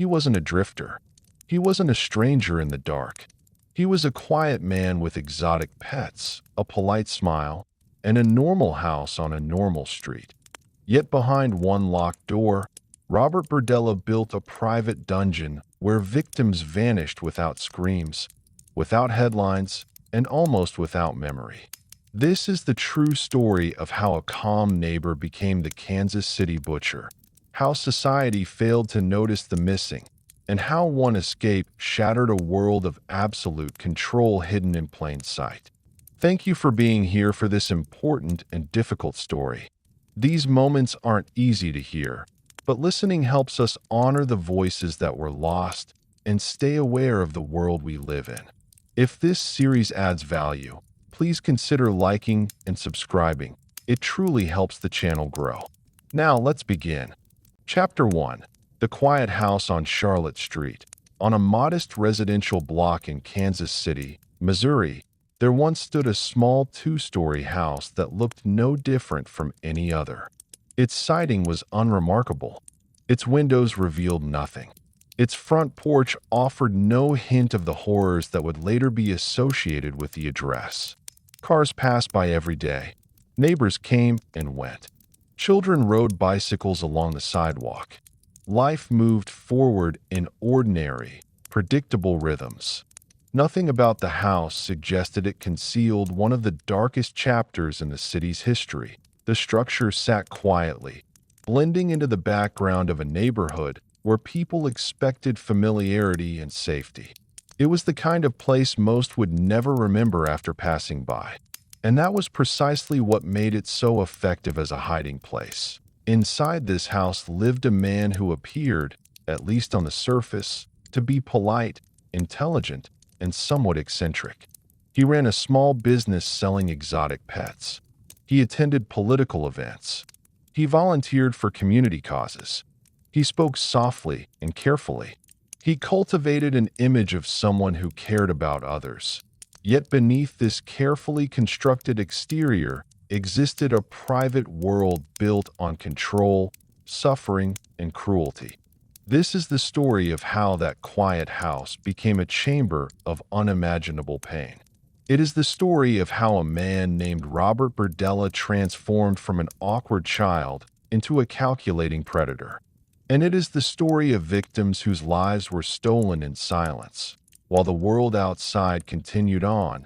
He wasn't a drifter. He wasn't a stranger in the dark. He was a quiet man with exotic pets, a polite smile, and a normal house on a normal street. Yet behind one locked door, Robert BERDELLA built a private dungeon where victims vanished without screams, without headlines, and almost without memory. This is the true story of how a calm neighbor became the Kansas City butcher, how society failed to notice the missing, and how one escape shattered a world of absolute control hidden in plain sight. Thank you for being here for this important and difficult story. These moments aren't easy to hear, but listening helps us honor the voices that were lost and stay aware of the world we live in. If this series adds value, please consider liking and subscribing. It truly helps the channel grow. Now let's begin. Chapter 1. The Quiet House on Charlotte Street. On a modest residential block in Kansas City, Missouri, there once stood a small two-story house that looked no different from any other. Its siding was unremarkable. Its windows revealed nothing. Its front porch offered no hint of the horrors that would later be associated with the address. Cars passed by every day. Neighbors came and went. Children rode bicycles along the sidewalk. Life moved forward in ordinary, predictable rhythms. Nothing about the house suggested it concealed one of the darkest chapters in the city's history. The structure sat quietly, blending into the background of a neighborhood where people expected familiarity and safety. It was the kind of place most would never remember after passing by. And that was precisely what made it so effective as a hiding place. Inside this house lived a man who appeared, at least on the surface, to be polite, intelligent, and somewhat eccentric. He ran a small business selling exotic pets. He attended political events. He volunteered for community causes. He spoke softly and carefully. He cultivated an image of someone who cared about others. Yet beneath this carefully constructed exterior existed a private world built on control, suffering, and cruelty. This is the story of how that quiet house became a chamber of unimaginable pain. It is the story of how a man named Robert BERDELLA transformed from an awkward child into a calculating predator. And it is the story of victims whose lives were stolen in silence, while the world outside continued on.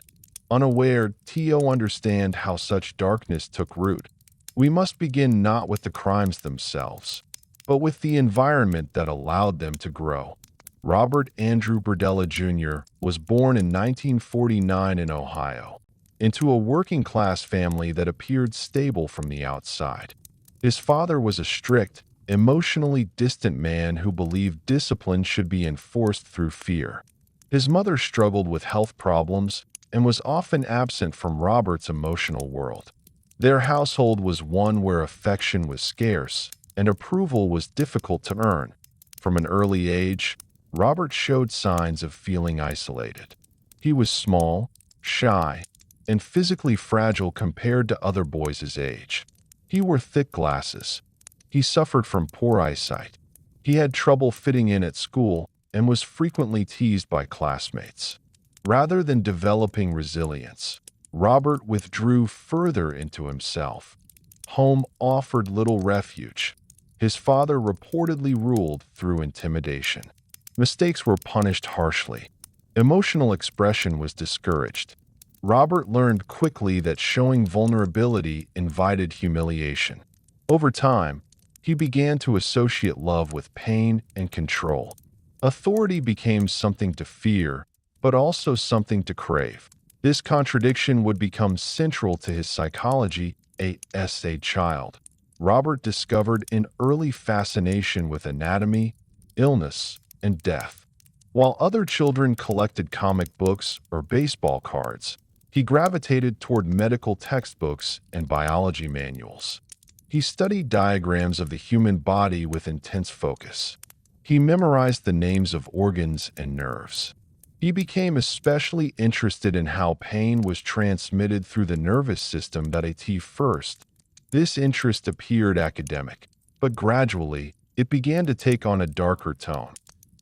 Unaware, T.O. understand how such darkness took root. We must begin not with the crimes themselves, but with the environment that allowed them to grow. Robert Andrew BERDELLA Jr. was born in 1949 in Ohio, into a working-class family that appeared stable from the outside. His father was a strict, emotionally distant man who believed discipline should be enforced through fear. His mother struggled with health problems and was often absent from Robert's emotional world. Their household was one where affection was scarce and approval was difficult to earn. From an early age, Robert showed signs of feeling isolated. He was small, shy, and physically fragile compared to other boys his age. He wore thick glasses. He suffered from poor eyesight. He had trouble fitting in at school and was frequently teased by classmates. Rather than developing resilience, Robert withdrew further into himself. Home offered little refuge. His father reportedly ruled through intimidation. Mistakes were punished harshly. Emotional expression was discouraged. Robert learned quickly that showing vulnerability invited humiliation. Over time, he began to associate love with pain and control. Authority became something to fear, but also something to crave. This contradiction would become central to his psychology as a child. Robert discovered an early fascination with anatomy, illness, and death. While other children collected comic books or baseball cards, he gravitated toward medical textbooks and biology manuals. He studied diagrams of the human body with intense focus. He memorized the names of organs and nerves. He became especially interested in how pain was transmitted through the nervous system at first. This interest appeared academic, but gradually, it began to take on a darker tone.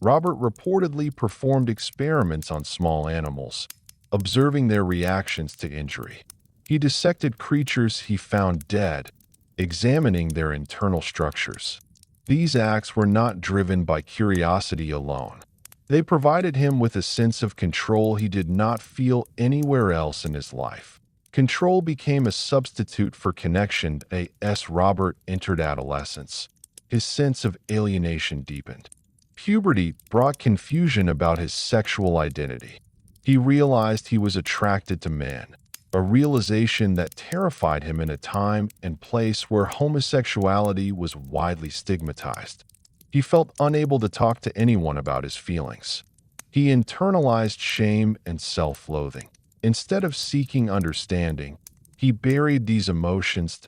Robert reportedly performed experiments on small animals, observing their reactions to injury. He dissected creatures he found dead, examining their internal structures. These acts were not driven by curiosity alone. They provided him with a sense of control he did not feel anywhere else in his life. Control became a substitute for connection as Robert entered adolescence. His sense of alienation deepened. Puberty brought confusion about his sexual identity. He realized he was attracted to men, a realization that terrified him in a time and place where homosexuality was widely stigmatized. He felt unable to talk to anyone about his feelings. He internalized shame and self-loathing. Instead of seeking understanding, he buried these emotions.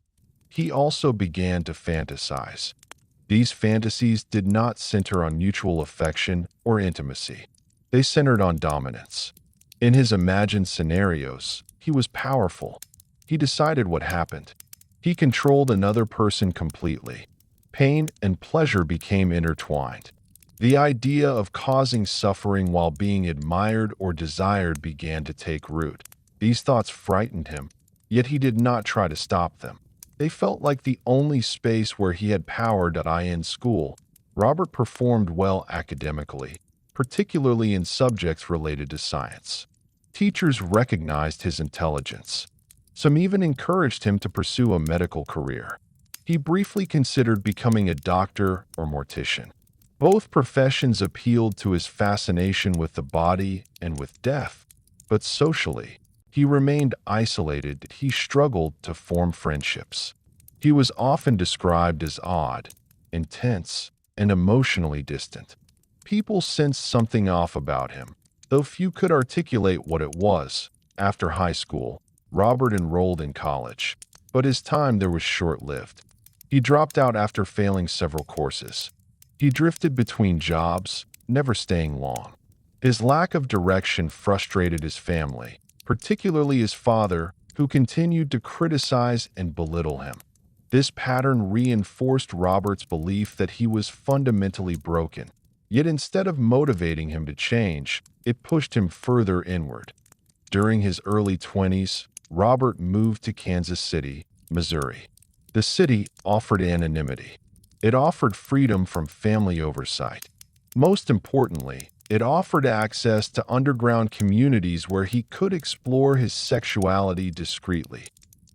He also began to fantasize. These fantasies did not center on mutual affection or intimacy. They centered on dominance. In his imagined scenarios, he was powerful. He decided what happened. He controlled another person completely. Pain and pleasure became intertwined. The idea of causing suffering while being admired or desired began to take root. These thoughts frightened him, yet he did not try to stop them. They felt like the only space where he had power. In school, Robert performed well academically, particularly in subjects related to science. Teachers recognized his intelligence. Some even encouraged him to pursue a medical career. He briefly considered becoming a doctor or mortician. Both professions appealed to his fascination with the body and with death, but socially, he remained isolated. He struggled to form friendships. He was often described as odd, intense, and emotionally distant. People sensed something off about him, though few could articulate what it was. After high school, Robert enrolled in college, but his time there was short-lived. He dropped out after failing several courses. He drifted between jobs, never staying long. His lack of direction frustrated his family, particularly his father, who continued to criticize and belittle him. This pattern reinforced Robert's belief that he was fundamentally broken. Yet instead of motivating him to change, it pushed him further inward. During his early 20s, Robert moved to Kansas City, Missouri. The city offered anonymity. It offered freedom from family oversight. Most importantly, it offered access to underground communities where he could explore his sexuality discreetly.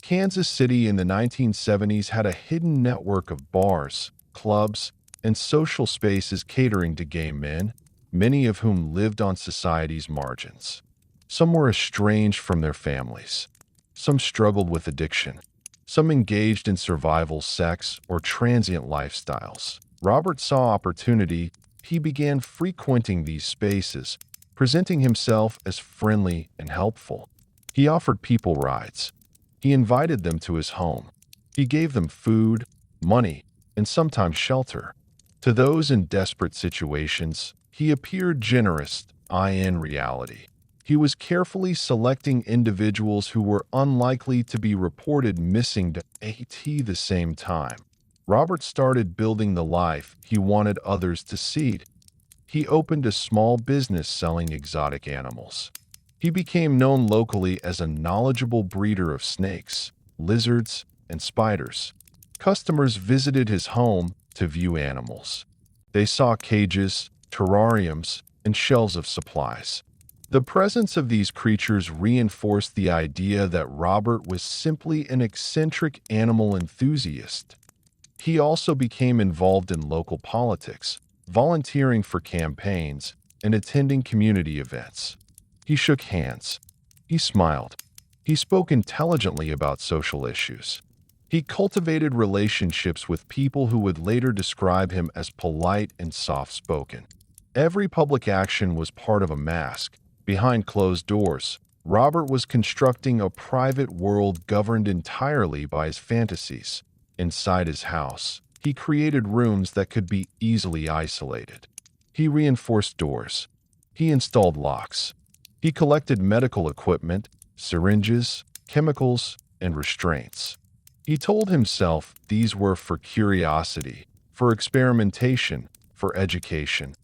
Kansas City in the 1970s had a hidden network of bars, clubs, and social spaces catering to gay men, many of whom lived on society's margins. Some were estranged from their families. Some struggled with addiction. Some engaged in survival sex or transient lifestyles. Robert saw opportunity. He began frequenting these spaces, presenting himself as friendly and helpful. He offered people rides. He invited them to his home. He gave them food, money, and sometimes shelter. To those in desperate situations, he appeared generous. In reality, he was carefully selecting individuals who were unlikely to be reported missing at the same time. Robert started building the life he wanted others to see. He opened a small business selling exotic animals. He became known locally as a knowledgeable breeder of snakes, lizards, and spiders. Customers visited his home to view animals. They saw cages, terrariums, and shelves of supplies. The presence of these creatures reinforced the idea that Robert was simply an eccentric animal enthusiast. He also became involved in local politics, volunteering for campaigns, and attending community events. He shook hands. He smiled. He spoke intelligently about social issues. He cultivated relationships with people who would later describe him as polite and soft-spoken. Every public action was part of a mask. Behind closed doors, Robert was constructing a private world governed entirely by his fantasies. Inside his house, he created rooms that could be easily isolated. He reinforced doors. He installed locks. He collected medical equipment, syringes, chemicals, and restraints. He told himself these were for curiosity, for experimentation, for education.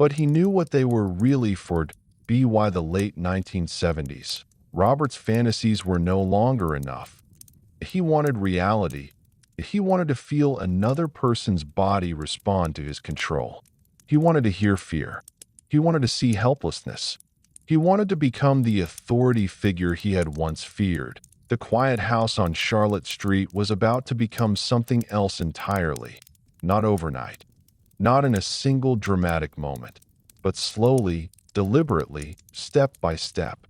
But he knew what they were really for. By the late 1970s, Robert's fantasies were no longer enough. He wanted reality. He wanted to feel another person's body respond to his control. He wanted to hear fear. He wanted to see helplessness. He wanted to become the authority figure he had once feared. The quiet house on Charlotte Street was about to become something else entirely. Not overnight. Not in a single dramatic moment. But slowly, deliberately, step by step.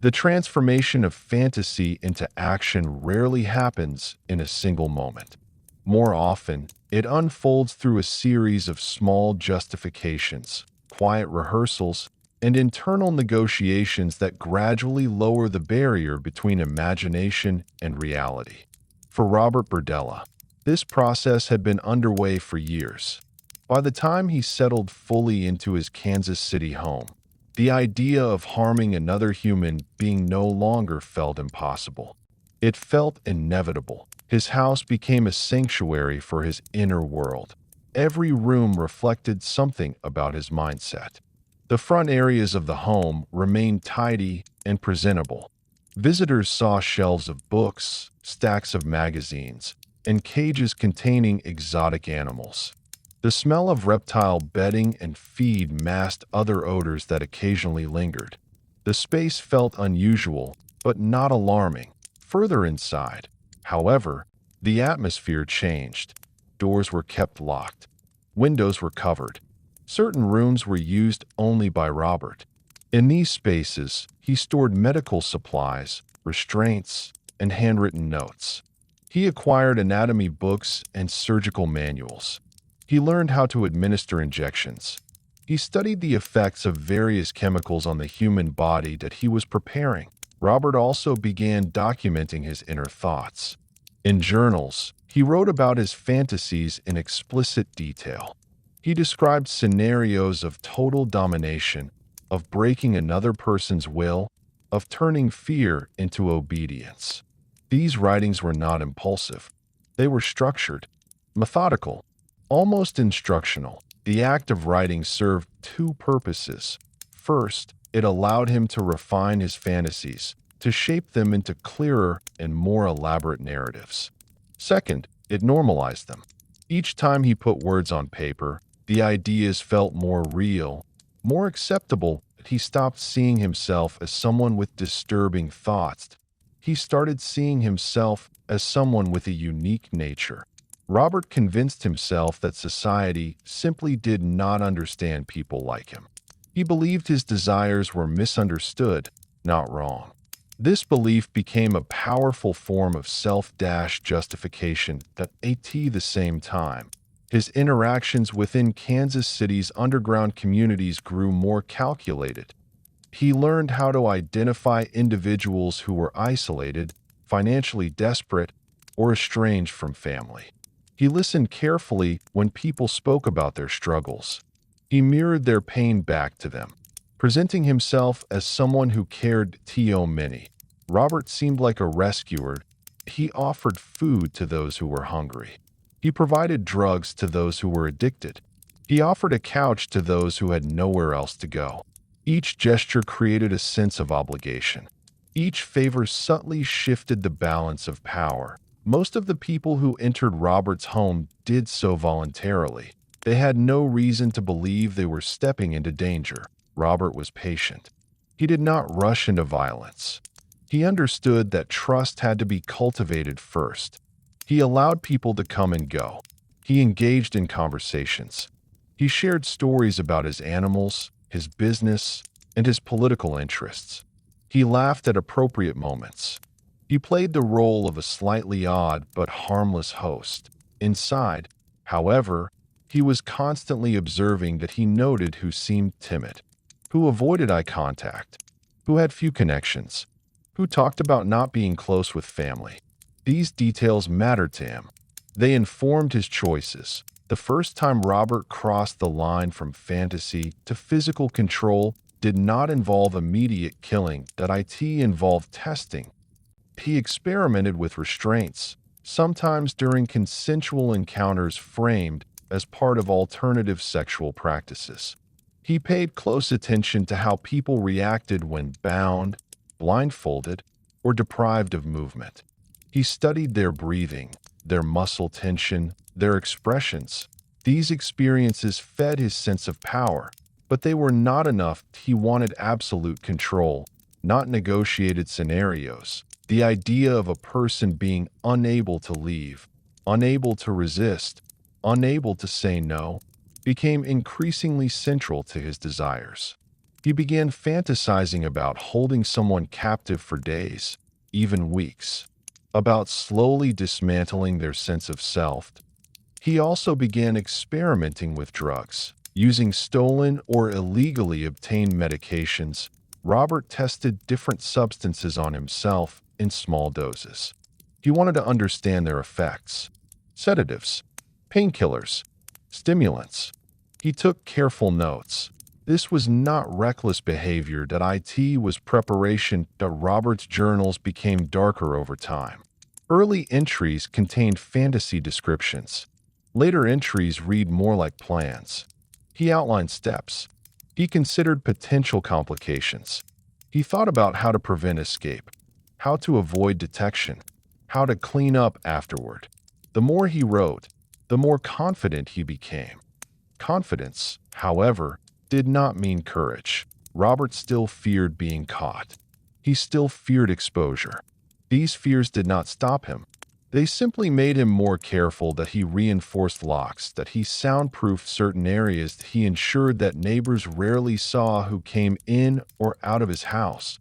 The transformation of fantasy into action rarely happens in a single moment. More often, it unfolds through a series of small justifications, quiet rehearsals, and internal negotiations that gradually lower the barrier between imagination and reality. For Robert BERDELLA, this process had been underway for years. By the time he settled fully into his Kansas City home, the idea of harming another human being no longer felt impossible. It felt inevitable. His house became a sanctuary for his inner world. Every room reflected something about his mindset. The front areas of the home remained tidy and presentable. Visitors saw shelves of books, stacks of magazines, and cages containing exotic animals. The smell of reptile bedding and feed masked other odors that occasionally lingered. The space felt unusual, but not alarming. Further inside, however, the atmosphere changed. Doors were kept locked. Windows were covered. Certain rooms were used only by Robert. In these spaces, he stored medical supplies, restraints, and handwritten notes. He acquired anatomy books and surgical manuals. He learned how to administer injections. He studied the effects of various chemicals on the human body that he was preparing. Robert also began documenting his inner thoughts. In journals, he wrote about his fantasies in explicit detail. He described scenarios of total domination, of breaking another person's will, of turning fear into obedience. These writings were not impulsive. They were structured, methodical, almost instructional. The act of writing served two purposes. First, it allowed him to refine his fantasies, to shape them into clearer and more elaborate narratives. Second, it normalized them. Each time he put words on paper, the ideas felt more real, more acceptable. He stopped seeing himself as someone with disturbing thoughts. He started seeing himself as someone with a unique nature. Robert convinced himself that society simply did not understand people like him. He believed his desires were misunderstood, not wrong. This belief became a powerful form of self-justification at the same time. His interactions within Kansas City's underground communities grew more calculated. He learned how to identify individuals who were isolated, financially desperate, or estranged from family. He listened carefully when people spoke about their struggles. He mirrored their pain back to them, presenting himself as someone who cared to many. Robert seemed like a rescuer. He offered food to those who were hungry. He provided drugs to those who were addicted. He offered a couch to those who had nowhere else to go. Each gesture created a sense of obligation. Each favor subtly shifted the balance of power. Most of the people who entered Robert's home did so voluntarily. They had no reason to believe they were stepping into danger. Robert was patient. He did not rush into violence. He understood that trust had to be cultivated first. He allowed people to come and go. He engaged in conversations. He shared stories about his animals, his business, and his political interests. He laughed at appropriate moments. He played the role of a slightly odd but harmless host. Inside, however, he was constantly observing that he noted who seemed timid, who avoided eye contact, who had few connections, who talked about not being close with family. These details mattered to him. They informed his choices. The first time Robert crossed the line from fantasy to physical control did not involve immediate killing. That involved testing. He experimented with restraints, sometimes during consensual encounters framed as part of alternative sexual practices. He paid close attention to how people reacted when bound, blindfolded, or deprived of movement. He studied their breathing, their muscle tension, their expressions. These experiences fed his sense of power, but they were not enough. He wanted absolute control, not negotiated scenarios. The idea of a person being unable to leave, unable to resist, unable to say no, became increasingly central to his desires. He began fantasizing about holding someone captive for days, even weeks, about slowly dismantling their sense of self. He also began experimenting with drugs. Using stolen or illegally obtained medications, Robert tested different substances on himself in small doses. He wanted to understand their effects. Sedatives, painkillers, stimulants. He took careful notes. This was not reckless behavior. It was preparation. Robert's journals became darker over time. Early entries contained fantasy descriptions. Later entries read more like plans. He outlined steps. He considered potential complications. He thought about how to prevent escape, how to avoid detection, how to clean up afterward. The more he wrote, the more confident he became. Confidence, however, did not mean courage. Robert still feared being caught. He still feared exposure. These fears did not stop him. They simply made him more careful. That he reinforced locks, that he soundproofed certain areas, that he ensured that neighbors rarely saw who came in or out of his house.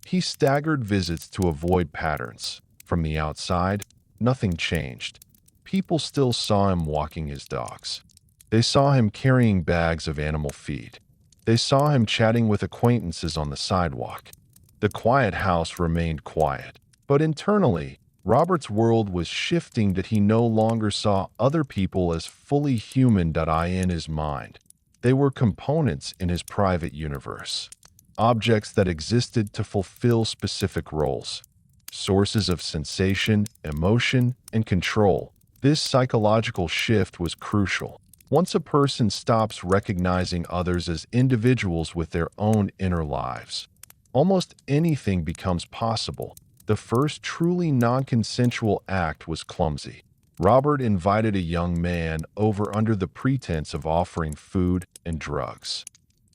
He staggered visits to avoid patterns. From the outside, nothing changed. People still saw him walking his dogs. They saw him carrying bags of animal feed. They saw him chatting with acquaintances on the sidewalk. The quiet house remained quiet, but internally, Robert's world was shifting. That he no longer saw other people as fully human. In his mind, they were components in his private universe, objects that existed to fulfill specific roles, sources of sensation, emotion, and control. This psychological shift was crucial. Once a person stops recognizing others as individuals with their own inner lives, almost anything becomes possible. The first truly non-consensual act was clumsy. Robert invited a young man over under the pretense of offering food and drugs.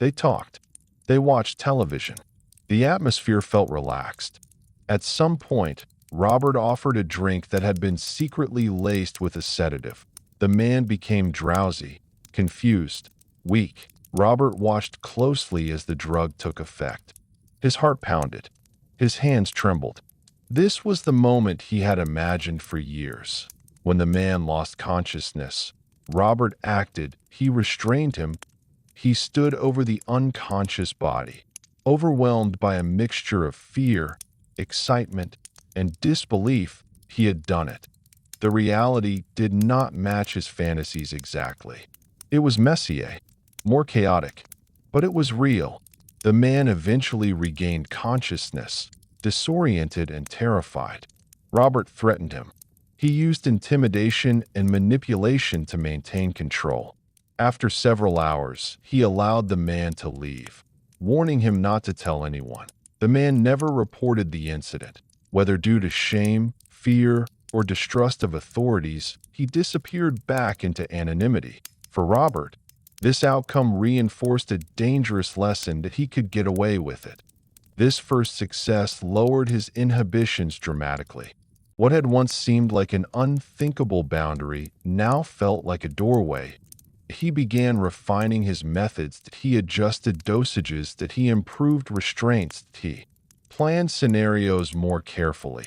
They talked. They watched television. The atmosphere felt relaxed. At some point, Robert offered a drink that had been secretly laced with a sedative. The man became drowsy, confused, weak. Robert watched closely as the drug took effect. His heart pounded. His hands trembled. This was the moment he had imagined for years. When the man lost consciousness, Robert acted. He restrained him. He stood over the unconscious body, overwhelmed by a mixture of fear, excitement, and disbelief. He had done it. The reality did not match his fantasies exactly. It was messier, more chaotic, but it was real. The man eventually regained consciousness, disoriented and terrified. Robert threatened him. He used intimidation and manipulation to maintain control. After several hours, he allowed the man to leave, warning him not to tell anyone. The man never reported the incident. Whether due to shame, fear, or distrust of authorities, he disappeared back into anonymity. For Robert, this outcome reinforced a dangerous lesson that he could get away with it. This first success lowered his inhibitions dramatically. What had once seemed like an unthinkable boundary now felt like a doorway. He began refining his methods. That he adjusted dosages. That he improved restraints. He planned scenarios more carefully.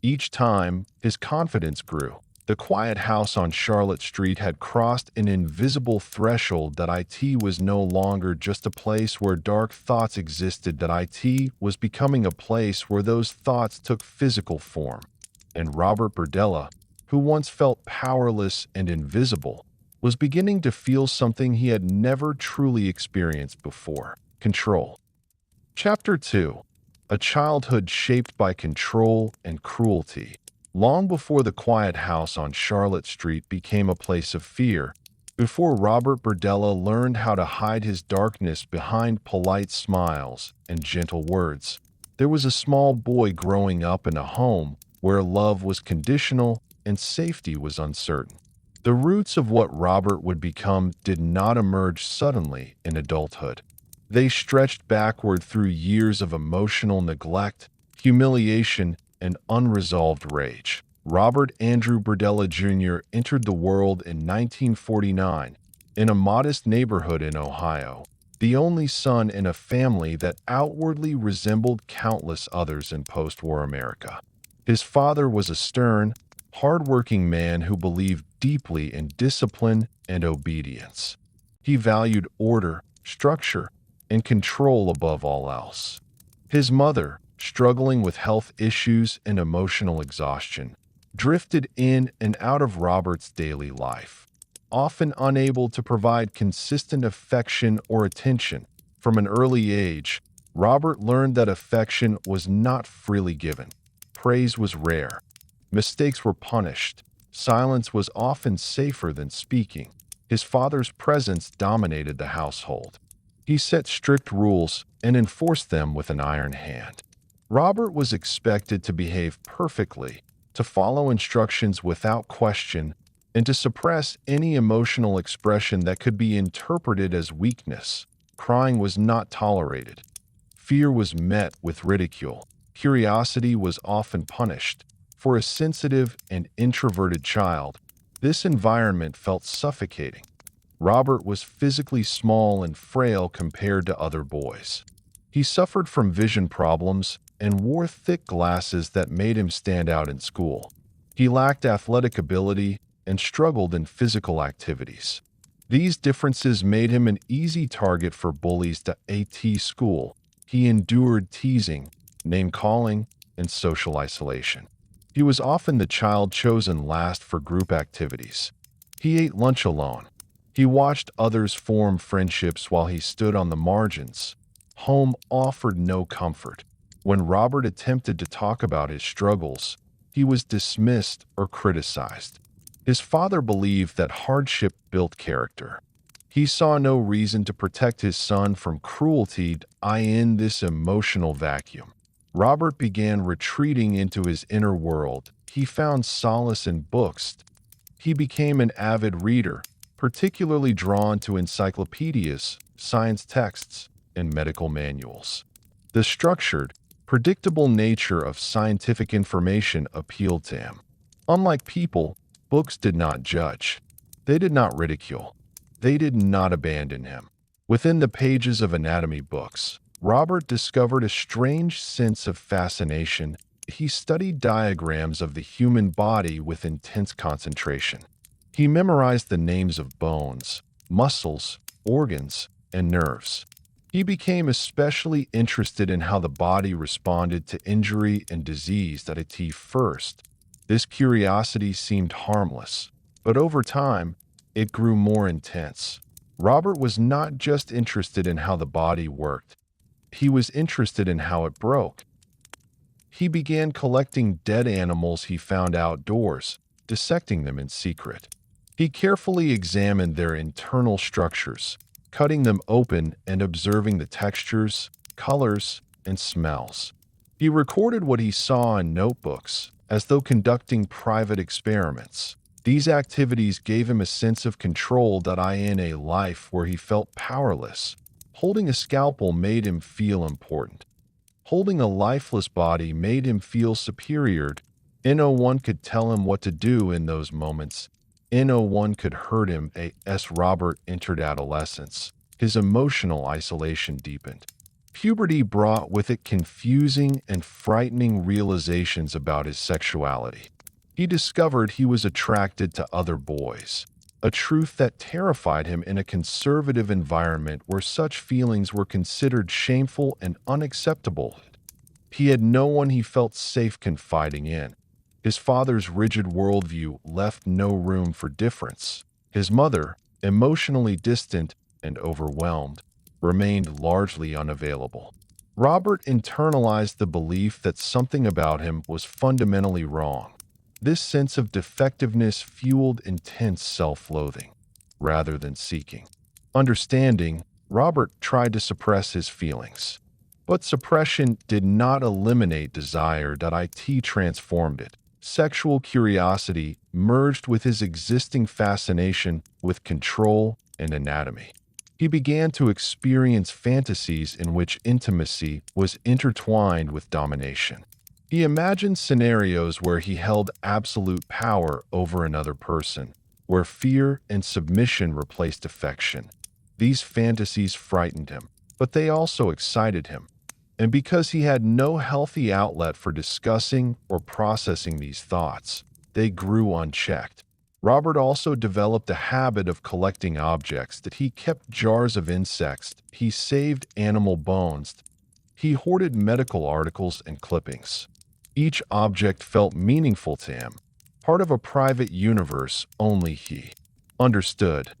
Each time, his confidence grew. The quiet house on Charlotte Street had crossed an invisible threshold. That it was no longer just a place where dark thoughts existed. That it was becoming a place where those thoughts took physical form. And Robert BERDELLA, who once felt powerless and invisible, was beginning to feel something he had never truly experienced before: control. Chapter 2. A childhood shaped by control and cruelty. Long before the quiet house on Charlotte Street became a place of fear, Before Robert Berdella learned how to hide his darkness behind polite smiles and gentle words, there was a small boy growing up in a home where love was conditional and safety was uncertain. The roots of what Robert would become did not emerge suddenly in adulthood. They stretched backward through years of emotional neglect, humiliation, and unresolved rage. Robert Andrew Berdella Jr. entered the world in 1949 in a modest neighborhood in Ohio, the only son in a family that outwardly resembled countless others in post-war America. His father was a stern, hard-working man who believed deeply in discipline and obedience. He valued order, structure, and control above all else. His mother, struggling with health issues and emotional exhaustion, drifted in and out of Robert's daily life, often unable to provide consistent affection or attention. From an early age, Robert learned that affection was not freely given. Praise was rare. Mistakes were punished. Silence was often safer than speaking. His father's presence dominated the household. He set strict rules and enforced them with an iron hand. Robert was expected to behave perfectly, to follow instructions without question, and to suppress any emotional expression that could be interpreted as weakness. Crying was not tolerated. Fear was met with ridicule. Curiosity was often punished. For a sensitive and introverted child, this environment felt suffocating. Robert was physically small and frail compared to other boys. He suffered from vision problems and wore thick glasses that made him stand out in school. He lacked athletic ability and struggled in physical activities. These differences made him an easy target for bullies at school. He endured teasing, name-calling, and social isolation. He was often the child chosen last for group activities. He ate lunch alone. He watched others form friendships while he stood on the margins. Home offered no comfort. When Robert attempted to talk about his struggles, he was dismissed or criticized. His father believed that hardship built character. He saw no reason to protect his son from cruelty in this emotional vacuum. Robert began retreating into his inner world. He found solace in books. He became an avid reader, particularly drawn to encyclopedias, science texts, and medical manuals. The structured, predictable nature of scientific information appealed to him. Unlike people, books did not judge. They did not ridicule. They did not abandon him. Within the pages of anatomy books, Robert discovered a strange sense of fascination. He studied diagrams of the human body with intense concentration. He memorized the names of bones, muscles, organs, and nerves. He became especially interested in how the body responded to injury and disease at first. This curiosity seemed harmless, but over time, it grew more intense. Robert was not just interested in how the body worked. He was interested in how it broke. He began collecting dead animals he found outdoors, dissecting them in secret. He carefully examined their internal structures, cutting them open and observing the textures, colors, and smells. He recorded what he saw in notebooks, as though conducting private experiments. These activities gave him a sense of control in a life where he felt powerless. Holding a scalpel made him feel important. Holding a lifeless body made him feel superior. No one could tell him what to do in those moments. No one could hurt him. As Robert entered adolescence, his emotional isolation deepened. Puberty brought with it confusing and frightening realizations about his sexuality. He discovered he was attracted to other boys, a truth that terrified him in a conservative environment where such feelings were considered shameful and unacceptable. He had no one he felt safe confiding in. His father's rigid worldview left no room for difference. His mother, emotionally distant and overwhelmed, remained largely unavailable. Robert internalized the belief that something about him was fundamentally wrong. This sense of defectiveness fueled intense self-loathing. rather than seeking. Understanding, Robert tried to suppress his feelings. But suppression did not eliminate desire. It transformed it. Sexual curiosity merged with his existing fascination with control and anatomy. He began to experience fantasies in which intimacy was intertwined with domination. He imagined scenarios where he held absolute power over another person, where fear and submission replaced affection. These fantasies frightened him, but they also excited him. And because he had no healthy outlet for discussing or processing these thoughts, they grew unchecked. Robert also developed a habit of collecting objects. That he kept jars of insects, he saved animal bones, he hoarded medical articles and clippings. Each object felt meaningful to him, part of a private universe only he understood.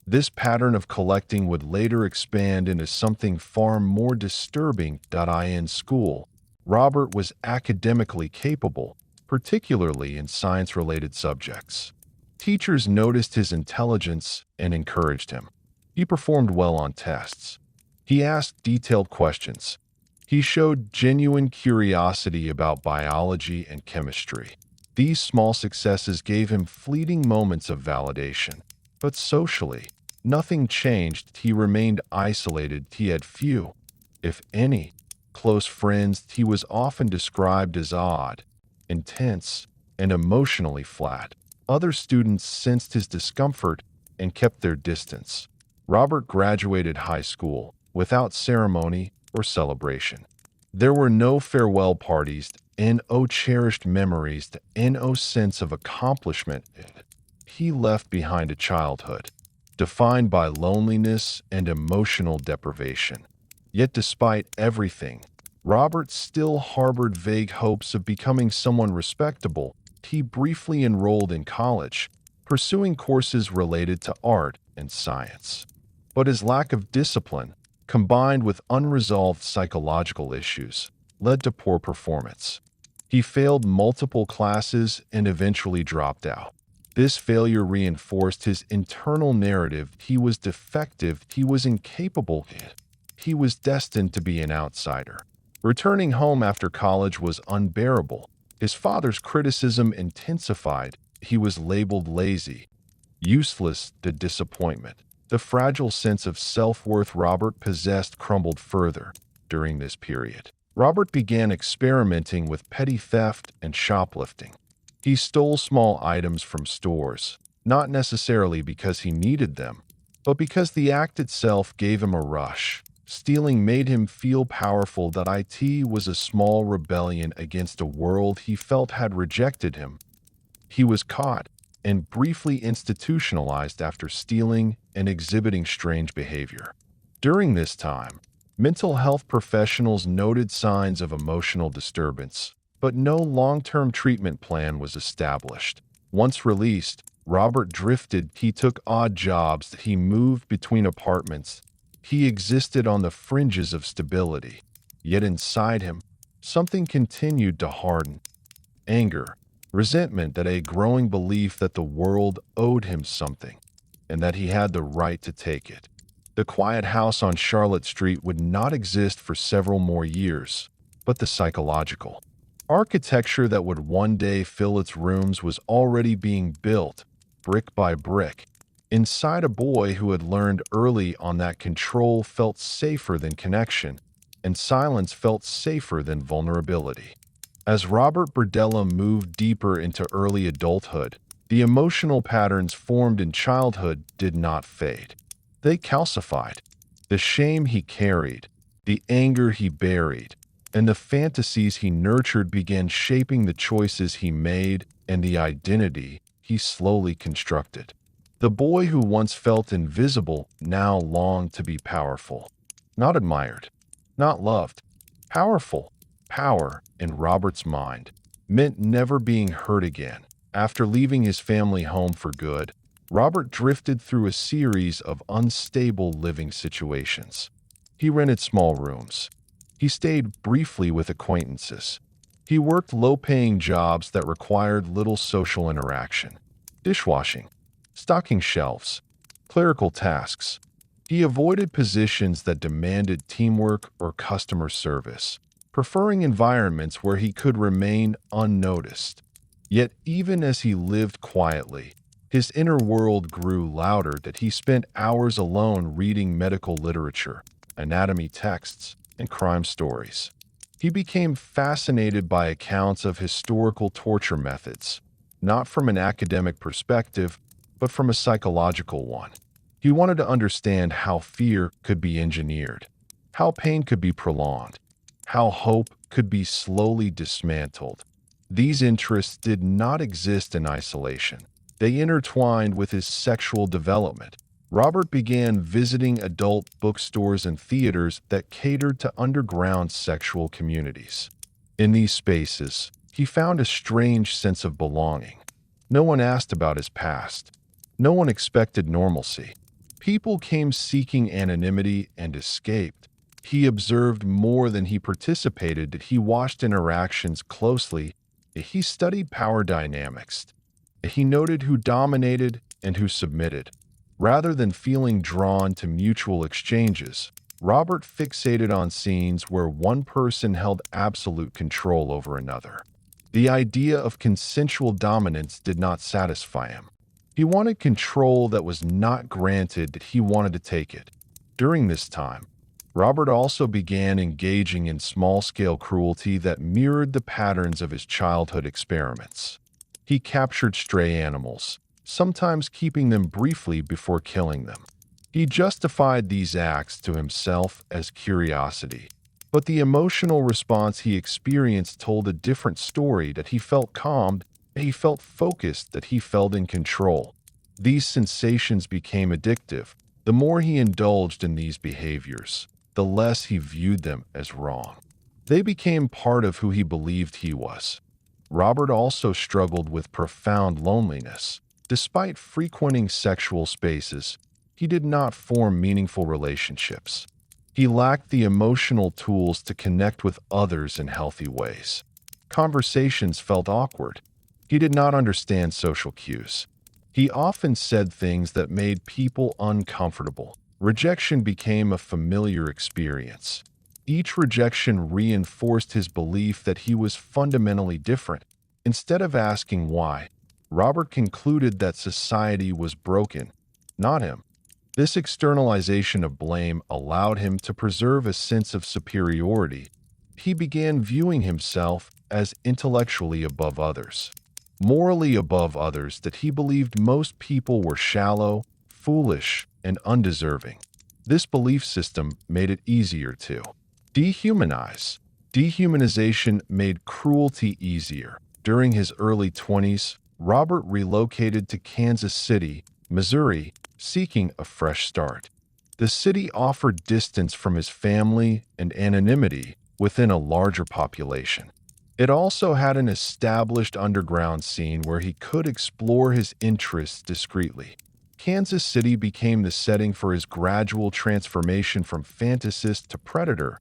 This pattern of collecting would later expand into something far more disturbing. In school, Robert was academically capable, particularly in science-related subjects. Teachers noticed his intelligence and encouraged him. He performed well on tests. He asked detailed questions. He showed genuine curiosity about biology and chemistry. These small successes gave him fleeting moments of validation. But socially, nothing changed. He remained isolated. He had few, if any, close friends. He was often described as odd, intense, and emotionally flat. Other students sensed his discomfort and kept their distance. Robert graduated high school without ceremony or celebration. There were no farewell parties, no cherished memories, no sense of accomplishment. He left behind a childhood defined by loneliness and emotional deprivation. Yet despite everything, Robert still harbored vague hopes of becoming someone respectable. He briefly enrolled in college, pursuing courses related to art and science. But his lack of discipline, combined with unresolved psychological issues, led to poor performance. He failed multiple classes and eventually dropped out. This failure reinforced his internal narrative. He was defective, he was incapable, he was destined to be an outsider. Returning home after college was unbearable. His father's criticism intensified. He was labeled lazy, useless. The disappointment, the fragile sense of self-worth Robert possessed crumbled further during this period. Robert began experimenting with petty theft and shoplifting. He stole small items from stores, not necessarily because he needed them, but because the act itself gave him a rush. Stealing made him feel powerful. It was a small rebellion against a world he felt had rejected him. He was caught and briefly institutionalized after stealing and exhibiting strange behavior. During this time, mental health professionals noted signs of emotional disturbance, but no long-term treatment plan was established. Once released, Robert drifted. He took odd jobs. He moved between apartments. He existed on the fringes of stability. Yet inside him, something continued to harden. Anger, resentment, a growing belief that the world owed him something, and that he had the right to take it. The quiet house on Charlotte Street would not exist for several more years, but the psychological architecture that would one day fill its rooms was already being built, brick by brick, inside a boy who had learned early on that control felt safer than connection, and silence felt safer than vulnerability. As Robert BERDELLA moved deeper into early adulthood, the emotional patterns formed in childhood did not fade. They calcified. The shame he carried, the anger he buried, and the fantasies he nurtured began shaping the choices he made and the identity he slowly constructed. The boy who once felt invisible now longed to be powerful. Not admired, not loved. Powerful. Power, in Robert's mind, meant never being hurt again. After leaving his family home for good, Robert drifted through a series of unstable living situations. He rented small rooms. He stayed briefly with acquaintances. He worked low-paying jobs that required little social interaction. Dishwashing, stocking shelves, Clerical tasks. He avoided positions that demanded teamwork or customer service, preferring environments where he could remain unnoticed. Yet even as he lived quietly, his inner world grew louder that he spent hours alone reading medical literature, anatomy texts, and crime stories. He became fascinated by accounts of historical torture methods, not from an academic perspective, but from a psychological one. He wanted to understand how fear could be engineered, how pain could be prolonged, how hope could be slowly dismantled. These interests did not exist in isolation. They intertwined with his sexual development. Robert began visiting adult bookstores and theaters that catered to underground sexual communities. In these spaces, he found a strange sense of belonging. No one asked about his past. No one expected normalcy. People came seeking anonymity and escaped. He observed more than he participated. That he watched interactions closely. He studied power dynamics. He noted who dominated and who submitted. Rather than feeling drawn to mutual exchanges, Robert fixated on scenes where one person held absolute control over another. The idea of consensual dominance did not satisfy him. He wanted control that was not granted, that he wanted to take it. During this time, Robert also began engaging in small-scale cruelty that mirrored the patterns of his childhood experiments. He captured stray animals, sometimes keeping them briefly before killing them. He justified these acts to himself as curiosity, but the emotional response he experienced told a different story. That he felt calmed, that he felt focused, that he felt in control. These sensations became addictive. The more he indulged in these behaviors, the less he viewed them as wrong. They became part of who he believed he was. Robert also struggled with profound loneliness. Despite frequenting sexual spaces, he did not form meaningful relationships. He lacked the emotional tools to connect with others in healthy ways. Conversations felt awkward. He did not understand social cues. He often said things that made people uncomfortable. Rejection became a familiar experience. Each rejection reinforced his belief that he was fundamentally different. Instead of asking why, Robert concluded that society was broken, not him. This externalization of blame allowed him to preserve a sense of superiority. He began viewing himself as intellectually above others, morally above others, that he believed most people were shallow, foolish, and undeserving. This belief system made it easier to dehumanize. Dehumanization made cruelty easier. During his early 20s, Robert relocated to Kansas City, Missouri, seeking a fresh start. The city offered distance from his family and anonymity within a larger population. It also had an established underground scene where he could explore his interests discreetly. Kansas City became the setting for his gradual transformation from fantasist to predator.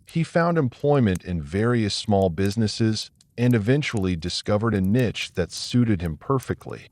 He found employment in various small businesses and eventually discovered a niche that suited him perfectly: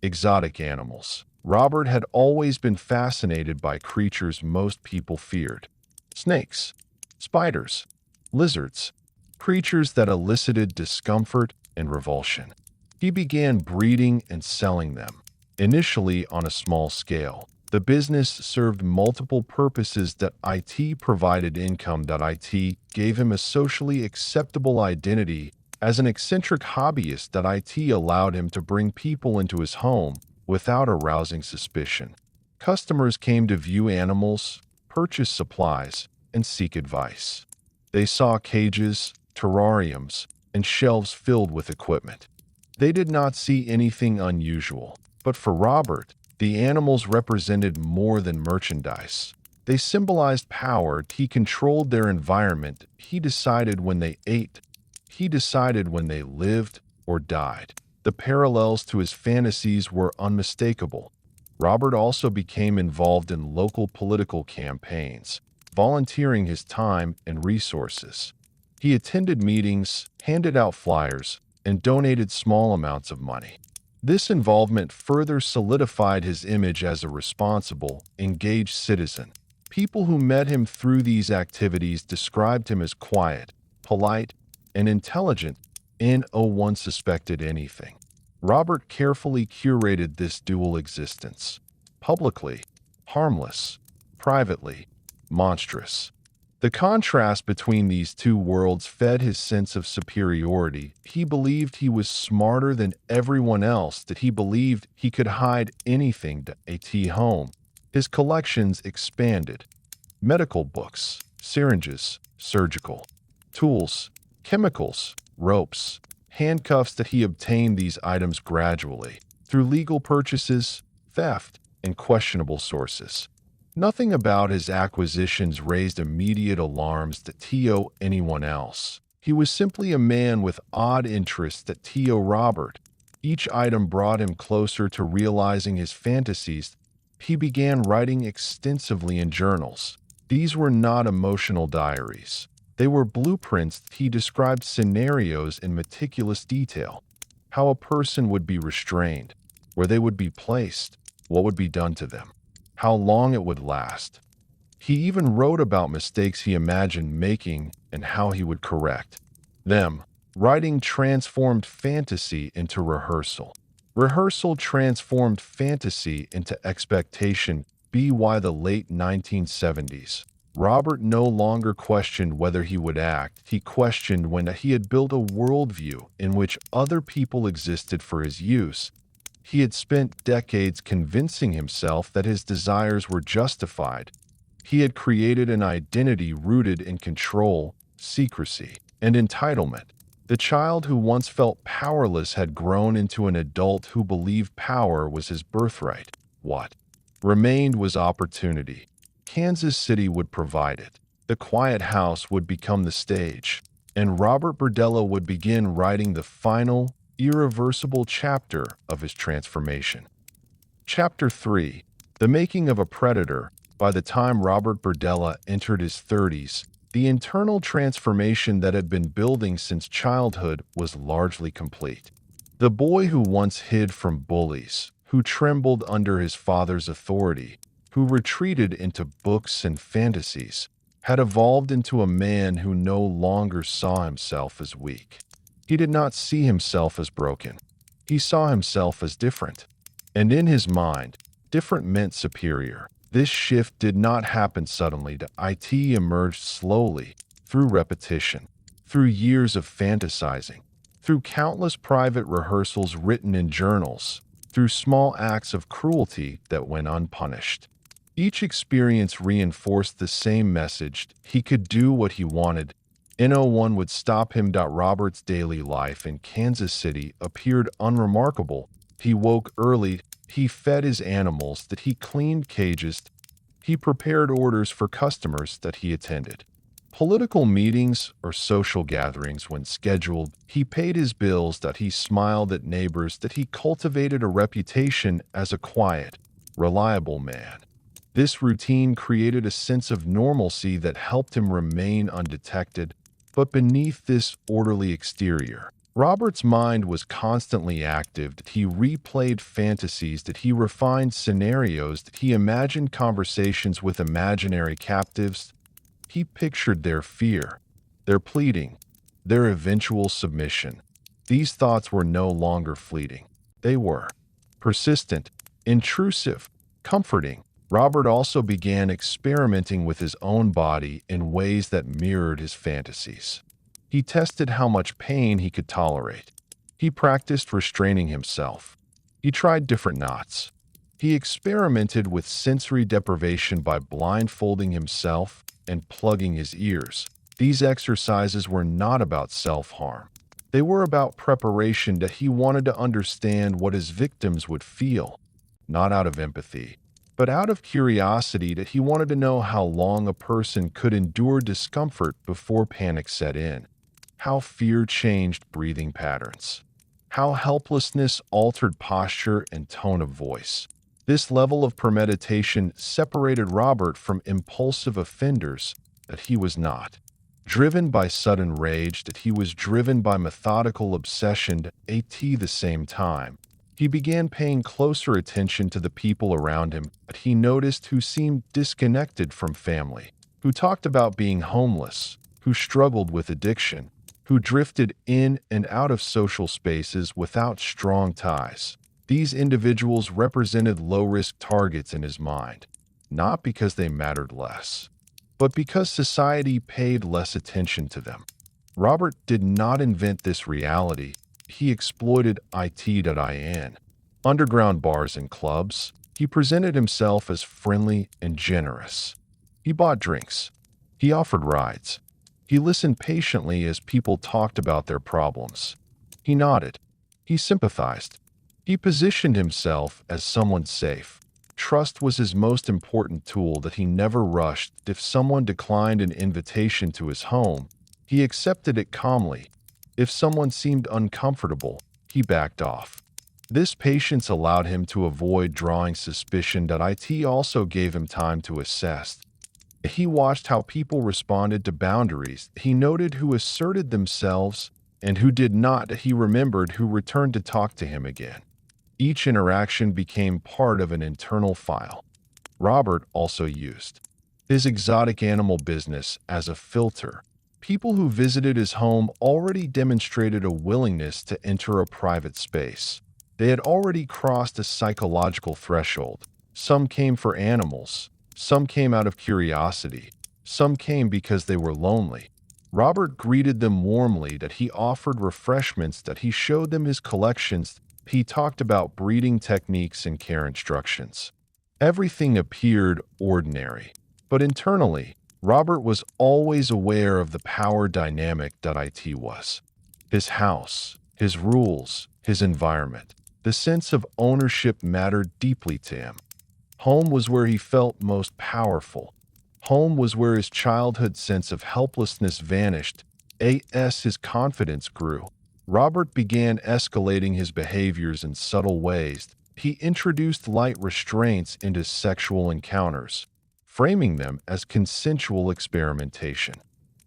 exotic animals. Robert had always been fascinated by creatures most people feared: snakes, spiders, lizards, creatures that elicited discomfort and revulsion. He began breeding and selling them, initially on a small scale. The business served multiple purposes. That it provided income. That it gave him a socially acceptable identity as an eccentric hobbyist. That it allowed him to bring people into his home without arousing suspicion. Customers came to view animals, purchase supplies, and seek advice. They saw cages, terrariums, and shelves filled with equipment. They did not see anything unusual, but for Robert, the animals represented more than merchandise. They symbolized power. He controlled their environment. He decided when they ate. He decided when they lived or died. The parallels to his fantasies were unmistakable. Robert also became involved in local political campaigns, volunteering his time and resources. He attended meetings, handed out flyers, and donated small amounts of money. This involvement further solidified his image as a responsible, engaged citizen. People who met him through these activities described him as quiet, polite, and intelligent, and no one suspected anything. Robert carefully curated this dual existence. Publicly, harmless; privately, monstrous. The contrast between these two worlds fed his sense of superiority. He believed he was smarter than everyone else, that he believed he could hide anything at home. His collections expanded. Medical books, syringes, surgical tools, chemicals, ropes, handcuffs. That he obtained these items gradually, through legal purchases, theft, and questionable sources. Nothing about his acquisitions raised immediate alarms to anyone else. He was simply a man with odd interests that Robert. Each item brought him closer to realizing his fantasies. He began writing extensively in journals. These were not emotional diaries. They were blueprints. He described scenarios in meticulous detail. How a person would be restrained, where they would be placed, what would be done to them, how long it would last. He even wrote about mistakes he imagined making and how he would correct them. Writing transformed fantasy into rehearsal. Rehearsal transformed fantasy into expectation. By the late 1970s, Robert no longer questioned whether he would act. He questioned when he had built a worldview in which other people existed for his use. He had spent decades convincing himself that his desires were justified. He had created an identity rooted in control, secrecy, and entitlement. The child who once felt powerless had grown into an adult who believed power was his birthright. What remained was opportunity. Kansas City would provide it. The quiet house would become the stage, and Robert BERDELLA would begin writing the final, irreversible chapter of his transformation. Chapter 3: The Making of a Predator. By the time Robert BERDELLA entered his 30s, the internal transformation that had been building since childhood was largely complete. The boy who once hid from bullies, who trembled under his father's authority, who retreated into books and fantasies, had evolved into a man who no longer saw himself as weak. He did not see himself as broken. He saw himself as different. And in his mind, different meant superior. This shift did not happen suddenly. It emerged slowly, through repetition, through years of fantasizing, through countless private rehearsals written in journals, through small acts of cruelty that went unpunished. Each experience reinforced the same message: he could do what he wanted. No one would stop him. Robert's daily life in Kansas City appeared unremarkable. He woke early, he fed his animals, that he cleaned cages, he prepared orders for customers that he attended. Political meetings or social gatherings when scheduled, he paid his bills, that he smiled at neighbors, that he cultivated a reputation as a quiet, reliable man. This routine created a sense of normalcy that helped him remain undetected. But beneath this orderly exterior, Robert's mind was constantly active. That he replayed fantasies, that he refined scenarios, that he imagined conversations with imaginary captives. He pictured their fear, their pleading, their eventual submission. These thoughts were no longer fleeting. They were persistent, intrusive, comforting. Robert also began experimenting with his own body in ways that mirrored his fantasies. He tested how much pain he could tolerate. He practiced restraining himself. He tried different knots. He experimented with sensory deprivation by blindfolding himself and plugging his ears. These exercises were not about self-harm. They were about preparation. That he wanted to understand what his victims would feel, not out of empathy, but out of curiosity. That he wanted to know how long a person could endure discomfort before panic set in, how fear changed breathing patterns, how helplessness altered posture and tone of voice. This level of premeditation separated Robert from impulsive offenders. That he was not driven by sudden rage, that he was driven by methodical obsession at the same time. He began paying closer attention to the people around him, but he noticed who seemed disconnected from family, who talked about being homeless, who struggled with addiction, who drifted in and out of social spaces without strong ties. These individuals represented low-risk targets in his mind, not because they mattered less, but because society paid less attention to them. Robert did not invent this reality. He exploited it. Underground bars and clubs. He presented himself as friendly and generous. He bought drinks. He offered rides. He listened patiently as people talked about their problems. He nodded. He sympathized. He positioned himself as someone safe. Trust was his most important tool that he never rushed. If someone declined an invitation to his home, he accepted it calmly. If someone seemed uncomfortable, he backed off. This patience allowed him to avoid drawing suspicion. It also gave him time to assess. He watched how people responded to boundaries. He noted who asserted themselves and who did not. He remembered who returned to talk to him again. Each interaction became part of an internal file. Robert also used his exotic animal business as a filter. People who visited his home already demonstrated a willingness to enter a private space. They had already crossed a psychological threshold. Some came for animals. Some came out of curiosity. Some came because they were lonely. Robert greeted them warmly. That he offered refreshments. That he showed them his collections. He talked about breeding techniques and care instructions. Everything appeared ordinary, but internally, Robert was always aware of the power dynamic that it was. His house, his rules, his environment. The sense of ownership mattered deeply to him. Home was where he felt most powerful. Home was where his childhood sense of helplessness vanished. His confidence grew. Robert began escalating his behaviors in subtle ways. He introduced light restraints into sexual encounters, framing them as consensual experimentation.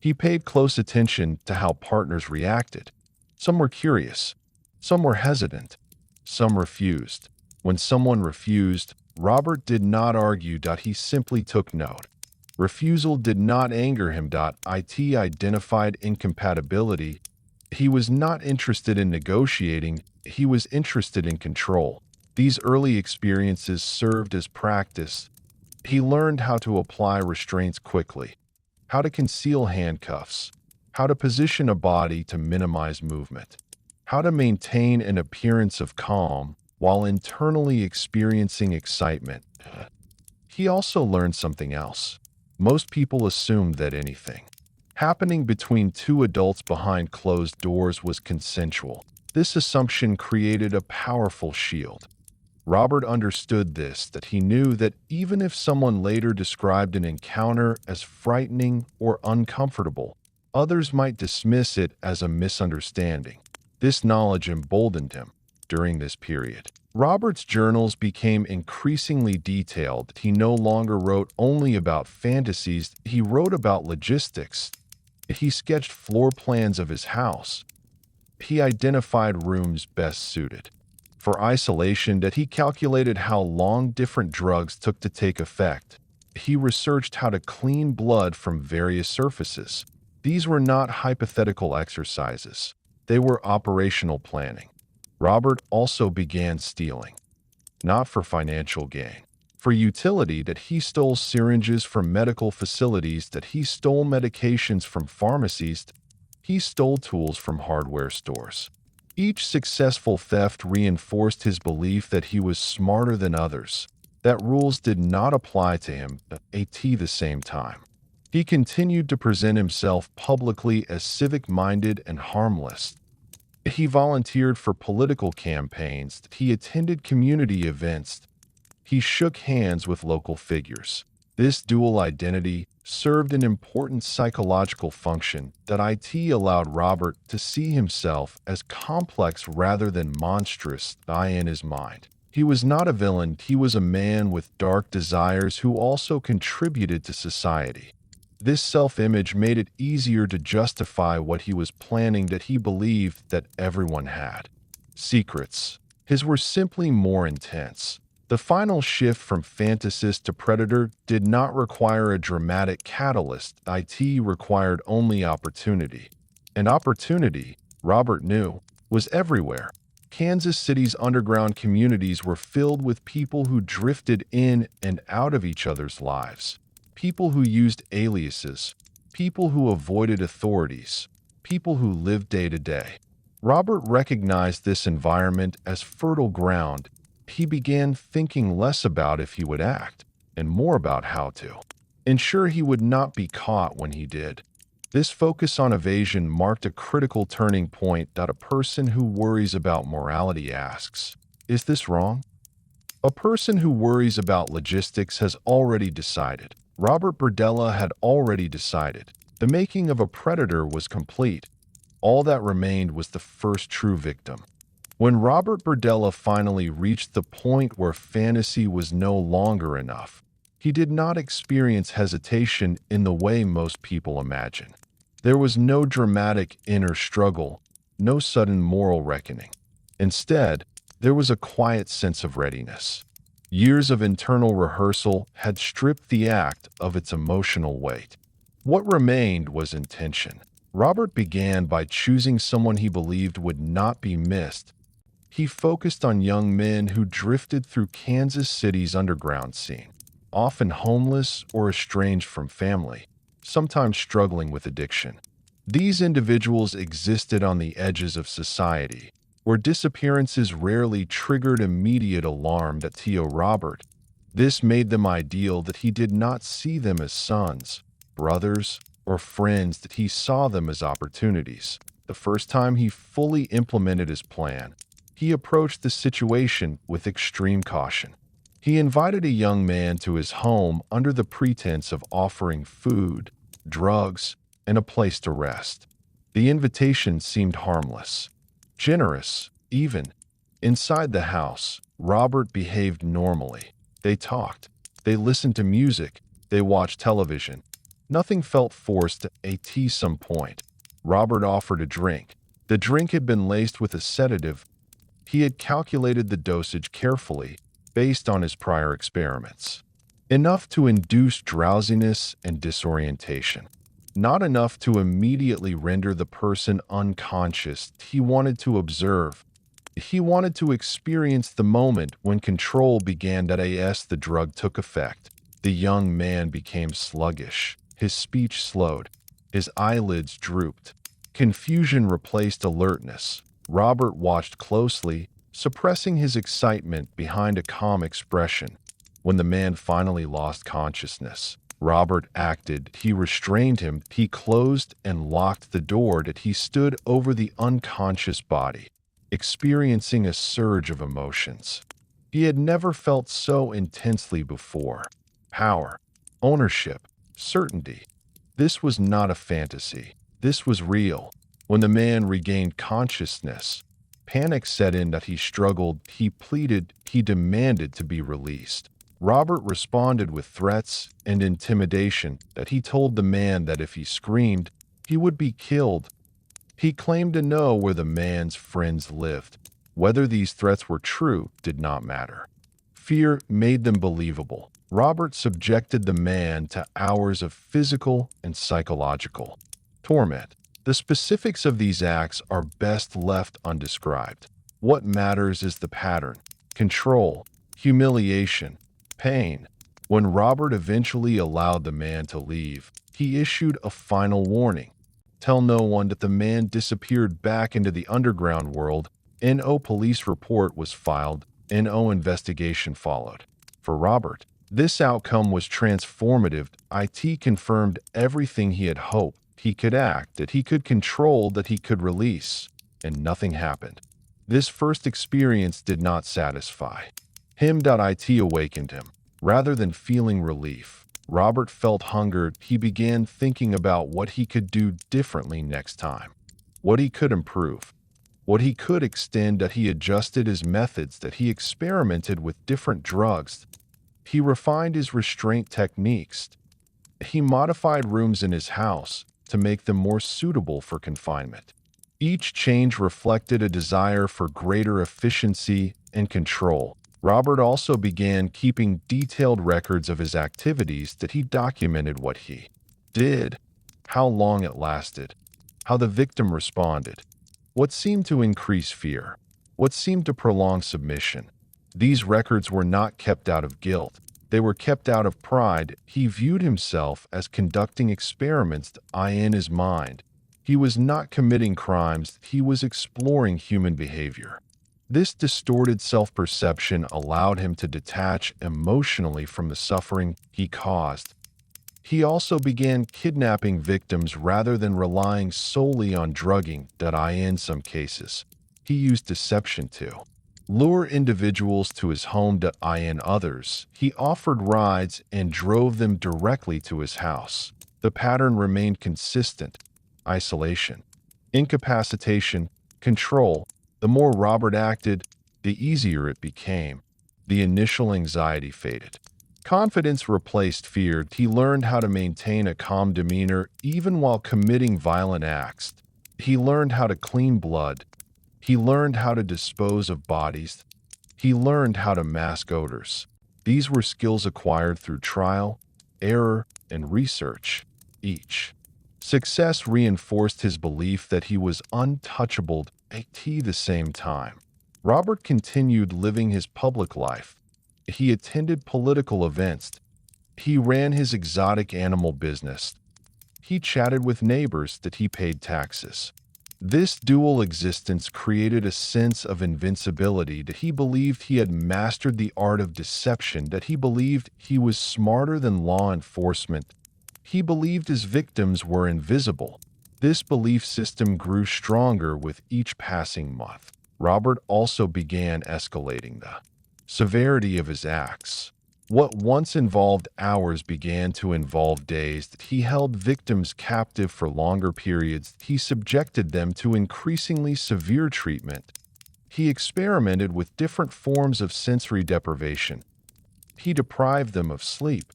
He paid close attention to how partners reacted. Some were curious. Some were hesitant. Some refused. When someone refused, Robert did not argue. He simply took note. Refusal did not anger him. It identified incompatibility. He was not interested in negotiating. He was interested in control. These early experiences served as practice. He learned how to apply restraints quickly, how to conceal handcuffs, how to position a body to minimize movement, how to maintain an appearance of calm while internally experiencing excitement. He also learned something else. Most people assumed that anything happening between two adults behind closed doors was consensual. This assumption created a powerful shield. Robert understood this, that he knew that even if someone later described an encounter as frightening or uncomfortable, others might dismiss it as a misunderstanding. This knowledge emboldened him during this period. Robert's journals became increasingly detailed. He no longer wrote only about fantasies, he wrote about logistics. He sketched floor plans of his house. He identified rooms best suited for isolation. That he calculated how long different drugs took to take effect. He researched how to clean blood from various surfaces. These were not hypothetical exercises. They were operational planning. Robert also began stealing, not for financial gain, for utility. That he stole syringes from medical facilities. That he stole medications from pharmacies. He stole tools from hardware stores. Each successful theft reinforced his belief that he was smarter than others, that rules did not apply to him at the same time. He continued to present himself publicly as civic-minded and harmless. He volunteered for political campaigns. He attended community events. He shook hands with local figures. This dual identity served an important psychological function. That it allowed Robert to see himself as complex rather than monstrous in his mind. He was not a villain. He was a man with dark desires who also contributed to society. This self-image made it easier to justify what he was planning. That he believed that everyone had secrets, His were simply more intense. The final shift from fantasist to predator did not require a dramatic catalyst. It required only opportunity. And opportunity, Robert knew, was everywhere. Kansas City's underground communities were filled with people who drifted in and out of each other's lives. People who used aliases, people who avoided authorities, people who lived day to day. Robert recognized this environment as fertile ground. He began thinking less about if he would act, and more about how to ensure he would not be caught when he did. This focus on evasion marked a critical turning point that a person who worries about morality asks, "Is this wrong?" A person who worries about logistics has already decided. Robert BERDELLA had already decided. The making of a predator was complete. All that remained was the first true victim. When Robert BERDELLA finally reached the point where fantasy was no longer enough, he did not experience hesitation in the way most people imagine. There was no dramatic inner struggle, no sudden moral reckoning. Instead, there was a quiet sense of readiness. Years of internal rehearsal had stripped the act of its emotional weight. What remained was intention. Robert began by choosing someone he believed would not be missed. He focused on young men who drifted through Kansas City's underground scene, often homeless or estranged from family, sometimes struggling with addiction. These individuals existed on the edges of society, where disappearances rarely triggered immediate alarm. To Robert, this made them ideal. That he did not see them as sons, brothers, or friends. That he saw them as opportunities. The first time he fully implemented his plan, he approached the situation with extreme caution. He invited a young man to his home under the pretense of offering food, drugs, and a place to rest. The invitation seemed harmless, generous, even. Inside the house, Robert behaved normally. They talked. They listened to music. They watched television. Nothing felt forced. At some point, Robert offered a drink. The drink had been laced with a sedative. He had calculated the dosage carefully, based on his prior experiments. Enough to induce drowsiness and disorientation. Not enough to immediately render the person unconscious. He wanted to observe. He wanted to experience the moment when control began. As the drug took effect, the young man became sluggish. His speech slowed. His eyelids drooped. Confusion replaced alertness. Robert watched closely, suppressing his excitement behind a calm expression. When the man finally lost consciousness, Robert acted. He restrained him. He closed and locked the door. He stood over the unconscious body, experiencing a surge of emotions. He had never felt so intensely before. Power, ownership, certainty. This was not a fantasy. This was real. When the man regained consciousness, panic set in. He struggled, he pleaded, he demanded to be released. Robert responded with threats and intimidation. He told the man that if he screamed, he would be killed. He claimed to know where the man's friends lived. Whether these threats were true did not matter. Fear made them believable. Robert subjected the man to hours of physical and psychological torment. The specifics of these acts are best left undescribed. What matters is the pattern: control, humiliation, pain. When Robert eventually allowed the man to leave, he issued a final warning. Tell no one. That the man disappeared back into the underground world. No police report was filed. No investigation followed. For Robert, this outcome was transformative. It confirmed everything he had hoped. He could act, that he could control, that he could release, and nothing happened. This first experience did not satisfy him. It awakened him. Rather than feeling relief, Robert felt hunger. He began thinking about what he could do differently next time, what he could improve, what he could extend. He adjusted his methods. He experimented with different drugs. He refined his restraint techniques. He modified rooms in his house to make them more suitable for confinement. Each change reflected a desire for greater efficiency and control. Robert also began keeping detailed records of his activities that he documented what he did, how long it lasted, how the victim responded, what seemed to increase fear, what seemed to prolong submission. These records were not kept out of guilt. They were kept out of pride. He viewed himself as conducting experiments in his mind. He was not committing crimes, he was exploring human behavior. This distorted self-perception allowed him to detach emotionally from the suffering he caused. He also began kidnapping victims rather than relying solely on drugging. In some cases, he used deception to lure individuals to his home. In others, he offered rides and drove them directly to his house. The pattern remained consistent: isolation, incapacitation, control. The more Robert acted, the easier it became. The initial anxiety faded. Confidence replaced fear. He learned how to maintain a calm demeanor even while committing violent acts. He learned how to clean blood. He learned how to dispose of bodies. He learned how to mask odors. These were skills acquired through trial, error, and research. Each success reinforced his belief that he was untouchable. At the same time, Robert continued living his public life. He attended political events. He ran his exotic animal business. He chatted with neighbors that he paid taxes. This dual existence created a sense of invincibility. That he believed he had mastered the art of deception. That he believed he was smarter than law enforcement. He believed his victims were invisible. This belief system grew stronger with each passing month. Robert also began escalating the severity of his acts. What once involved hours began to involve days. He held victims captive for longer periods. He subjected them to increasingly severe treatment. He experimented with different forms of sensory deprivation. He deprived them of sleep.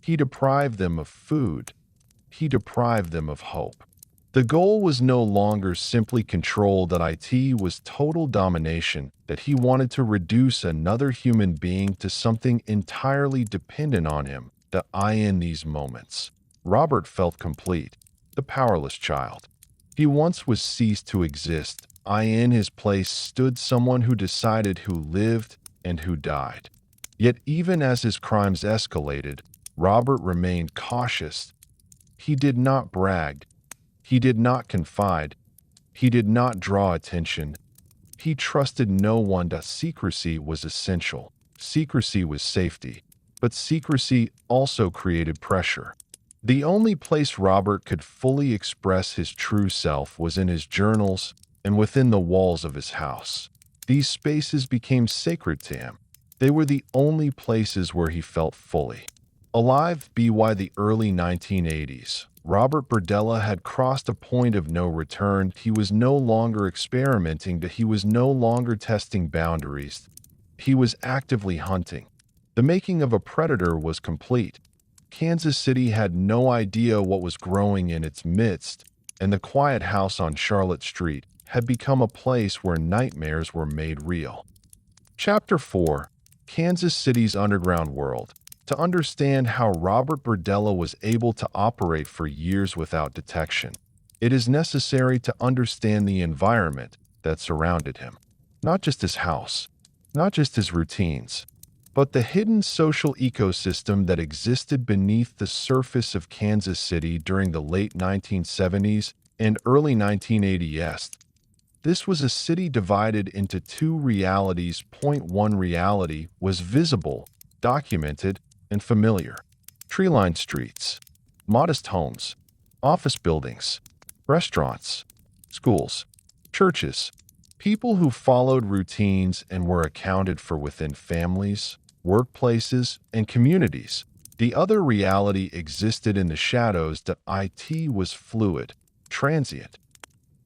He deprived them of food. He deprived them of hope. The goal was no longer simply control. It was total domination. That he wanted to reduce another human being to something entirely dependent on him. In these moments, Robert felt complete, the powerless child. He once was ceased to exist. In his place stood someone who decided who lived and who died. Yet even as his crimes escalated, Robert remained cautious. He did not brag. He did not confide. He did not draw attention. He trusted no one. Secrecy was essential. Secrecy was safety. But secrecy also created pressure. The only place Robert could fully express his true self was in his journals and within the walls of his house. These spaces became sacred to him. They were the only places where he felt fully alive. By the early 1980s, Robert BERDELLA had crossed a point of no return. He was no longer experimenting. He was no longer testing boundaries. He was actively hunting. The making of a predator was complete. Kansas City had no idea what was growing in its midst, and the quiet house on Charlotte Street had become a place where nightmares were made real. Chapter 4: Kansas City's Underground World. To understand how Robert BERDELLA was able to operate for years without detection, it is necessary to understand the environment that surrounded him. Not just his house, not just his routines, but the hidden social ecosystem that existed beneath the surface of Kansas City during the late 1970s and early 1980s. This was a city divided into two realities. Point one reality was visible, documented, and familiar. Tree-lined streets, modest homes, office buildings, restaurants, schools, churches, people who followed routines and were accounted for within families, workplaces, and communities. The other reality existed in the shadows. It was fluid, transient,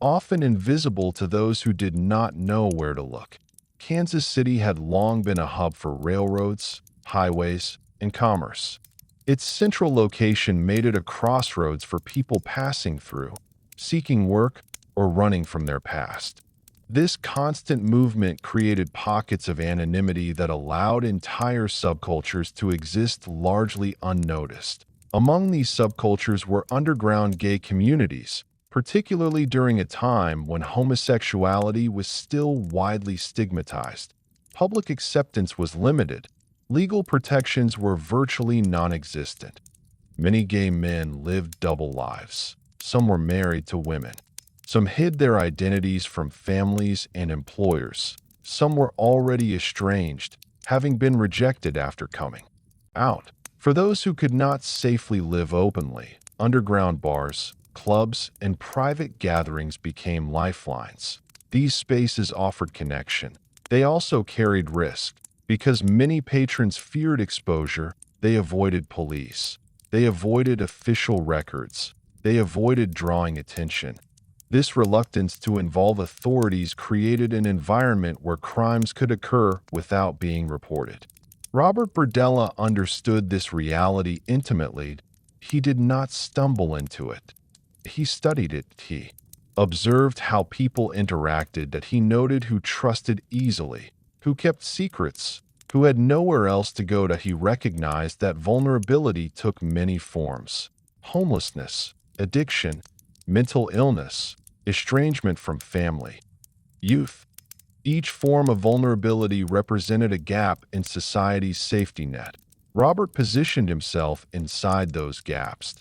often invisible to those who did not know where to look. Kansas City had long been a hub for railroads, highways, and commerce. Its central location made it a crossroads for people passing through, seeking work, or running from their past. This constant movement created pockets of anonymity that allowed entire subcultures to exist largely unnoticed. Among these subcultures were underground gay communities, particularly during a time when homosexuality was still widely stigmatized. Public acceptance was limited. Legal protections were virtually non-existent. Many gay men lived double lives. Some were married to women. Some hid their identities from families and employers. Some were already estranged, having been rejected after coming out. For those who could not safely live openly, underground bars, clubs, and private gatherings became lifelines. These spaces offered connection. They also carried risk. Because many patrons feared exposure, they avoided police. They avoided official records. They avoided drawing attention. This reluctance to involve authorities created an environment where crimes could occur without being reported. Robert BERDELLA understood this reality intimately. He did not stumble into it. He studied it. He observed how people interacted, that he noted who trusted easily, who kept secrets, who had nowhere else to go. That he recognized that vulnerability took many forms: homelessness, addiction, mental illness, estrangement from family, youth. Each form of vulnerability represented a gap in society's safety net. Robert positioned himself inside those gaps.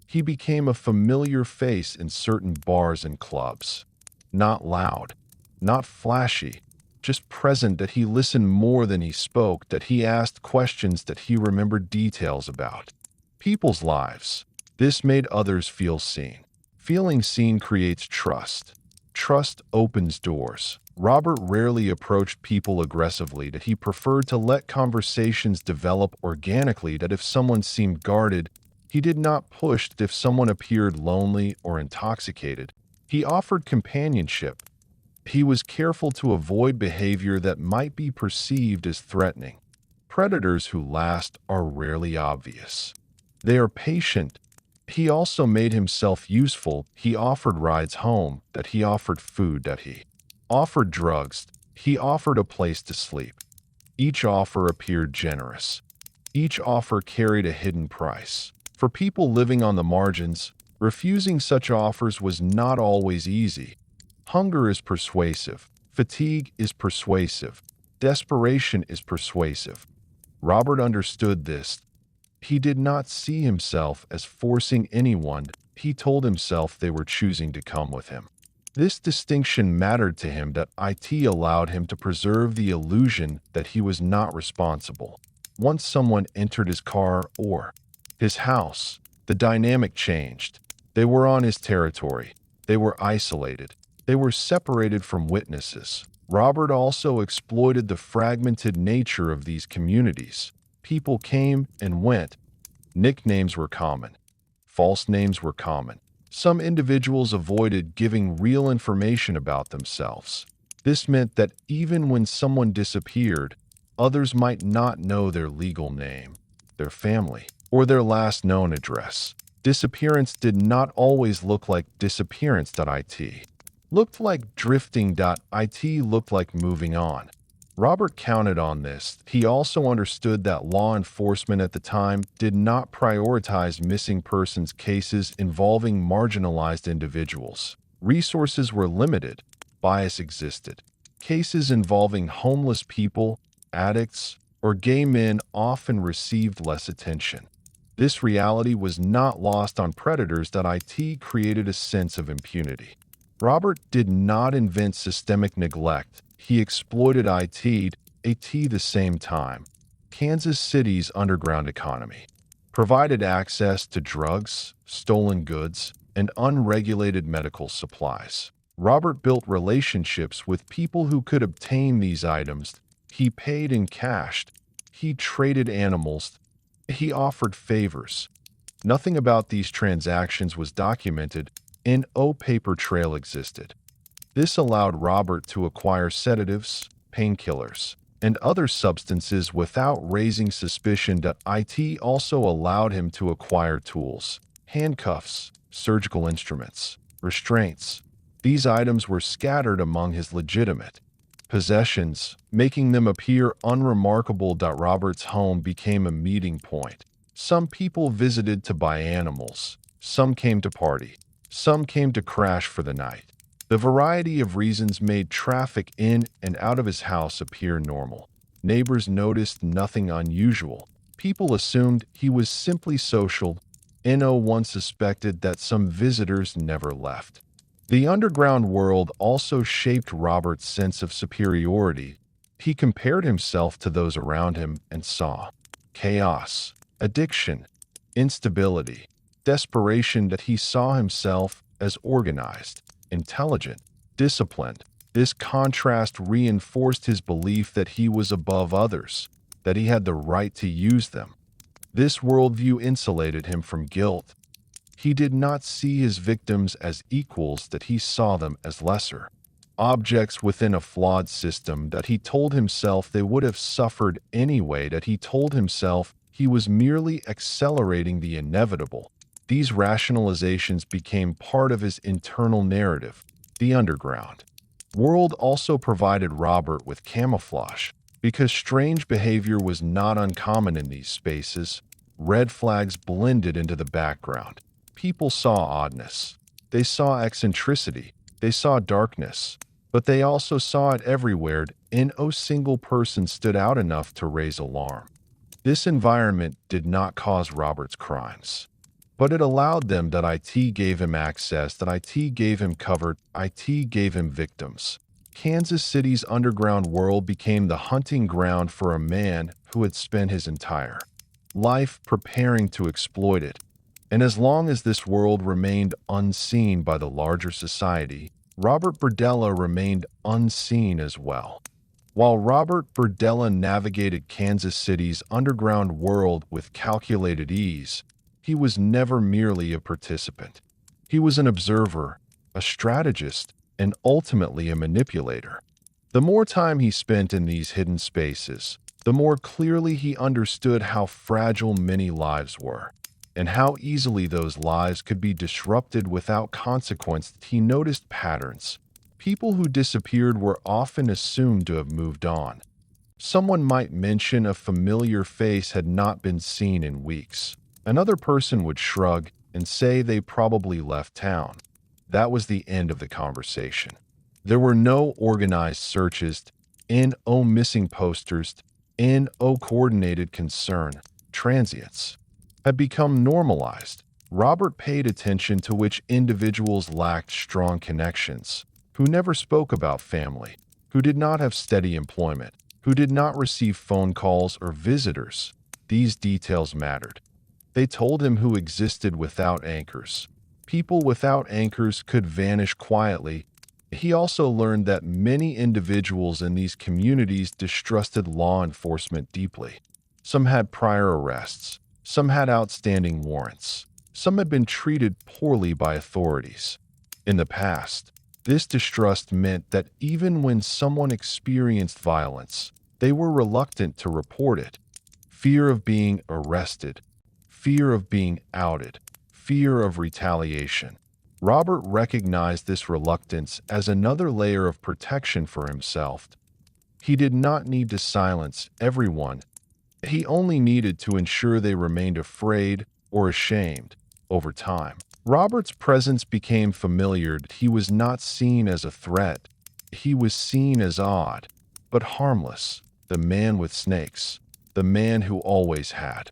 He became a familiar face in certain bars and clubs. Not loud, not flashy, just present. That he listened more than he spoke, that he asked questions, that he remembered details about people's lives. This made others feel seen. Feeling seen creates trust. Trust opens doors. Robert rarely approached people aggressively, that he preferred to let conversations develop organically, that if someone seemed guarded, he did not push. If someone appeared lonely or intoxicated, he offered companionship. He was careful to avoid behavior that might be perceived as threatening. Predators who last are rarely obvious. They are patient. He also made himself useful. He offered rides home, that he offered food, that he offered drugs, he offered a place to sleep. Each offer appeared generous. Each offer carried a hidden price. For people living on the margins, refusing such offers was not always easy. Hunger is persuasive. Fatigue is persuasive. Desperation is persuasive. Robert understood this. He did not see himself as forcing anyone. He told himself they were choosing to come with him. This distinction mattered to him, that it allowed him to preserve the illusion that he was not responsible. Once someone entered his car or his house, the dynamic changed. They were on his territory. They were isolated. They were separated from witnesses. Robert also exploited the fragmented nature of these communities. People came and went. Nicknames were common. False names were common. Some individuals avoided giving real information about themselves. This meant that even when someone disappeared, others might not know their legal name, their family, or their last known address. Disappearance did not always look like disappearance.it. Looked like drifting.it, looked like moving on. Robert counted on this. He also understood that law enforcement at the time did not prioritize missing persons cases involving marginalized individuals. Resources were limited. Bias existed. Cases involving homeless people, addicts, or gay men often received less attention. This reality was not lost on predators. It created a sense of impunity. Robert did not invent systemic neglect. He exploited it the same time. Kansas City's underground economy provided access to drugs, stolen goods, and unregulated medical supplies. Robert built relationships with people who could obtain these items. He paid in cash. He traded animals. He offered favors. Nothing about these transactions was documented. No paper trail existed. This allowed Robert to acquire sedatives, painkillers, and other substances without raising suspicion. It also allowed him to acquire tools, handcuffs, surgical instruments, restraints, These items were scattered among his legitimate possessions, making them appear unremarkable. Robert's home became a meeting point. Some people visited to buy animals, some came to party, some came to crash for the night. The variety of reasons made traffic in and out of his house appear normal. Neighbors noticed nothing unusual. People assumed he was simply social. No one suspected that some visitors never left. The underground world also shaped Robert's sense of superiority. He compared himself to those around him and saw chaos, addiction, instability, desperation. That he saw himself as organized, intelligent, disciplined. This contrast reinforced his belief that he was above others, that he had the right to use them. This worldview insulated him from guilt. He did not see his victims as equals, that he saw them as lesser objects within a flawed system. That he told himself they would have suffered anyway. That he told himself he was merely accelerating the inevitable. These rationalizations became part of his internal narrative. The underground world also provided Robert with camouflage. Because strange behavior was not uncommon in these spaces, red flags blended into the background. People saw oddness. They saw eccentricity. They saw darkness. But they also saw it everywhere, and no single person stood out enough to raise alarm. This environment did not cause Robert's crimes, but it allowed them. That it gave him access, that it gave him cover, it gave him victims. Kansas City's underground world became the hunting ground for a man who had spent his entire life preparing to exploit it. And as long as this world remained unseen by the larger society, Robert BERDELLA remained unseen as well. While Robert BERDELLA navigated Kansas City's underground world with calculated ease, he was never merely a participant. He was an observer, a strategist, and ultimately a manipulator. The more time he spent in these hidden spaces, the more clearly he understood how fragile many lives were, and how easily those lives could be disrupted without consequence. He noticed patterns. People who disappeared were often assumed to have moved on. Someone might mention a familiar face had not been seen in weeks. Another person would shrug and say they probably left town. That was the end of the conversation. There were no organized searches, no missing posters, no coordinated concern. Transients had become normalized. Robert paid attention to which individuals lacked strong connections, who never spoke about family, who did not have steady employment, who did not receive phone calls or visitors. These details mattered. They told him who existed without anchors. People without anchors could vanish quietly. He also learned that many individuals in these communities distrusted law enforcement deeply. Some had prior arrests. Some had outstanding warrants. Some had been treated poorly by authorities. In the past, this distrust meant that even when someone experienced violence, they were reluctant to report it. Fear of being arrested, fear of being outed, fear of retaliation. Robert recognized this reluctance as another layer of protection for himself. He did not need to silence everyone. He only needed to ensure they remained afraid or ashamed. Over time, Robert's presence became familiar. He was not seen as a threat. He was seen as odd, but harmless. The man with snakes. The man who always had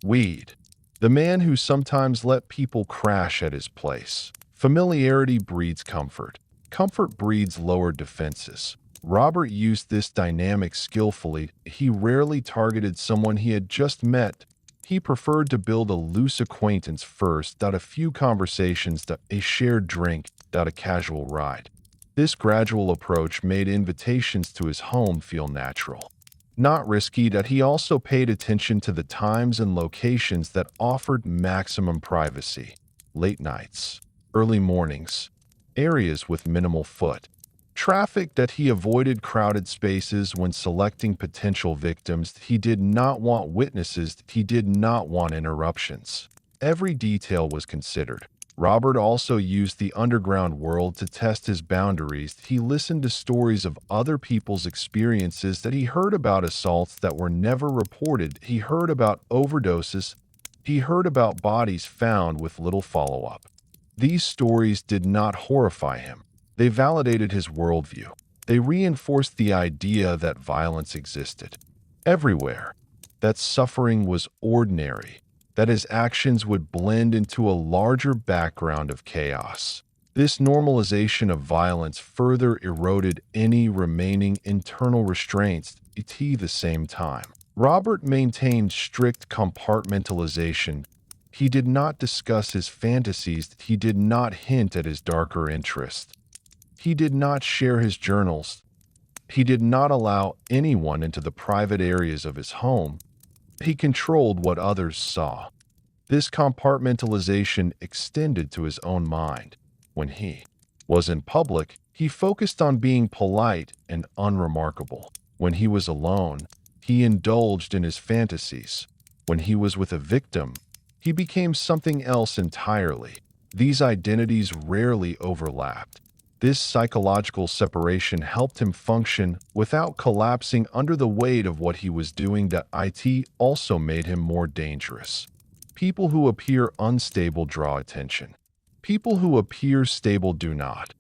weed. The man who sometimes let people crash at his place. Familiarity breeds comfort. Comfort breeds lowered defenses. Robert used this dynamic skillfully. He rarely targeted someone he had just met. He preferred to build a loose acquaintance first, a few conversations, a shared drink, a casual ride. This gradual approach made invitations to his home feel natural. Not risky. He also paid attention to the times and locations that offered maximum privacy. Late nights, early mornings, areas with minimal foot traffic. He avoided crowded spaces when selecting potential victims. He did not want witnesses. He did not want interruptions. Every detail was considered. Robert also used the underground world to test his boundaries. He listened to stories of other people's experiences that he heard about assaults that were never reported. He heard about overdoses. He heard about bodies found with little follow-up. These stories did not horrify him. They validated his worldview. They reinforced the idea that violence existed everywhere, that suffering was ordinary, that his actions would blend into a larger background of chaos. This normalization of violence further eroded any remaining internal restraints. At the same time, Robert maintained strict compartmentalization. He did not discuss his fantasies. He did not hint at his darker interests. He did not share his journals. He did not allow anyone into the private areas of his home. He controlled what others saw. This compartmentalization extended to his own mind. When he was in public, he focused on being polite and unremarkable. When he was alone, he indulged in his fantasies. When he was with a victim, he became something else entirely. These identities rarely overlapped. This psychological separation helped him function without collapsing under the weight of what he was doing. It also made him more dangerous. People who appear unstable draw attention. People who appear stable do not.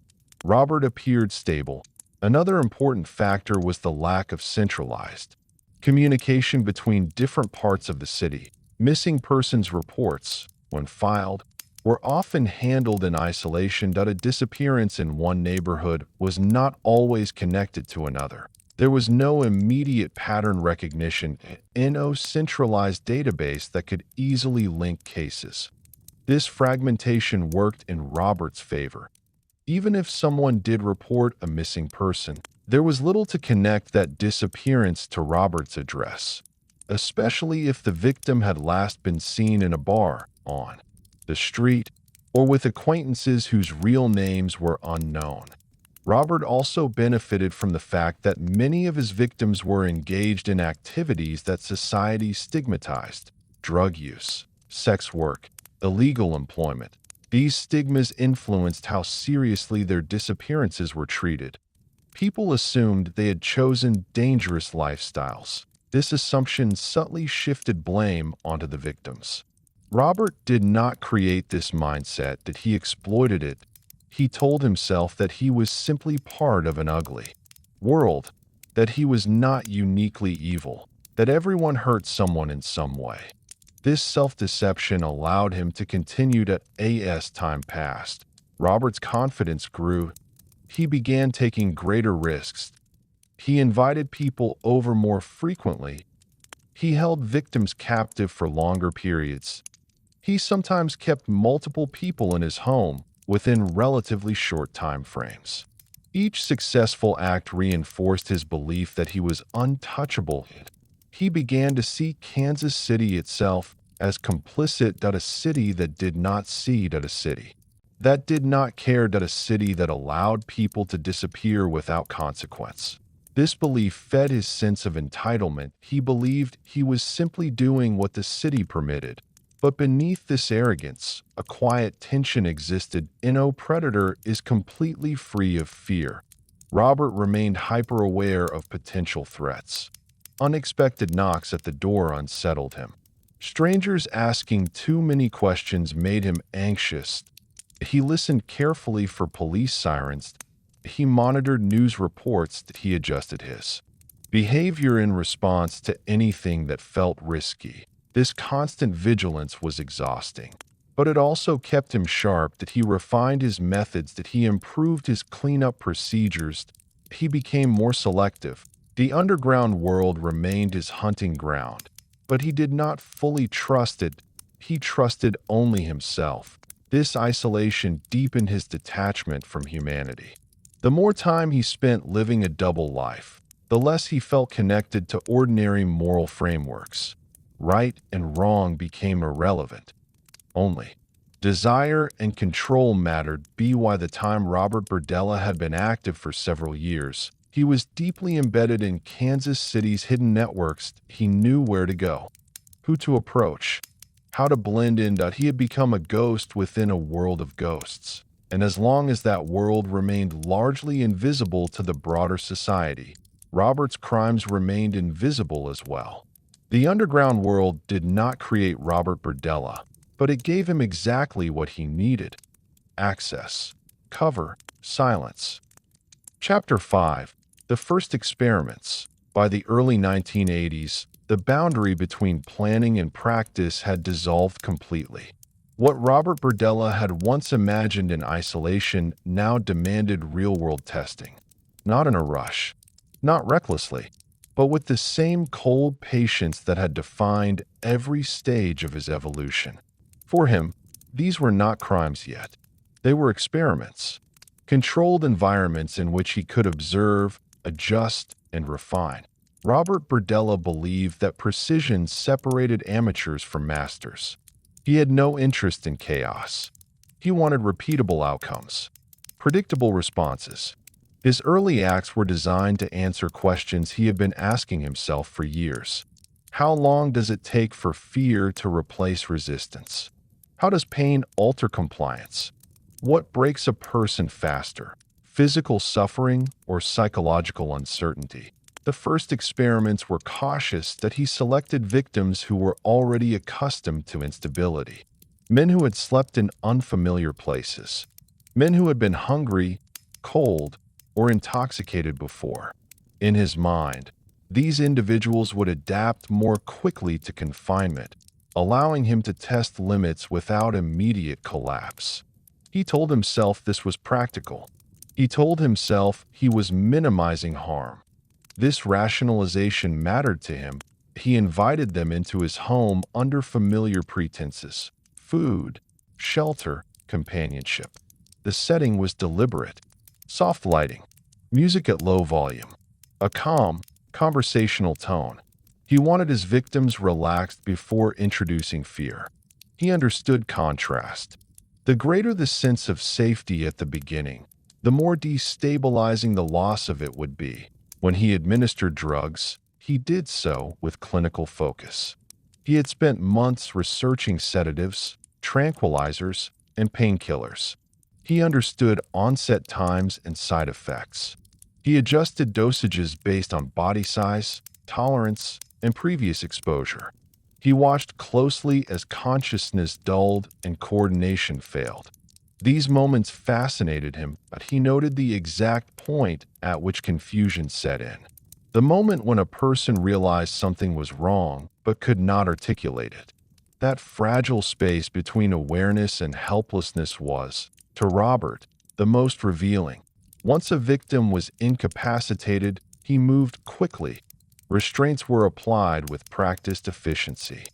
Robert appeared stable. Another important factor was the lack of centralized communication between different parts of the city. Missing persons reports, when filed, were often handled in isolation. A disappearance in one neighborhood was not always connected to another. There was no immediate pattern recognition and no centralized database that could easily link cases. This fragmentation worked in Robert's favor. Even if someone did report a missing person, there was little to connect that disappearance to Robert's address, especially if the victim had last been seen in a bar, on the street, or with acquaintances whose real names were unknown. Robert also benefited from the fact that many of his victims were engaged in activities that society stigmatized: drug use, sex work, illegal employment. These stigmas influenced how seriously their disappearances were treated. People assumed they had chosen dangerous lifestyles. This assumption subtly shifted blame onto the victims. Robert did not create this mindset, that he exploited it. He told himself that he was simply part of an ugly world, that he was not uniquely evil, that everyone hurt someone in some way. This self-deception allowed him to continue to as time passed. Robert's confidence grew. He began taking greater risks. He invited people over more frequently. He held victims captive for longer periods. He sometimes kept multiple people in his home within relatively short time frames. Each successful act reinforced his belief that he was untouchable. He began to see Kansas City itself as complicit. A city that did not see. A city that did not care. A city that allowed people to disappear without consequence. This belief fed his sense of entitlement. He believed he was simply doing what the city permitted. But beneath this arrogance, a quiet tension existed. No predator is completely free of fear. Robert remained hyper-aware of potential threats. Unexpected knocks at the door unsettled him. Strangers asking too many questions made him anxious. He listened carefully for police sirens. He monitored news reports. He adjusted his behavior in response to anything that felt risky. This constant vigilance was exhausting, but it also kept him sharp. He refined his methods. He improved his cleanup procedures. He became more selective. The underground world remained his hunting ground, but he did not fully trust it. He trusted only himself. This isolation deepened his detachment from humanity. The more time he spent living a double life, the less he felt connected to ordinary moral frameworks. Right and wrong became irrelevant. Only desire and control mattered. By the time Robert BERDELLA had been active for several years, he was deeply embedded in Kansas City's hidden networks. He knew where to go, who to approach, how to blend in. He had become a ghost within a world of ghosts. And as long as that world remained largely invisible to the broader society, Robert's crimes remained invisible as well. The underground world did not create Robert BERDELLA, but it gave him exactly what he needed: access, cover, silence. Chapter 5. The First Experiments. By the early 1980s, the boundary between planning and practice had dissolved completely. What Robert BERDELLA had once imagined in isolation now demanded real-world testing. Not in a rush, not recklessly, but with the same cold patience that had defined every stage of his evolution. For him, these were not crimes yet. They were experiments, controlled environments in which he could observe, adjust, and refine. Robert BERDELLA believed that precision separated amateurs from masters. He had no interest in chaos. He wanted repeatable outcomes, predictable responses. His early acts were designed to answer questions he had been asking himself for years. How long does it take for fear to replace resistance? How does pain alter compliance? What breaks a person faster, physical suffering or psychological uncertainty? The first experiments were cautious that he selected victims who were already accustomed to instability. Men who had slept in unfamiliar places. Men who had been hungry, cold, or intoxicated before. In his mind, these individuals would adapt more quickly to confinement, allowing him to test limits without immediate collapse. He told himself this was practical. He told himself he was minimizing harm. This rationalization mattered to him. He invited them into his home under familiar pretenses: food, shelter, companionship. The setting was deliberate. Soft lighting, music at low volume, a calm, conversational tone. He wanted his victims relaxed before introducing fear. He understood contrast. The greater the sense of safety at the beginning, the more destabilizing the loss of it would be. When he administered drugs, he did so with clinical focus. He had spent months researching sedatives, tranquilizers, and painkillers. He understood onset times and side effects. He adjusted dosages based on body size, tolerance, and previous exposure. He watched closely as consciousness dulled and coordination failed. These moments fascinated him, but he noted the exact point at which confusion set in. The moment when a person realized something was wrong but could not articulate it. That fragile space between awareness and helplessness was, to Robert, the most revealing. Once a victim was incapacitated, he moved quickly. Restraints were applied with practiced efficiency.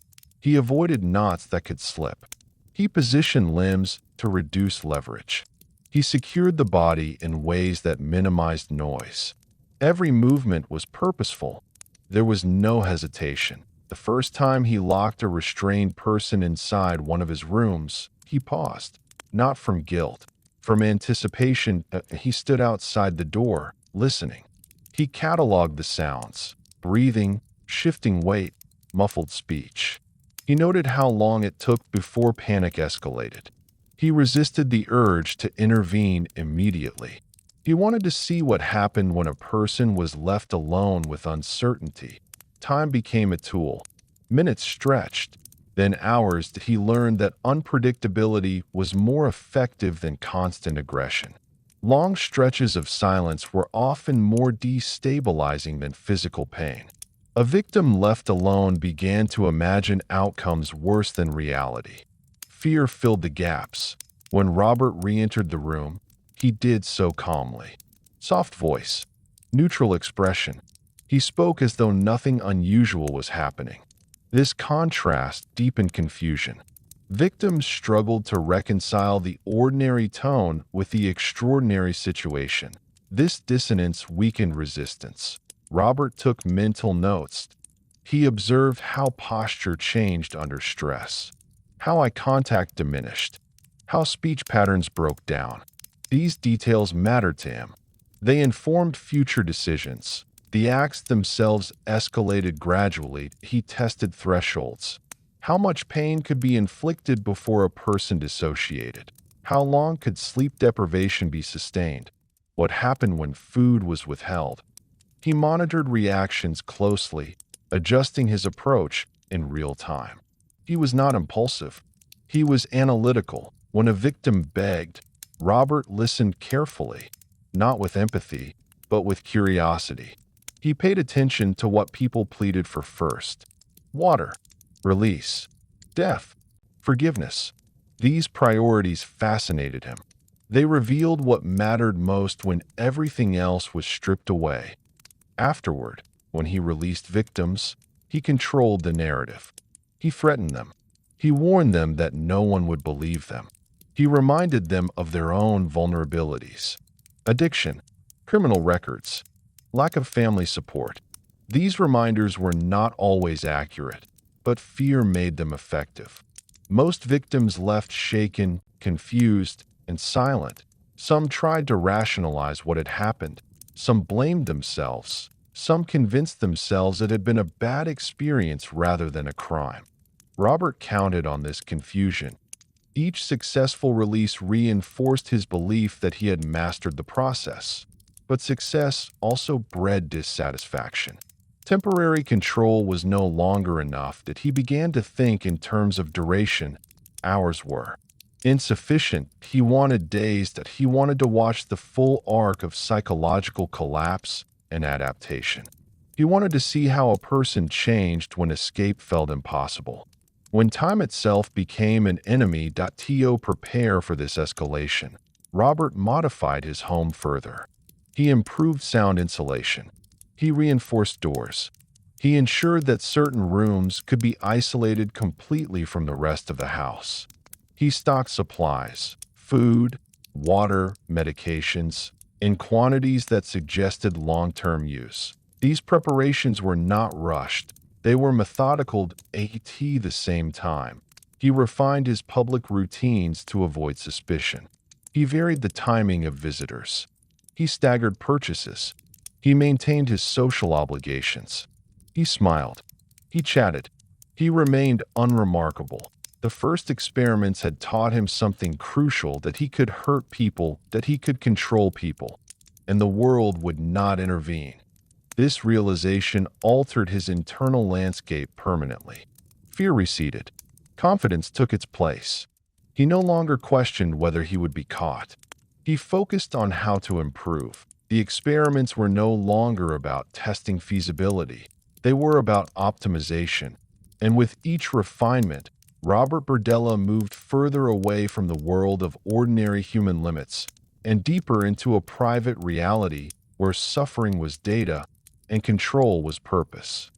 He avoided knots that could slip. He positioned limbs to reduce leverage. He secured the body in ways that minimized noise. Every movement was purposeful. There was no hesitation. The first time he locked a restrained person inside one of his rooms, he paused. Not from guilt, from anticipation. He stood outside the door, listening. He cataloged the sounds: breathing, shifting weight, muffled speech. He noted how long it took before panic escalated. He resisted the urge to intervene immediately. He wanted to see what happened when a person was left alone with uncertainty. Time became a tool. Minutes stretched, then hours. He learned that unpredictability was more effective than constant aggression. Long stretches of silence were often more destabilizing than physical pain. A victim left alone began to imagine outcomes worse than reality. Fear filled the gaps. When Robert re-entered the room, he did so calmly. Soft voice, neutral expression. He spoke as though nothing unusual was happening. This contrast deepened confusion. Victims struggled to reconcile the ordinary tone with the extraordinary situation. This dissonance weakened resistance. Robert took mental notes. He observed how posture changed under stress, how eye contact diminished, how speech patterns broke down. These details mattered to him. They informed future decisions. The acts themselves escalated gradually. He tested thresholds. How much pain could be inflicted before a person dissociated? How long could sleep deprivation be sustained? What happened when food was withheld? He monitored reactions closely, adjusting his approach in real time. He was not impulsive. He was analytical. When a victim begged, Robert listened carefully, not with empathy, but with curiosity. He paid attention to what people pleaded for first: water, release, death, forgiveness. These priorities fascinated him. They revealed what mattered most when everything else was stripped away. Afterward, when he released victims, he controlled the narrative. He threatened them. He warned them that no one would believe them. He reminded them of their own vulnerabilities: addiction, criminal records, lack of family support. These reminders were not always accurate, but fear made them effective. Most victims left shaken, confused, and silent. Some tried to rationalize what had happened. Some blamed themselves. Some convinced themselves it had been a bad experience rather than a crime. Robert counted on this confusion. Each successful release reinforced his belief that he had mastered the process. But success also bred dissatisfaction. Temporary control was no longer enough that he began to think in terms of duration. Hours were insufficient. He wanted days, that he wanted to watch the full arc of psychological collapse and adaptation. He wanted to see how a person changed when escape felt impossible. When time itself became an enemy. To prepare for this escalation, Robert modified his home further. He improved sound insulation. He reinforced doors. He ensured that certain rooms could be isolated completely from the rest of the house. He stocked supplies, food, water, medications, in quantities that suggested long-term use. These preparations were not rushed. They were methodical at the same time. He refined his public routines to avoid suspicion. He varied the timing of visitors. He staggered purchases. He maintained his social obligations. He smiled. He chatted. He remained unremarkable. The first experiments had taught him something crucial: that he could hurt people, that he could control people, and the world would not intervene. This realization altered his internal landscape permanently. Fear receded. Confidence took its place. He no longer questioned whether he would be caught. He focused on how to improve. The experiments were no longer about testing feasibility. They were about optimization. And with each refinement, Robert BERDELLA moved further away from the world of ordinary human limits and deeper into a private reality where suffering was data and control was purpose.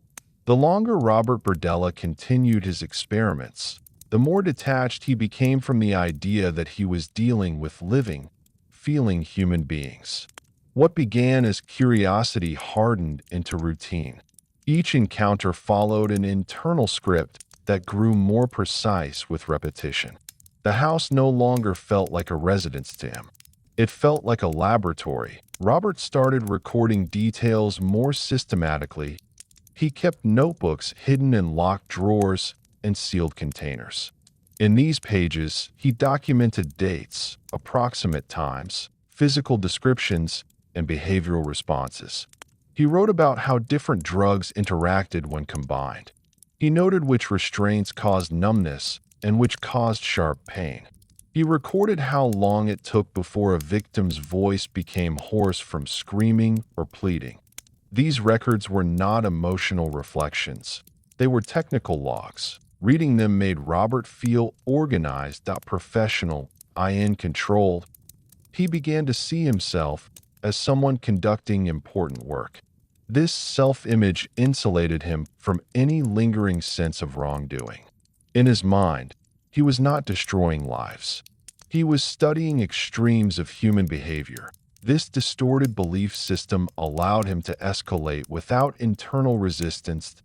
The longer Robert BERDELLA continued his experiments, the more detached he became from the idea that he was dealing with living, feeling human beings. What began as curiosity hardened into routine. Each encounter followed an internal script that grew more precise with repetition. The house no longer felt like a residence to him. It felt like a laboratory. Robert started recording details more systematically. He kept notebooks hidden in locked drawers and sealed containers. In these pages, he documented dates, approximate times, physical descriptions, and behavioral responses. He wrote about how different drugs interacted when combined. He noted which restraints caused numbness and which caused sharp pain. He recorded how long it took before a victim's voice became hoarse from screaming or pleading. These records were not emotional reflections. They were technical logs. Reading them made Robert feel organized, professional, in control. He began to see himself as someone conducting important work. This self-image insulated him from any lingering sense of wrongdoing. In his mind, he was not destroying lives. He was studying extremes of human behavior. This distorted belief system allowed him to escalate without internal resistance.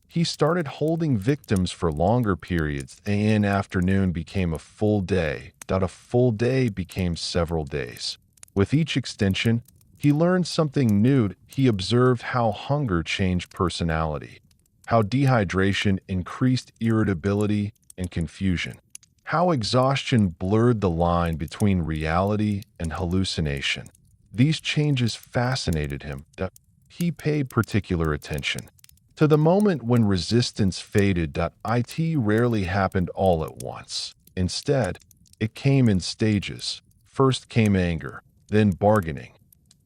He started holding victims for longer periods. An afternoon became a full day. A full day became several days. With each extension, he learned something new. He observed how hunger changed personality. how dehydration increased irritability and confusion, how exhaustion blurred the line between reality and hallucination. These changes fascinated him that he paid particular attention. To the moment when resistance faded, it rarely happened all at once. Instead, it came in stages. First came anger, then bargaining,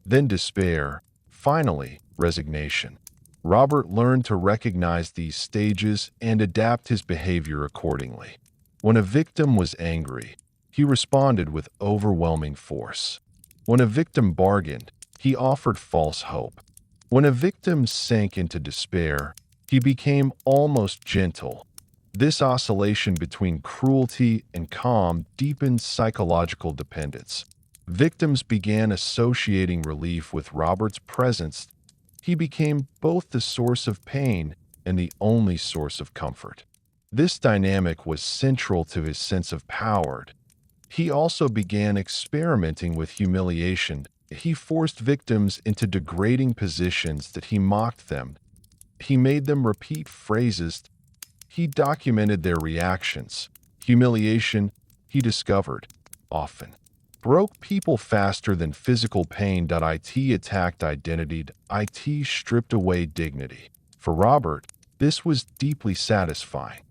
then despair, finally resignation. Robert learned to recognize these stages and adapt his behavior accordingly. When a victim was angry, he responded with overwhelming force. When a victim bargained, he offered false hope. When a victim sank into despair, he became almost gentle. This oscillation between cruelty and calm deepened psychological dependence. Victims began associating relief with Robert's presence. He became both the source of pain and the only source of comfort. This dynamic was central to his sense of power. He also began experimenting with humiliation. He forced victims into degrading positions that he mocked them. He made them repeat phrases. He documented their reactions. Humiliation, he discovered, often broke people faster than physical pain. It attacked identity. It stripped away dignity. For Robert, this was deeply satisfying,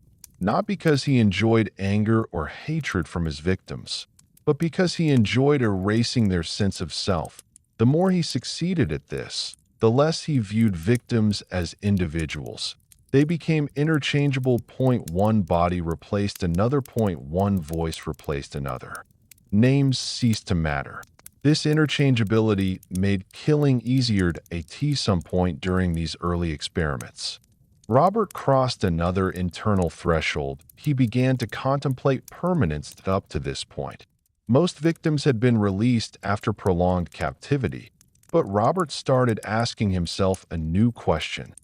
not because he enjoyed anger or hatred from his victims, but because he enjoyed erasing their sense of self. The more he succeeded at this, the less he viewed victims as individuals. They became interchangeable. One body replaced another. One voice replaced another. Names ceased to matter. This interchangeability made killing easier at some point during these early experiments. Robert crossed another internal threshold. He began to contemplate permanence. Up to this point, most victims had been released after prolonged captivity, but Robert started asking himself a new question.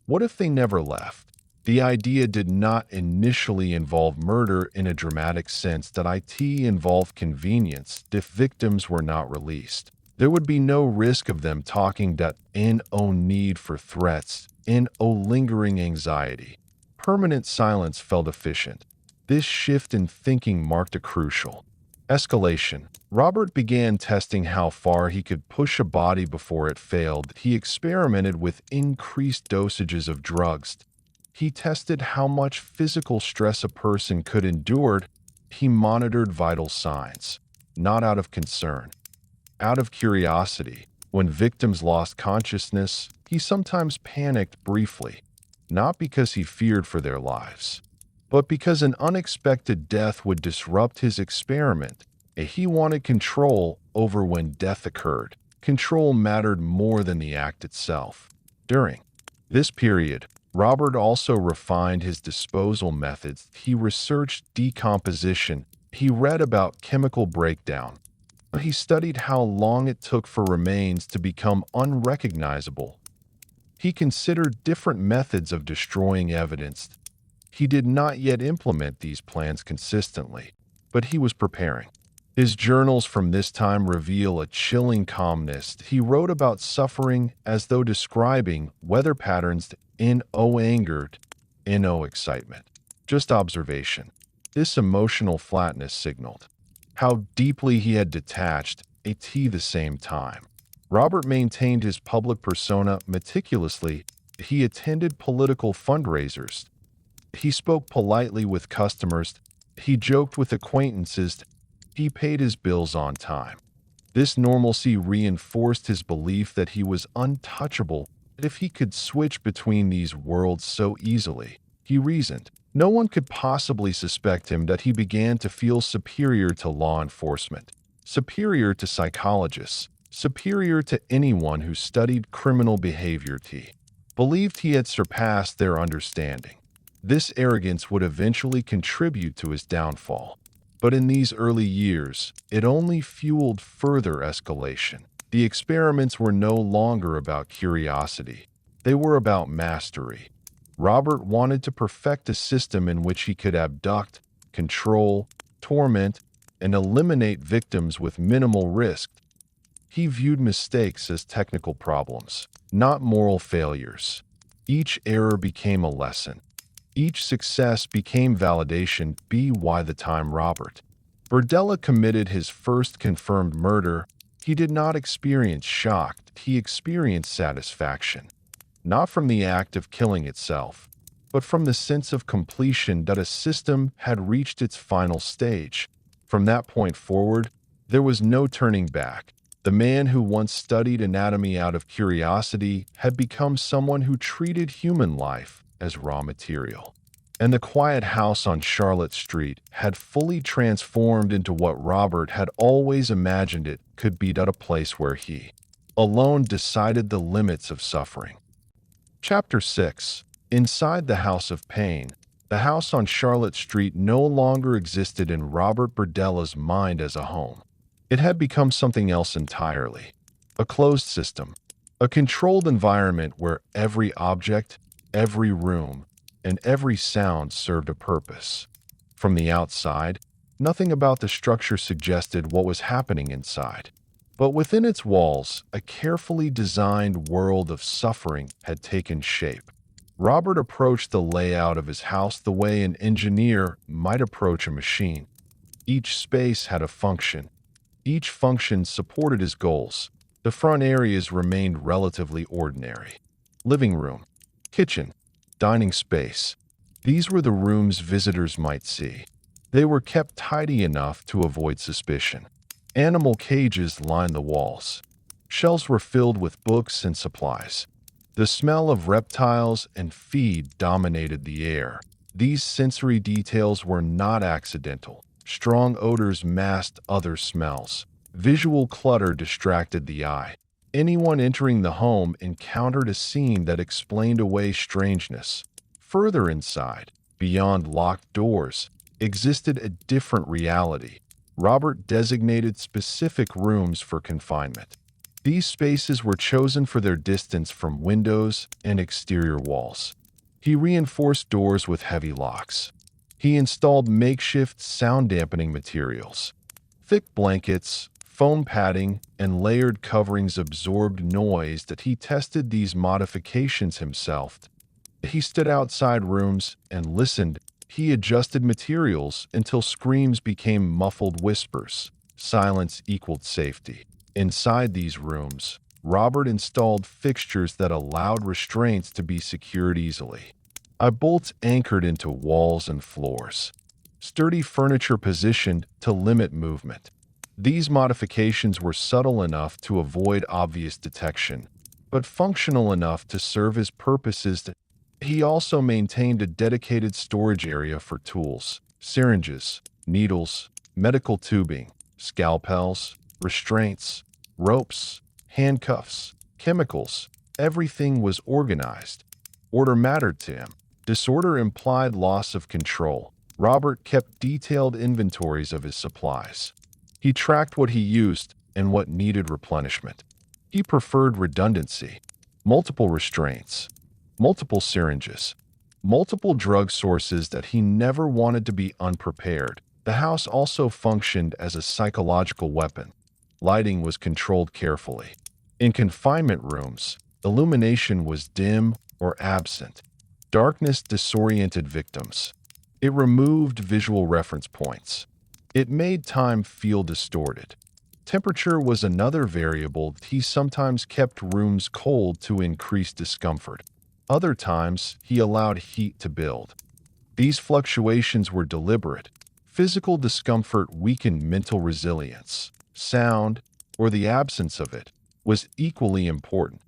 What if they never left? The idea did not initially involve murder in a dramatic sense. It involved convenience. If victims were not released, there would be no risk of them talking. No need for threats. No lingering anxiety. Permanent silence felt efficient. This shift in thinking marked a crucial escalation. Robert began testing how far he could push a body before it failed. He experimented with increased dosages of drugs. He tested how much physical stress a person could endure. He monitored vital signs, not out of concern, out of curiosity. When victims lost consciousness, he sometimes panicked briefly, not because he feared for their lives, but because an unexpected death would disrupt his experiment. He wanted control over when death occurred. Control mattered more than the act itself. During this period, Robert also refined his disposal methods. He researched decomposition. He read about chemical breakdown. He studied how long it took for remains to become unrecognizable. He considered different methods of destroying evidence. He did not yet implement these plans consistently, but he was preparing. His journals from this time reveal a chilling calmness. He wrote about suffering as though describing weather patterns. No anger, no excitement, just observation. This emotional flatness signaled how deeply he had detached at the same time. Robert maintained his public persona meticulously. He attended political fundraisers. He spoke politely with customers. He joked with acquaintances. He paid his bills on time. This normalcy reinforced his belief that he was untouchable. If he could switch between these worlds so easily, he reasoned, no one could possibly suspect him. That he began to feel superior to law enforcement, superior to psychologists, superior to anyone who studied criminal behavior. He believed he had surpassed their understanding. This arrogance would eventually contribute to his downfall. But in these early years, it only fueled further escalation. The experiments were no longer about curiosity. They were about mastery. Robert wanted to perfect a system in which he could abduct, control, torment, and eliminate victims with minimal risk. He viewed mistakes as technical problems, not moral failures. Each error became a lesson. Each success became validation. By the time Robert Berdella committed his first confirmed murder, he did not experience shock, he experienced satisfaction. Not from the act of killing itself, but from the sense of completion that a system had reached its final stage. From that point forward, there was no turning back. The man who once studied anatomy out of curiosity had become someone who treated human life as raw material. And the quiet house on Charlotte Street had fully transformed into what Robert had always imagined it could be, a place where he alone decided the limits of suffering. Chapter 6. Inside the House of Pain. The house on Charlotte Street no longer existed in Robert Berdella's mind as a home. It had become something else entirely. A closed system. A controlled environment where every object, every room, and every sound served a purpose. From the outside, nothing about the structure suggested what was happening inside. But within its walls, a carefully designed world of suffering had taken shape. Robert approached the layout of his house the way an engineer might approach a machine. Each space had a function. Each function supported his goals. The front areas remained relatively ordinary. Living room, kitchen, dining space. These were the rooms visitors might see. They were kept tidy enough to avoid suspicion. Animal cages lined the walls. Shelves were filled with books and supplies. The smell of reptiles and feed dominated the air. These sensory details were not accidental. Strong odors masked other smells. Visual clutter distracted the eye. Anyone entering the home encountered a scene that explained away strangeness. Further inside, beyond locked doors, existed a different reality. Robert designated specific rooms for confinement. These spaces were chosen for their distance from windows and exterior walls. He reinforced doors with heavy locks. He installed makeshift sound-dampening materials. Thick blankets, foam padding, and layered coverings absorbed noise that he tested these modifications himself. He stood outside rooms and listened. He adjusted materials until screams became muffled whispers. Silence equaled safety. Inside these rooms, Robert installed fixtures that allowed restraints to be secured easily. Bolts anchored into walls and floors. Sturdy furniture positioned to limit movement. These modifications were subtle enough to avoid obvious detection, but functional enough to serve his purposes. He also maintained a dedicated storage area for tools, syringes, needles, medical tubing, scalpels, restraints, ropes, handcuffs, chemicals. Everything was organized. Order mattered to him. Disorder implied loss of control. Robert kept detailed inventories of his supplies. He tracked what he used and what needed replenishment. He preferred redundancy. Multiple restraints, multiple syringes, multiple drug sources that he never wanted to be unprepared. The house also functioned as a psychological weapon. Lighting was controlled carefully. In confinement rooms, illumination was dim or absent. Darkness disoriented victims. It removed visual reference points. It made time feel distorted. Temperature was another variable. He sometimes kept rooms cold to increase discomfort. Other times, he allowed heat to build. These fluctuations were deliberate. Physical discomfort weakened mental resilience. Sound, or the absence of it, was equally important.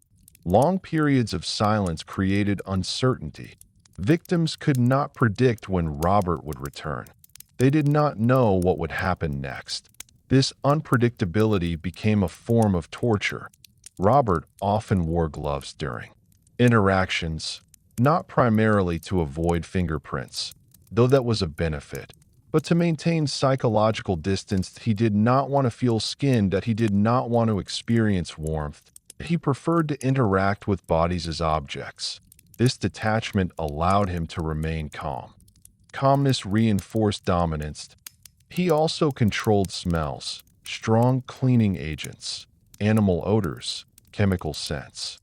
Long periods of silence created uncertainty. Victims could not predict when Robert would return. They did not know what would happen next. This unpredictability became a form of torture. Robert often wore gloves during interactions, not primarily to avoid fingerprints, though that was a benefit, but to maintain psychological distance. He did not want to feel skin, that he did not want to experience warmth. He preferred to interact with bodies as objects. This detachment allowed him to remain calm. Calmness reinforced dominance. He also controlled smells, strong cleaning agents, animal odors, chemical scents.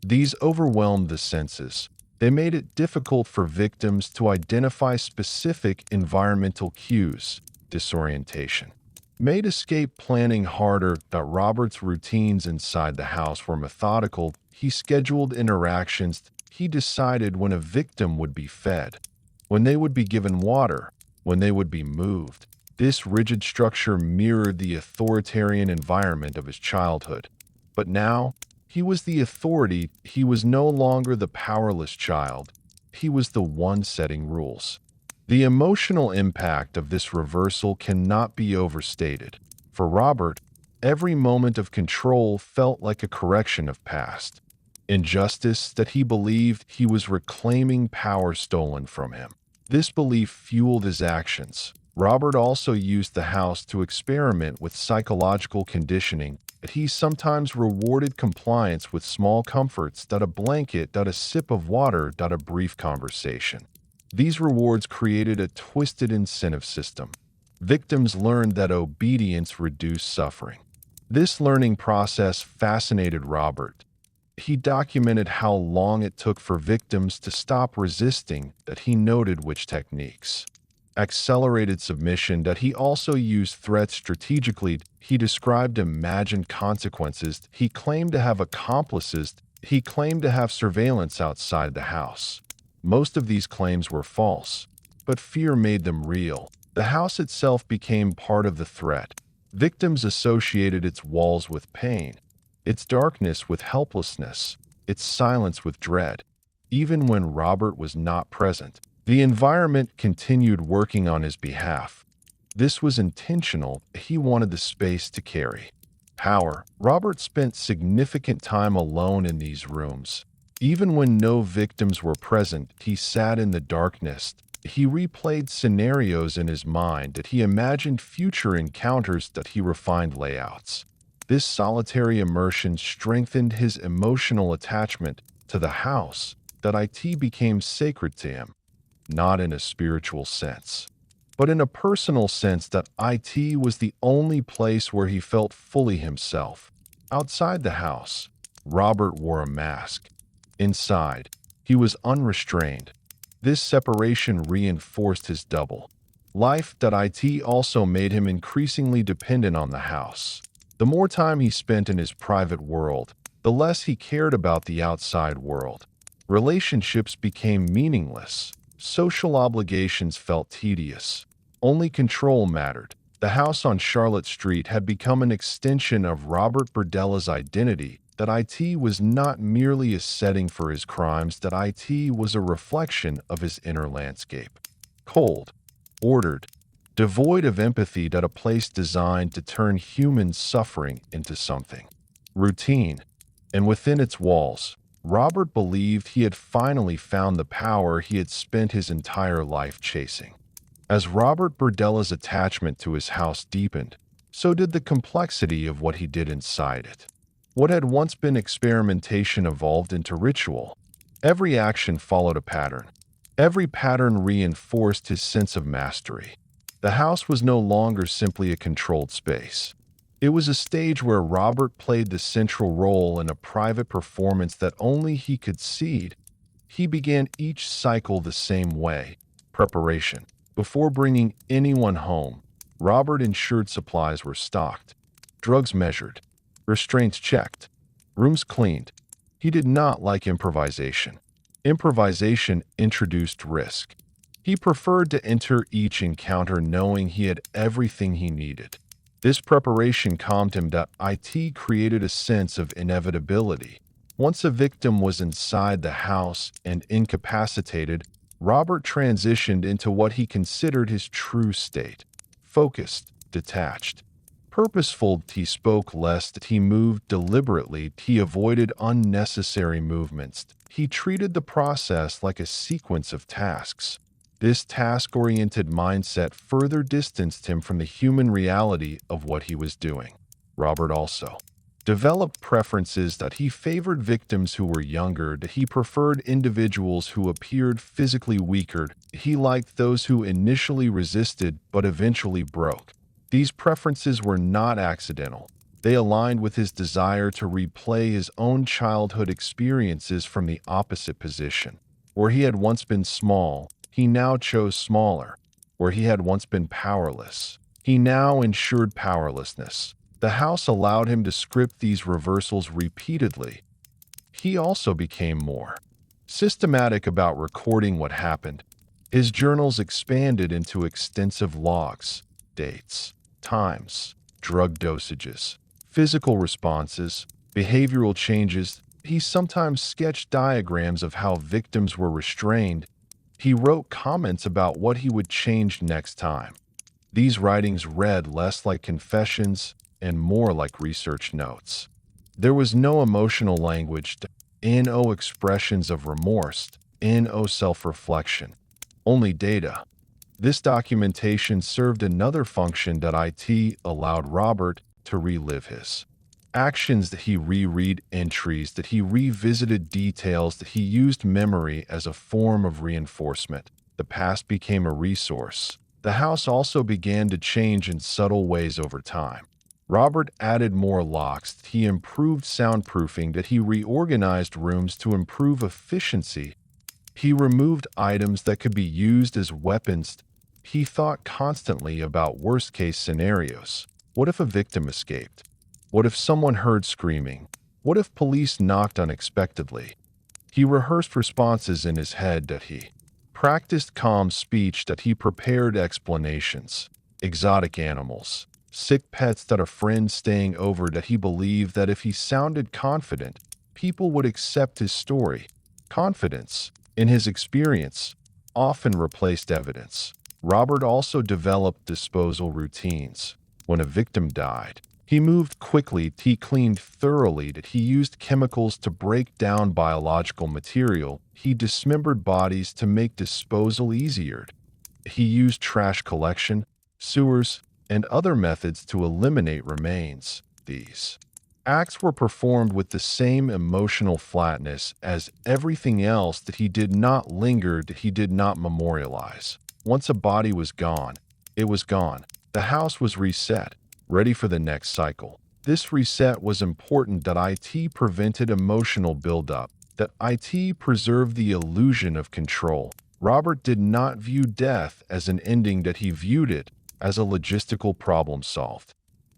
These overwhelmed the senses. They made it difficult for victims to identify specific environmental cues, disorientation. Made escape planning harder. Robert's routines inside the house were methodical. He scheduled interactions. He decided when a victim would be fed, when they would be given water, when they would be moved. This rigid structure mirrored the authoritarian environment of his childhood. But now, he was the authority. He was no longer the powerless child. He was the one setting rules. The emotional impact of this reversal cannot be overstated. For Robert, every moment of control felt like a correction of past injustice that he believed he was reclaiming power stolen from him. This belief fueled his actions. Robert also used the house to experiment with psychological conditioning. He sometimes rewarded compliance with small comforts, a blanket, a sip of water, a brief conversation. These rewards created a twisted incentive system. Victims learned that obedience reduced suffering. This learning process fascinated Robert. He documented how long it took for victims to stop resisting. He noted which techniques accelerated submission. He also used threats strategically. He described imagined consequences. He claimed to have accomplices. He claimed to have surveillance outside the house. Most of these claims were false, but fear made them real. The house itself became part of the threat. Victims associated its walls with pain, its darkness with helplessness, its silence with dread. Even when Robert was not present, the environment continued working on his behalf. This was intentional. He wanted the space to carry power. Robert spent significant time alone in these rooms. Even when no victims were present, he sat in the darkness. He replayed scenarios in his mind. He imagined future encounters. He refined layouts. This solitary immersion strengthened his emotional attachment to the house. It became sacred to him, not in a spiritual sense, but in a personal sense. It was the only place where he felt fully himself. Outside the house, Robert wore a mask. Inside, he was unrestrained. This separation reinforced his double life. It also made him increasingly dependent on the house. The more time he spent in his private world, the less he cared about the outside world. Relationships became meaningless. Social obligations felt tedious. Only control mattered. The house on Charlotte Street had become an extension of Robert BERDELLA's identity. It was not merely a setting for his crimes. It was a reflection of his inner landscape. Cold, ordered, devoid of empathy. A place designed to turn human suffering into something routine. And within its walls, Robert believed he had finally found the power he had spent his entire life chasing. As Robert BERDELLA's attachment to his house deepened, so did the complexity of what he did inside it. What had once been experimentation evolved into ritual. Every action followed a pattern. Every pattern reinforced his sense of mastery. The house was no longer simply a controlled space. It was a stage where Robert played the central role in a private performance that only he could see. He began each cycle the same way: preparation. Before bringing anyone home, Robert ensured supplies were stocked, drugs measured, restraints checked, rooms cleaned. He did not like improvisation. Improvisation introduced risk. He preferred to enter each encounter knowing he had everything he needed. This preparation calmed him. It created a sense of inevitability. Once a victim was inside the house and incapacitated, Robert transitioned into what he considered his true state: focused, detached, purposeful. He spoke less. He moved deliberately. He avoided unnecessary movements. He treated the process like a sequence of tasks. This task-oriented mindset further distanced him from the human reality of what he was doing. Robert also developed preferences. He favored victims who were younger. He preferred individuals who appeared physically weaker. He liked those who initially resisted but eventually broke. These preferences were not accidental. They aligned with his desire to replay his own childhood experiences from the opposite position. Where he had once been small, he now chose smaller. Where he had once been powerless, he now ensured powerlessness. The house allowed him to script these reversals repeatedly. He also became more systematic about recording what happened. His journals expanded into extensive logs, dates, times, drug dosages, physical responses, behavioral changes. He sometimes sketched diagrams of how victims were restrained. He wrote comments about what he would change next time. These writings read less like confessions and more like research notes. There was no emotional language, no expressions of remorse, no self-reflection, only data. This documentation served another function that it allowed Robert to relive his actions, that he reread entries, that he revisited details, that he used memory as a form of reinforcement. The past became a resource. The house also began to change in subtle ways over time. Robert added more locks, he improved soundproofing, that he reorganized rooms to improve efficiency. He removed items that could be used as weapons. He thought constantly about worst-case scenarios. What if a victim escaped? What if someone heard screaming? What if police knocked unexpectedly? He rehearsed responses in his head, that he practiced calm speech, that he prepared explanations. Exotic animals, sick pets, that a friend staying over, that he believed that if he sounded confident, people would accept his story. Confidence, in his experience, often replaced evidence. Robert also developed disposal routines. When a victim died, he moved quickly, he cleaned thoroughly, that he used chemicals to break down biological material, he dismembered bodies to make disposal easier. He used trash collection, sewers, and other methods to eliminate remains. These acts were performed with the same emotional flatness as everything else, that he did not linger, that he did not memorialize. Once a body was gone, it was gone. The house was reset, ready for the next cycle. This reset was important, that it prevented emotional buildup, that it preserved the illusion of control. Robert did not view death as an ending, that he viewed it as a logistical problem solved.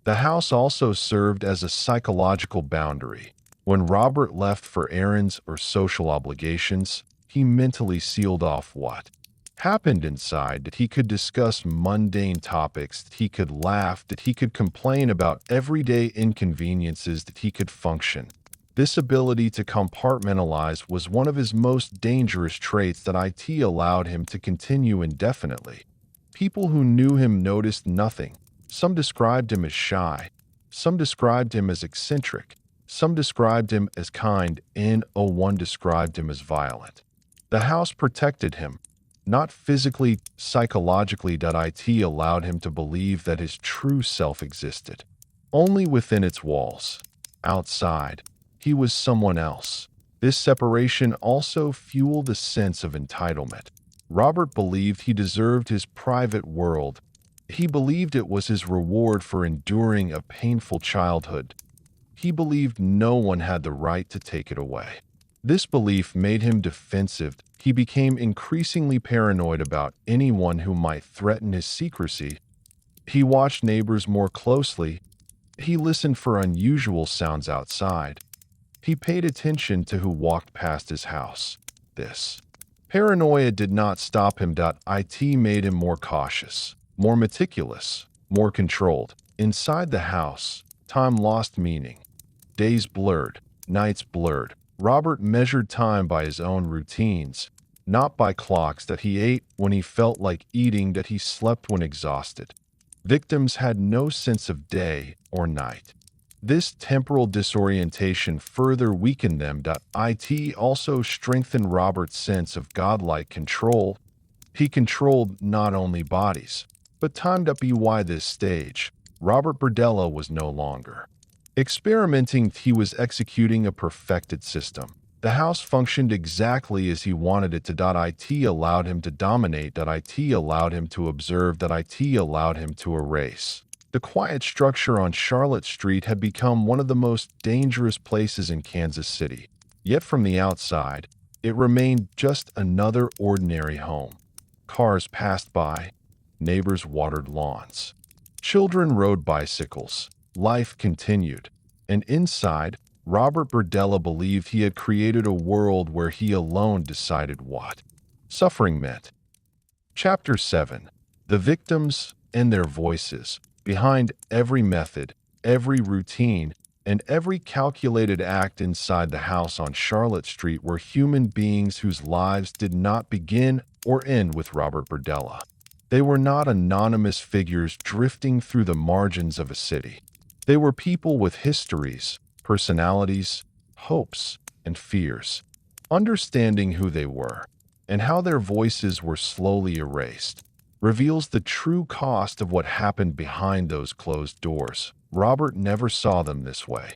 The house also served as a psychological boundary. When Robert left for errands or social obligations, he mentally sealed off what happened inside, that he could discuss mundane topics, that he could laugh, that he could complain about everyday inconveniences, that he could function. This ability to compartmentalize was one of his most dangerous traits, that it allowed him to continue indefinitely. People who knew him noticed nothing. Some described him as shy. Some described him as eccentric. Some described him as kind, and one described him as violent. The house protected him, not physically, psychologically. It allowed him to believe that his true self existed only within its walls. Outside, he was someone else. This separation also fueled a sense of entitlement. Robert believed he deserved his private world. He believed it was his reward for enduring a painful childhood. He believed no one had the right to take it away. This belief made him defensive. He became increasingly paranoid about anyone who might threaten his secrecy. He watched neighbors more closely. He listened for unusual sounds outside. He paid attention to who walked past his house. This paranoia did not stop him. It made him more cautious, more meticulous, more controlled. Inside the house, time lost meaning. Days blurred, nights blurred. Robert measured time by his own routines, not by clocks, that he ate when he felt like eating, that he slept when exhausted. Victims had no sense of day or night. This temporal disorientation further weakened them. It also strengthened Robert's sense of godlike control. He controlled not only bodies, but time. By this stage, Robert BERDELLA was no longer experimenting, he was executing a perfected system. The house functioned exactly as he wanted it to. It allowed him to dominate. It allowed him to observe. It allowed him to erase. The quiet structure on Charlotte Street had become one of the most dangerous places in Kansas City. Yet from the outside, It remained just another ordinary home. Cars passed by, neighbors watered lawns. Children rode bicycles. Life continued. And inside, Robert BERDELLA believed he had created a world where he alone decided what suffering meant. Chapter 7. The Victims and Their Voices. Behind every method, every routine, and every calculated act inside the house on Charlotte Street were human beings whose lives did not begin or end with Robert BERDELLA. They were not anonymous figures drifting through the margins of a city. They were people with histories, personalities, hopes, and fears. Understanding who they were, and how their voices were slowly erased, reveals the true cost of what happened behind those closed doors. Robert never saw them this way.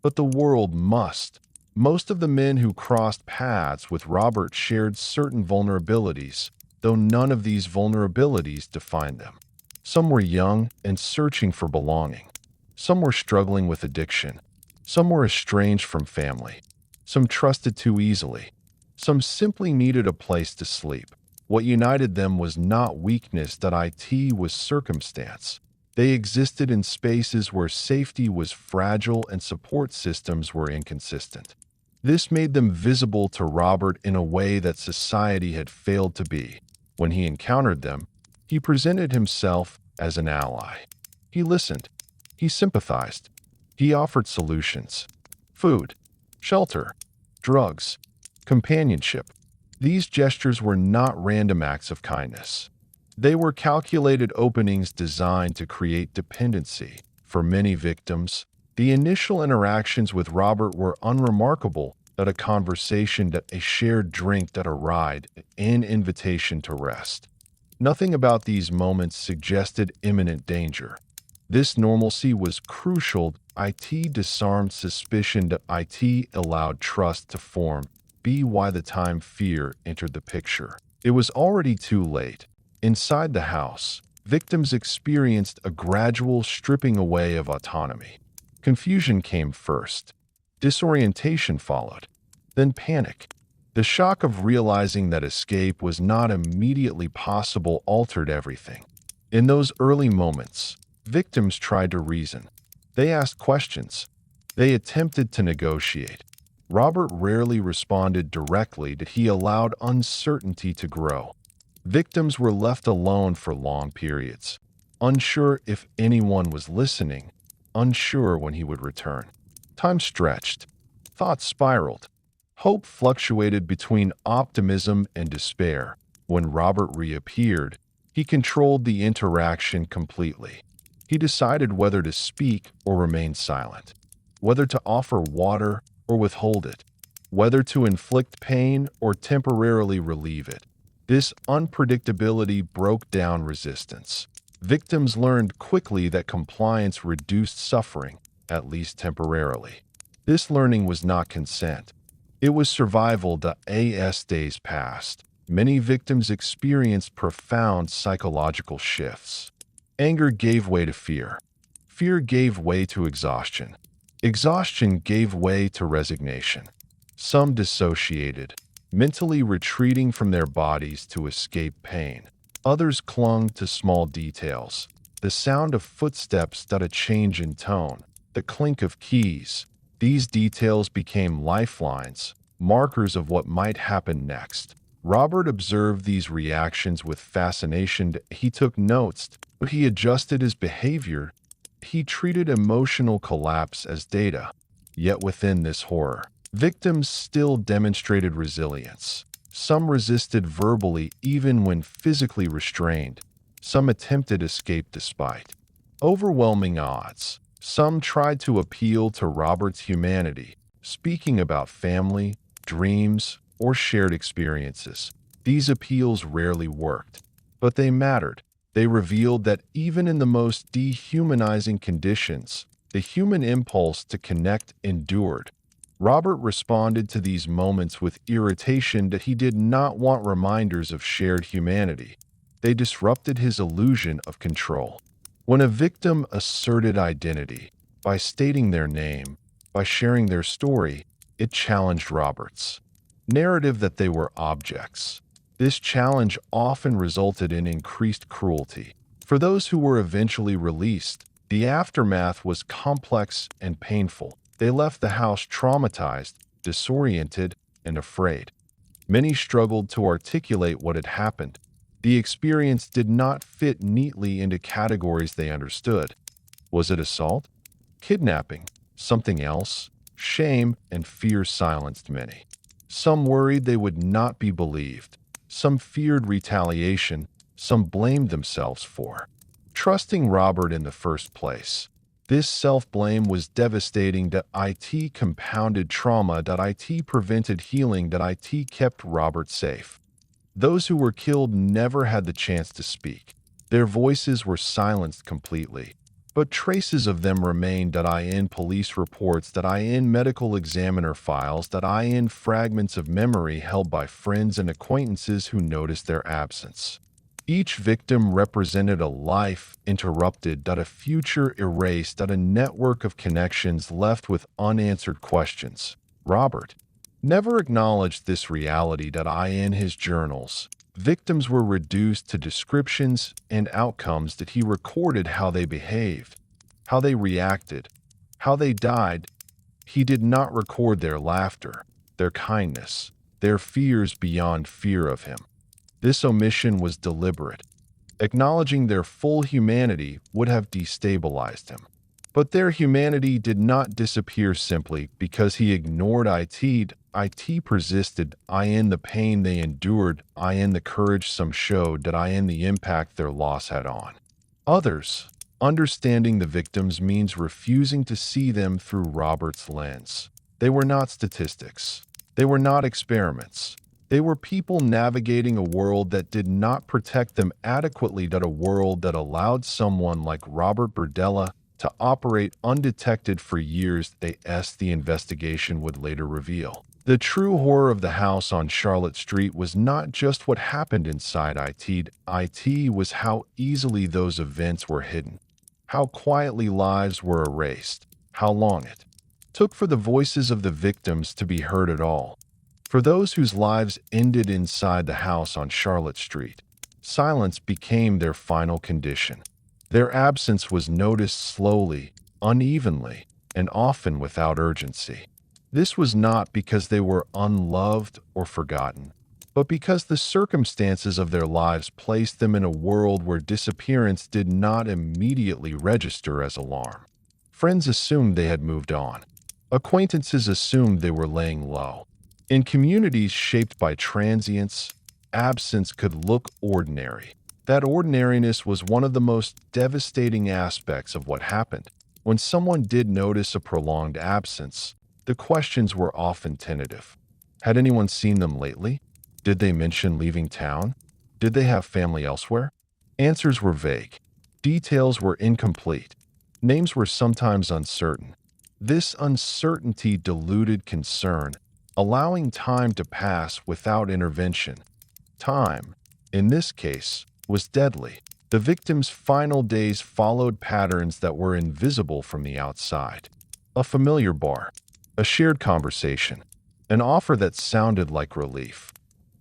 But the world must. Most of the men who crossed paths with Robert shared certain vulnerabilities, though none of these vulnerabilities defined them. Some were young and searching for belonging. Some were struggling with addiction. Some were estranged from family. Some trusted too easily. Some simply needed a place to sleep. What united them was not weakness, it was circumstance. They existed in spaces where safety was fragile and support systems were inconsistent. This made them visible to Robert in a way that society had failed to be. When he encountered them, he presented himself as an ally. He listened. He sympathized. He offered solutions. Food, shelter, drugs, companionship. These gestures were not random acts of kindness. They were calculated openings designed to create dependency. For many victims, the initial interactions with Robert were unremarkable, a conversation, a shared drink, a ride, an invitation to rest. Nothing about these moments suggested imminent danger. This normalcy was crucial. It disarmed suspicion. It allowed trust to form. By the time fear entered the picture, it was already too late. Inside the house, victims experienced a gradual stripping away of autonomy. Confusion came first. Disorientation followed. Then panic. The shock of realizing that escape was not immediately possible altered everything. In those early moments, victims tried to reason. They asked questions. They attempted to negotiate. Robert rarely responded directly. He allowed uncertainty to grow. Victims were left alone for long periods, unsure if anyone was listening, unsure when he would return. Time stretched. Thoughts spiraled. Hope fluctuated between optimism and despair. When Robert reappeared, he controlled the interaction completely. He decided whether to speak or remain silent, whether to offer water or withhold it, whether to inflict pain or temporarily relieve it. This unpredictability broke down resistance. Victims learned quickly that compliance reduced suffering, at least temporarily. This learning was not consent. It was survival. As days passed, many victims experienced profound psychological shifts. Anger gave way to fear. Fear gave way to exhaustion. Exhaustion gave way to resignation. Some dissociated, mentally retreating from their bodies to escape pain. Others clung to small details. The sound of footsteps, a change in tone, the clink of keys. These details became lifelines, markers of what might happen next. Robert observed these reactions with fascination. He took notes, but he adjusted his behavior. He treated emotional collapse as data. Yet within this horror, victims still demonstrated resilience. Some resisted verbally even when physically restrained. Some attempted escape despite overwhelming odds. Some tried to appeal to Robert's humanity, speaking about family, dreams, or shared experiences. These appeals rarely worked, but they mattered. They revealed that even in the most dehumanizing conditions, the human impulse to connect endured. Robert responded to these moments with irritation. He did not want reminders of shared humanity. They disrupted his illusion of control. When a victim asserted identity, by stating their name, by sharing their story, it challenged Robert's narrative that they were objects. This challenge often resulted in increased cruelty. For those who were eventually released, the aftermath was complex and painful. They left the house traumatized, disoriented, and afraid. Many struggled to articulate what had happened. The experience did not fit neatly into categories they understood. Was it assault? Kidnapping? Something else? Shame and fear silenced many. Some worried they would not be believed. Some feared retaliation. Some blamed themselves for trusting Robert in the first place. This self-blame was devastating. It compounded trauma. It prevented healing. It kept Robert safe. Those who were killed never had the chance to speak. Their voices were silenced completely. But traces of them remained. In police reports. In medical examiner files. In fragments of memory held by friends and acquaintances who noticed their absence. Each victim represented a life interrupted. A future erased. A network of connections left with unanswered questions. Robert never acknowledged this reality. In his journals, victims were reduced to descriptions and outcomes. He recorded how they behaved, how they reacted, how they died. He did not record their laughter, their kindness, their fears beyond fear of him. This omission was deliberate. Acknowledging their full humanity would have destabilized him. But their humanity did not disappear simply because he ignored it. It persisted. In the pain they endured. In the courage some showed. In the impact their loss had on others. Understanding the victims means refusing to see them through Robert's lens. They were not statistics. They were not experiments. They were people navigating a world that did not protect them adequately. A world that allowed someone like Robert BERDELLA to operate undetected for years. The investigation would later reveal. The true horror of the house on Charlotte Street was not just what happened inside it. It was how easily those events were hidden, how quietly lives were erased, how long it took for the voices of the victims to be heard at all. For those whose lives ended inside the house on Charlotte Street, silence became their final condition. Their absence was noticed slowly, unevenly, and often without urgency. This was not because they were unloved or forgotten, but because the circumstances of their lives placed them in a world where disappearance did not immediately register as alarm. Friends assumed they had moved on. Acquaintances assumed they were laying low. In communities shaped by transience, absence could look ordinary. That ordinariness was one of the most devastating aspects of what happened. When someone did notice a prolonged absence, the questions were often tentative. Had anyone seen them lately? Did they mention leaving town? Did they have family elsewhere? Answers were vague. Details were incomplete. Names were sometimes uncertain. This uncertainty diluted concern, allowing time to pass without intervention. Time, in this case, was deadly. The victim's final days followed patterns that were invisible from the outside. A familiar bar, a shared conversation, an offer that sounded like relief.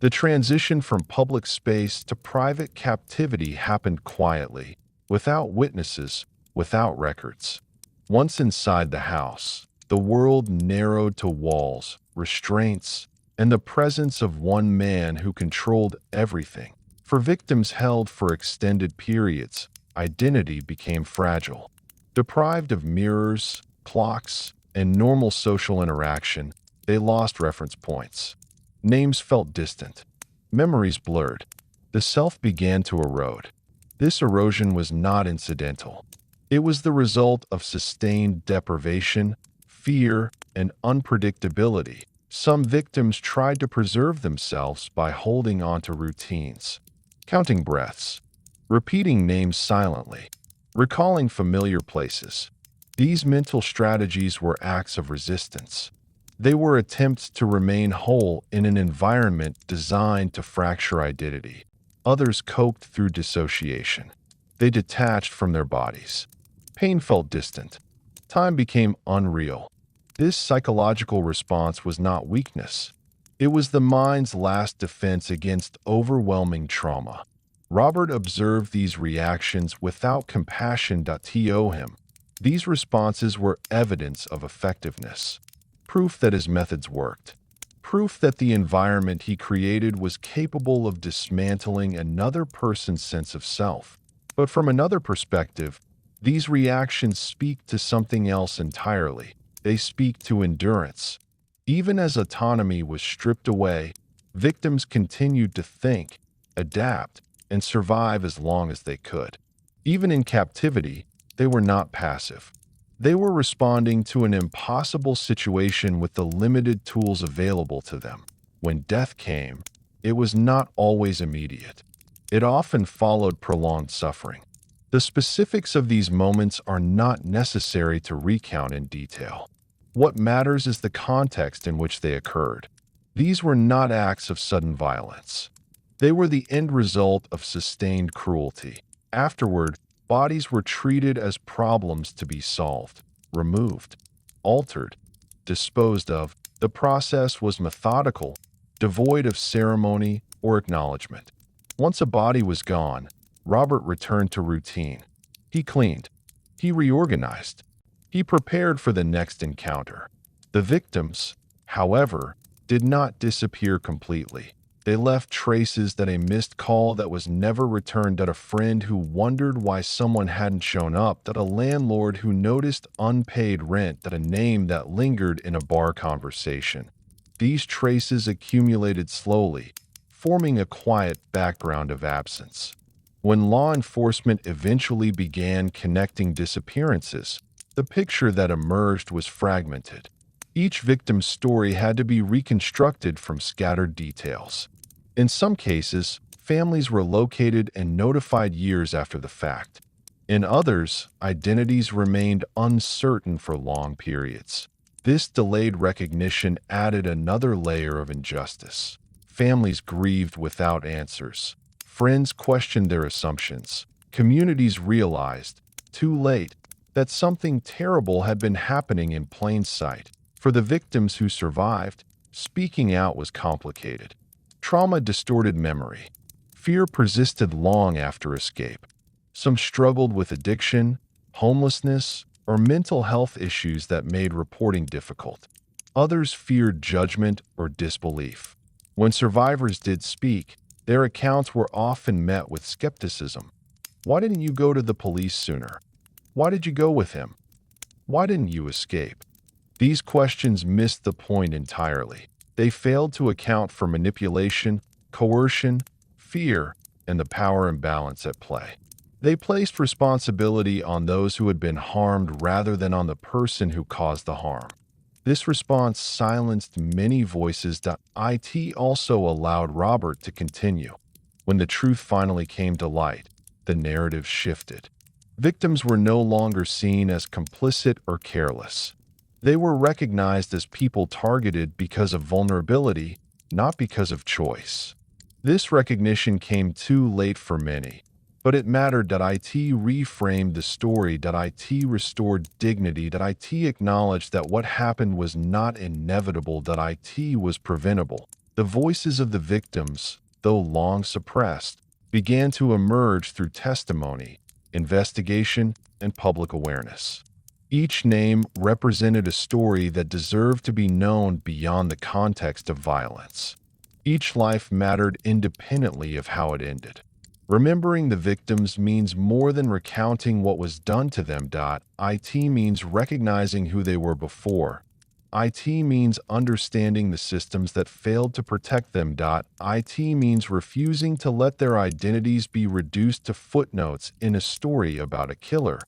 The transition from public space to private captivity happened quietly, without witnesses, without records. Once inside the house, the world narrowed to walls, restraints, and the presence of one man who controlled everything. For victims held for extended periods, identity became fragile. Deprived of mirrors, clocks, and normal social interaction, they lost reference points. Names felt distant. Memories blurred. The self began to erode. This erosion was not incidental. It was the result of sustained deprivation, fear, and unpredictability. Some victims tried to preserve themselves by holding on to routines, counting breaths, repeating names silently, recalling familiar places. These mental strategies were acts of resistance. They were attempts to remain whole in an environment designed to fracture identity. Others coped through dissociation. They detached from their bodies. Pain felt distant. Time became unreal. This psychological response was not weakness. It was the mind's last defense against overwhelming trauma. Robert observed these reactions without compassion to him. These responses were evidence of effectiveness, proof that his methods worked, proof that the environment he created was capable of dismantling another person's sense of self. But from another perspective, these reactions speak to something else entirely. They speak to endurance. Even as autonomy was stripped away, victims continued to think, adapt, and survive as long as they could. Even in captivity, they were not passive. They were responding to an impossible situation with the limited tools available to them. When death came, it was not always immediate. It often followed prolonged suffering. The specifics of these moments are not necessary to recount in detail. What matters is the context in which they occurred. These were not acts of sudden violence. They were the end result of sustained cruelty. Afterward, bodies were treated as problems to be solved, removed, altered, disposed of. The process was methodical, devoid of ceremony or acknowledgement. Once a body was gone, Robert returned to routine. He cleaned. He reorganized. He prepared for the next encounter. The victims, however, did not disappear completely. They left traces, that a missed call that was never returned, that a friend who wondered why someone hadn't shown up, that a landlord who noticed unpaid rent, that a name that lingered in a bar conversation. These traces accumulated slowly, forming a quiet background of absence. When law enforcement eventually began connecting disappearances, the picture that emerged was fragmented. Each victim's story had to be reconstructed from scattered details. In some cases, families were located and notified years after the fact. In others, identities remained uncertain for long periods. This delayed recognition added another layer of injustice. Families grieved without answers. Friends questioned their assumptions. Communities realized, too late, that something terrible had been happening in plain sight. For the victims who survived, speaking out was complicated. Trauma distorted memory. Fear persisted long after escape. Some struggled with addiction, homelessness, or mental health issues that made reporting difficult. Others feared judgment or disbelief. When survivors did speak, their accounts were often met with skepticism. Why didn't you go to the police sooner? Why did you go with him? Why didn't you escape? These questions missed the point entirely. They failed to account for manipulation, coercion, fear, and the power imbalance at play. They placed responsibility on those who had been harmed rather than on the person who caused the harm. This response silenced many voices. It also allowed Robert to continue. When the truth finally came to light, the narrative shifted. Victims were no longer seen as complicit or careless. They were recognized as people targeted because of vulnerability, not because of choice. This recognition came too late for many, but it mattered. It reframed the story. It restored dignity. It acknowledged that what happened was not inevitable. It was preventable. The voices of the victims, though long suppressed, began to emerge through testimony, investigation, and public awareness. Each name represented a story that deserved to be known beyond the context of violence. Each life mattered independently of how it ended. Remembering the victims means more than recounting what was done to them. It means recognizing who they were before. It means understanding the systems that failed to protect them. It means refusing to let their identities be reduced to footnotes in a story about a killer.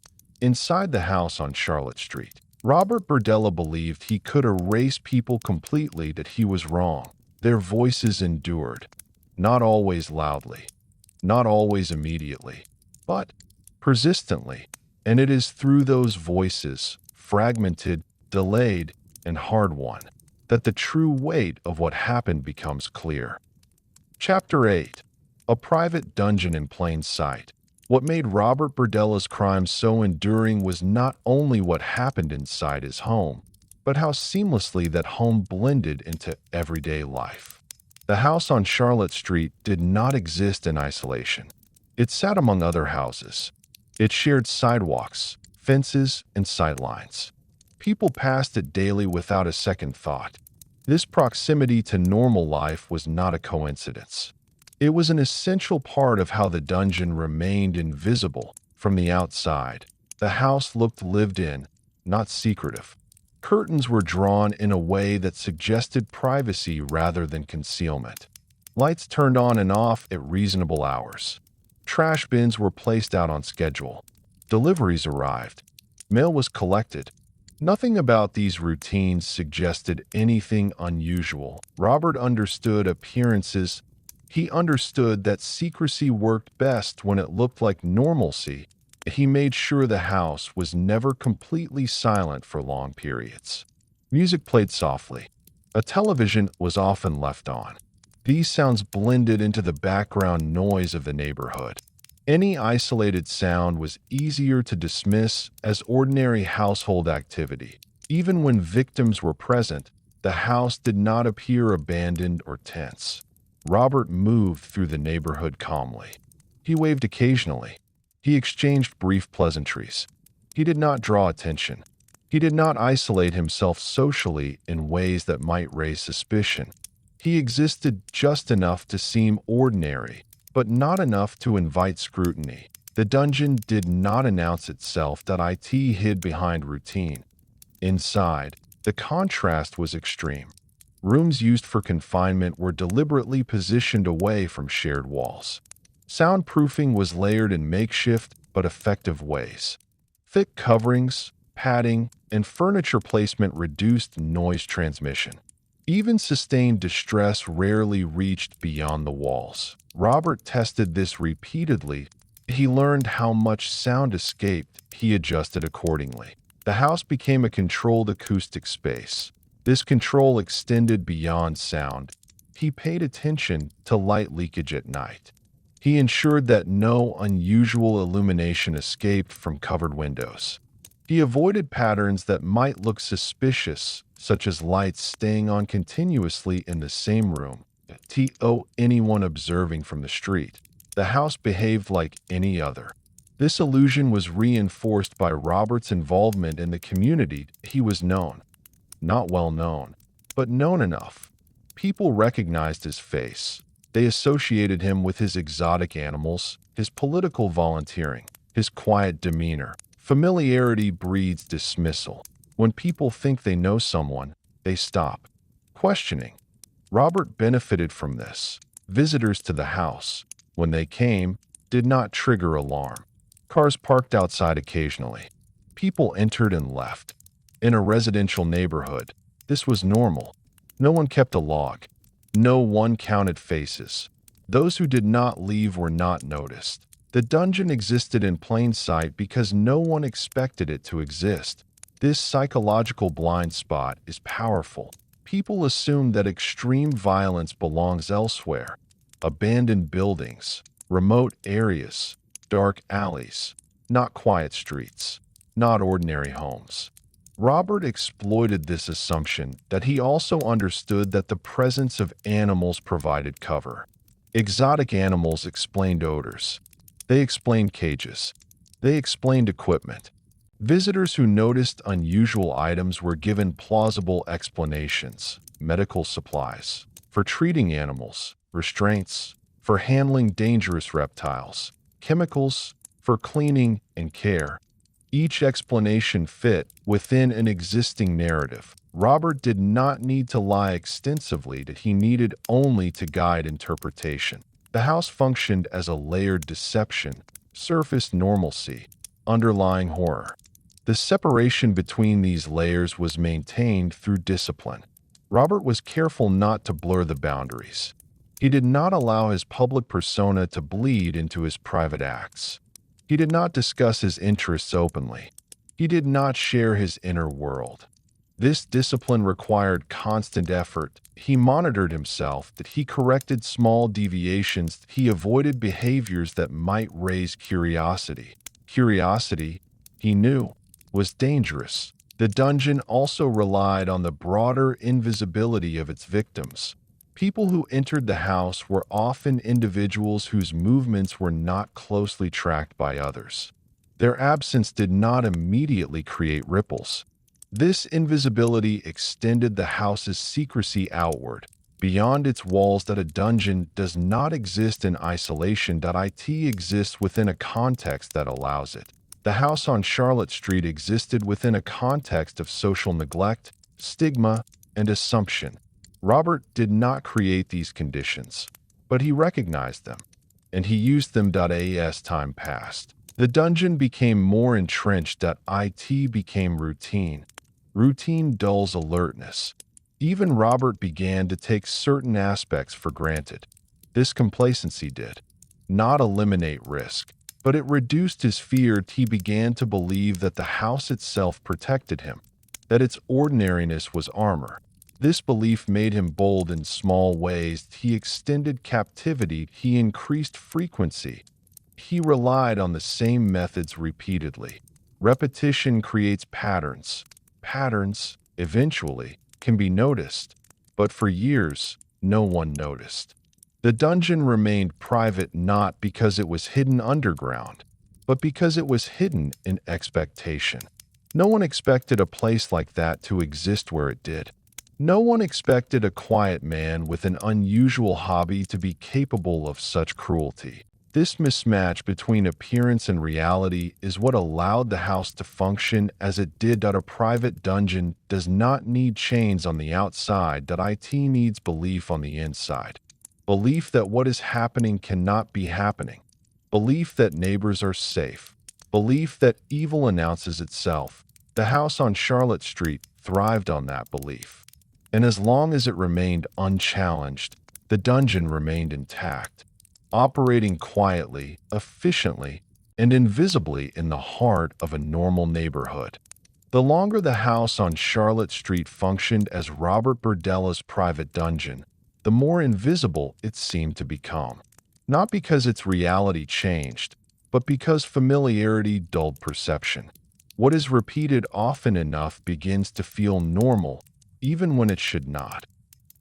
Inside the house on Charlotte Street, Robert BERDELLA believed he could erase people completely. That he was wrong. Their voices endured, not always loudly, not always immediately, but persistently. And it is through those voices, fragmented, delayed, and hard-won, that the true weight of what happened becomes clear. Chapter 8. A Private Dungeon in Plain Sight. What made Robert BERDELLA's crimes so enduring was not only what happened inside his home. but how seamlessly that home blended into everyday life. The house on Charlotte Street did not exist in isolation. It sat among other houses. It shared sidewalks, fences, and sightlines. People passed it daily without a second thought. This proximity to normal life was not a coincidence. It was an essential part of how the dungeon remained invisible from the outside. The house looked lived in, not secretive. Curtains were drawn in a way that suggested privacy rather than concealment. Lights turned on and off at reasonable hours. Trash bins were placed out on schedule. Deliveries arrived. Mail was collected. Nothing about these routines suggested anything unusual. Robert understood appearances. He understood that secrecy worked best when it looked like normalcy. He made sure the house was never completely silent for long periods. Music played softly. A television was often left on. These sounds blended into the background noise of the neighborhood. Any isolated sound was easier to dismiss as ordinary household activity. Even when victims were present, the house did not appear abandoned or tense. Robert moved through the neighborhood calmly. He waved occasionally. He exchanged brief pleasantries. He did not draw attention. He did not isolate himself socially in ways that might raise suspicion. He existed just enough to seem ordinary, but not enough to invite scrutiny. The dungeon did not announce itself that it hid behind routine. Inside, the contrast was extreme. Rooms used for confinement were deliberately positioned away from shared walls. Soundproofing was layered in makeshift but effective ways. Thick coverings, padding, and furniture placement reduced noise transmission. Even sustained distress rarely reached beyond the walls. Robert tested this repeatedly. He learned how much sound escaped. He adjusted accordingly. The house became a controlled acoustic space. This control extended beyond sound. He paid attention to light leakage at night. He ensured that no unusual illumination escaped from covered windows. He avoided patterns that might look suspicious, such as lights staying on continuously in the same room, to anyone observing from the street. The house behaved like any other. This illusion was reinforced by Robert's involvement in the community. He was known. Not well known, but known enough. People recognized his face. They associated him with his exotic animals, his political volunteering, his quiet demeanor. Familiarity breeds dismissal. When people think they know someone, they stop questioning. Robert benefited from this. Visitors to the house, when they came, did not trigger alarm. Cars parked outside occasionally. People entered and left. In a residential neighborhood, this was normal. No one kept a log. No one counted faces. Those who did not leave were not noticed. The dungeon existed in plain sight because no one expected it to exist. This psychological blind spot is powerful. People assume that extreme violence belongs elsewhere. Abandoned buildings, remote areas, dark alleys, not quiet streets, not ordinary homes. Robert exploited this assumption that he also understood that the presence of animals provided cover. Exotic animals explained odors. They explained cages. They explained equipment. Visitors who noticed unusual items were given plausible explanations: medical supplies, for treating animals, restraints, for handling dangerous reptiles, chemicals, for cleaning and care. Each explanation fit within an existing narrative. Robert did not need to lie extensively, that he needed only to guide interpretation. The house functioned as a layered deception, surface normalcy, underlying horror. The separation between these layers was maintained through discipline. Robert was careful not to blur the boundaries. He did not allow his public persona to bleed into his private acts. He did not discuss his interests openly. He did not share his inner world. This discipline required constant effort. He monitored himself, that he corrected small deviations, he avoided behaviors that might raise curiosity. Curiosity, he knew, was dangerous. The dungeon also relied on the broader invisibility of its victims. People who entered the house were often individuals whose movements were not closely tracked by others. Their absence did not immediately create ripples. This invisibility extended the house's secrecy outward, beyond its walls. That a dungeon does not exist in isolation. It exists within a context that allows it. The house on Charlotte Street existed within a context of social neglect, stigma, and assumption. Robert did not create these conditions, but he recognized them, and he used them. As time passed, the dungeon became more entrenched. It became routine. Routine dulls alertness. Even Robert began to take certain aspects for granted. This complacency did not eliminate risk, but it reduced his fear. He began to believe that the house itself protected him, that its ordinariness was armor. This belief made him bold in small ways. He extended captivity. He increased frequency. He relied on the same methods repeatedly. Repetition creates patterns. Patterns, eventually, can be noticed, but for years, no one noticed. The dungeon remained private not because it was hidden underground, but because it was hidden in expectation. No one expected a place like that to exist where it did. No one expected a quiet man with an unusual hobby to be capable of such cruelty. This mismatch between appearance and reality is what allowed the house to function as it did. A private dungeon does not need chains on the outside. It needs belief on the inside. Belief that what is happening cannot be happening. Belief that neighbors are safe. Belief that evil announces itself. The house on Charlotte Street thrived on that belief. And as long as it remained unchallenged, the dungeon remained intact, operating quietly, efficiently, and invisibly in the heart of a normal neighborhood. The longer the house on Charlotte Street functioned as Robert BERDELLA's private dungeon, the more invisible it seemed to become. Not because its reality changed, but because familiarity dulled perception. What is repeated often enough begins to feel normal, even when it should not.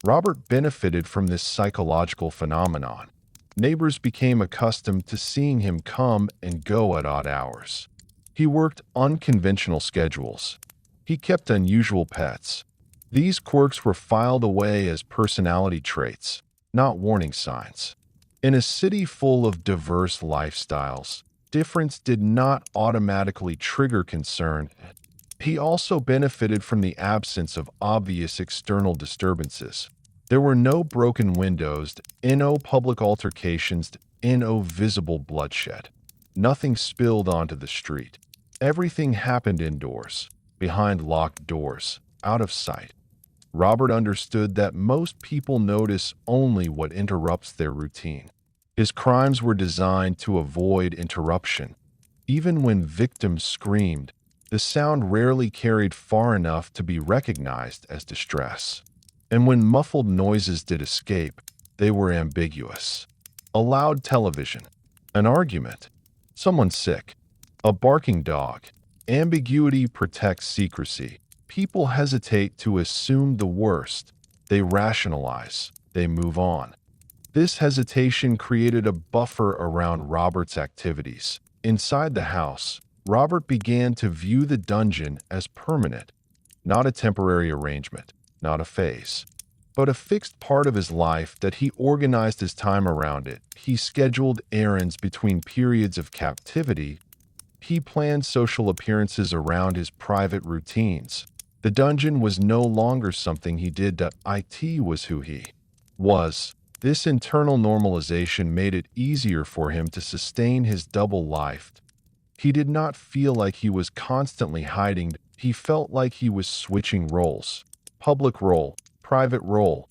Robert benefited from this psychological phenomenon. Neighbors became accustomed to seeing him come and go at odd hours. He worked unconventional schedules. He kept unusual pets. These quirks were filed away as personality traits, not warning signs. In a city full of diverse lifestyles, difference did not automatically trigger concern. He also benefited from the absence of obvious external disturbances. There were no broken windows, no public altercations, no visible bloodshed. Nothing spilled onto the street. Everything happened indoors, behind locked doors, out of sight. Robert understood that most people notice only what interrupts their routine. His crimes were designed to avoid interruption. Even when victims screamed, the sound rarely carried far enough to be recognized as distress. And when muffled noises did escape, they were ambiguous. A loud television, an argument, someone sick, a barking dog. Ambiguity protects secrecy. People hesitate to assume the worst. They rationalize. They move on. This hesitation created a buffer around Robert's activities. Inside the house, Robert began to view the dungeon as permanent, not a temporary arrangement, not a phase, but a fixed part of his life that he organized his time around it. He scheduled errands between periods of captivity. He planned social appearances around his private routines. The dungeon was no longer something he did. It was who he was. This internal normalization made it easier for him to sustain his double life. He did not feel like he was constantly hiding. He felt like he was switching roles. Public role, private role.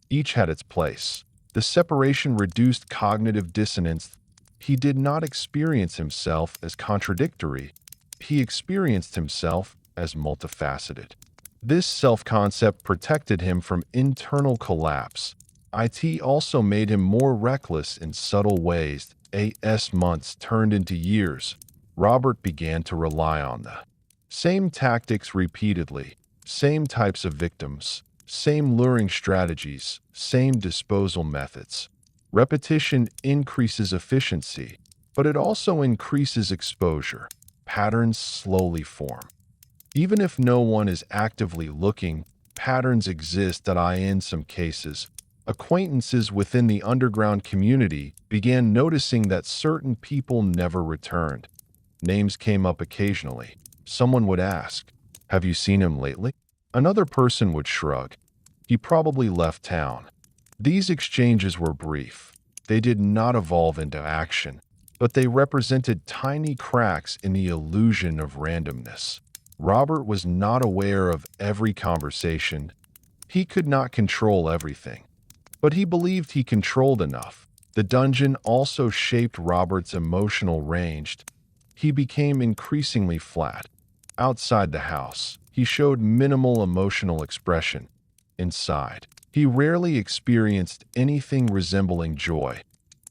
Each had its place. The separation reduced cognitive dissonance. He did not experience himself as contradictory. He experienced himself as multifaceted. This self-concept protected him from internal collapse. It also made him more reckless in subtle ways. As months turned into years, Robert began to rely on the Same tactics repeatedly, same types of victims, same luring strategies, same disposal methods. Repetition increases efficiency, but it also increases exposure. Patterns slowly form. Even if no one is actively looking, patterns exist that in some cases, acquaintances within the underground community began noticing that certain people never returned. Names came up occasionally. Someone would ask, "Have you seen him lately?" Another person would shrug. "He probably left town." These exchanges were brief. They did not evolve into action, but they represented tiny cracks in the illusion of randomness. Robert was not aware of every conversation. He could not control everything, but he believed he controlled enough. The dungeon also shaped Robert's emotional range. He became increasingly flat. Outside the house, he showed minimal emotional expression. Inside, he rarely experienced anything resembling joy.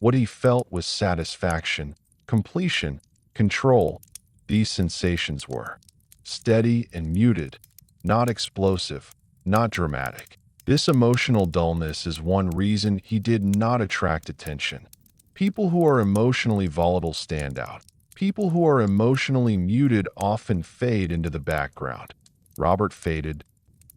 What he felt was satisfaction, completion, control. These sensations were steady and muted, not explosive, not dramatic. This emotional dullness is one reason he did not attract attention. People who are emotionally volatile stand out. People who are emotionally muted often fade into the background. Robert faded.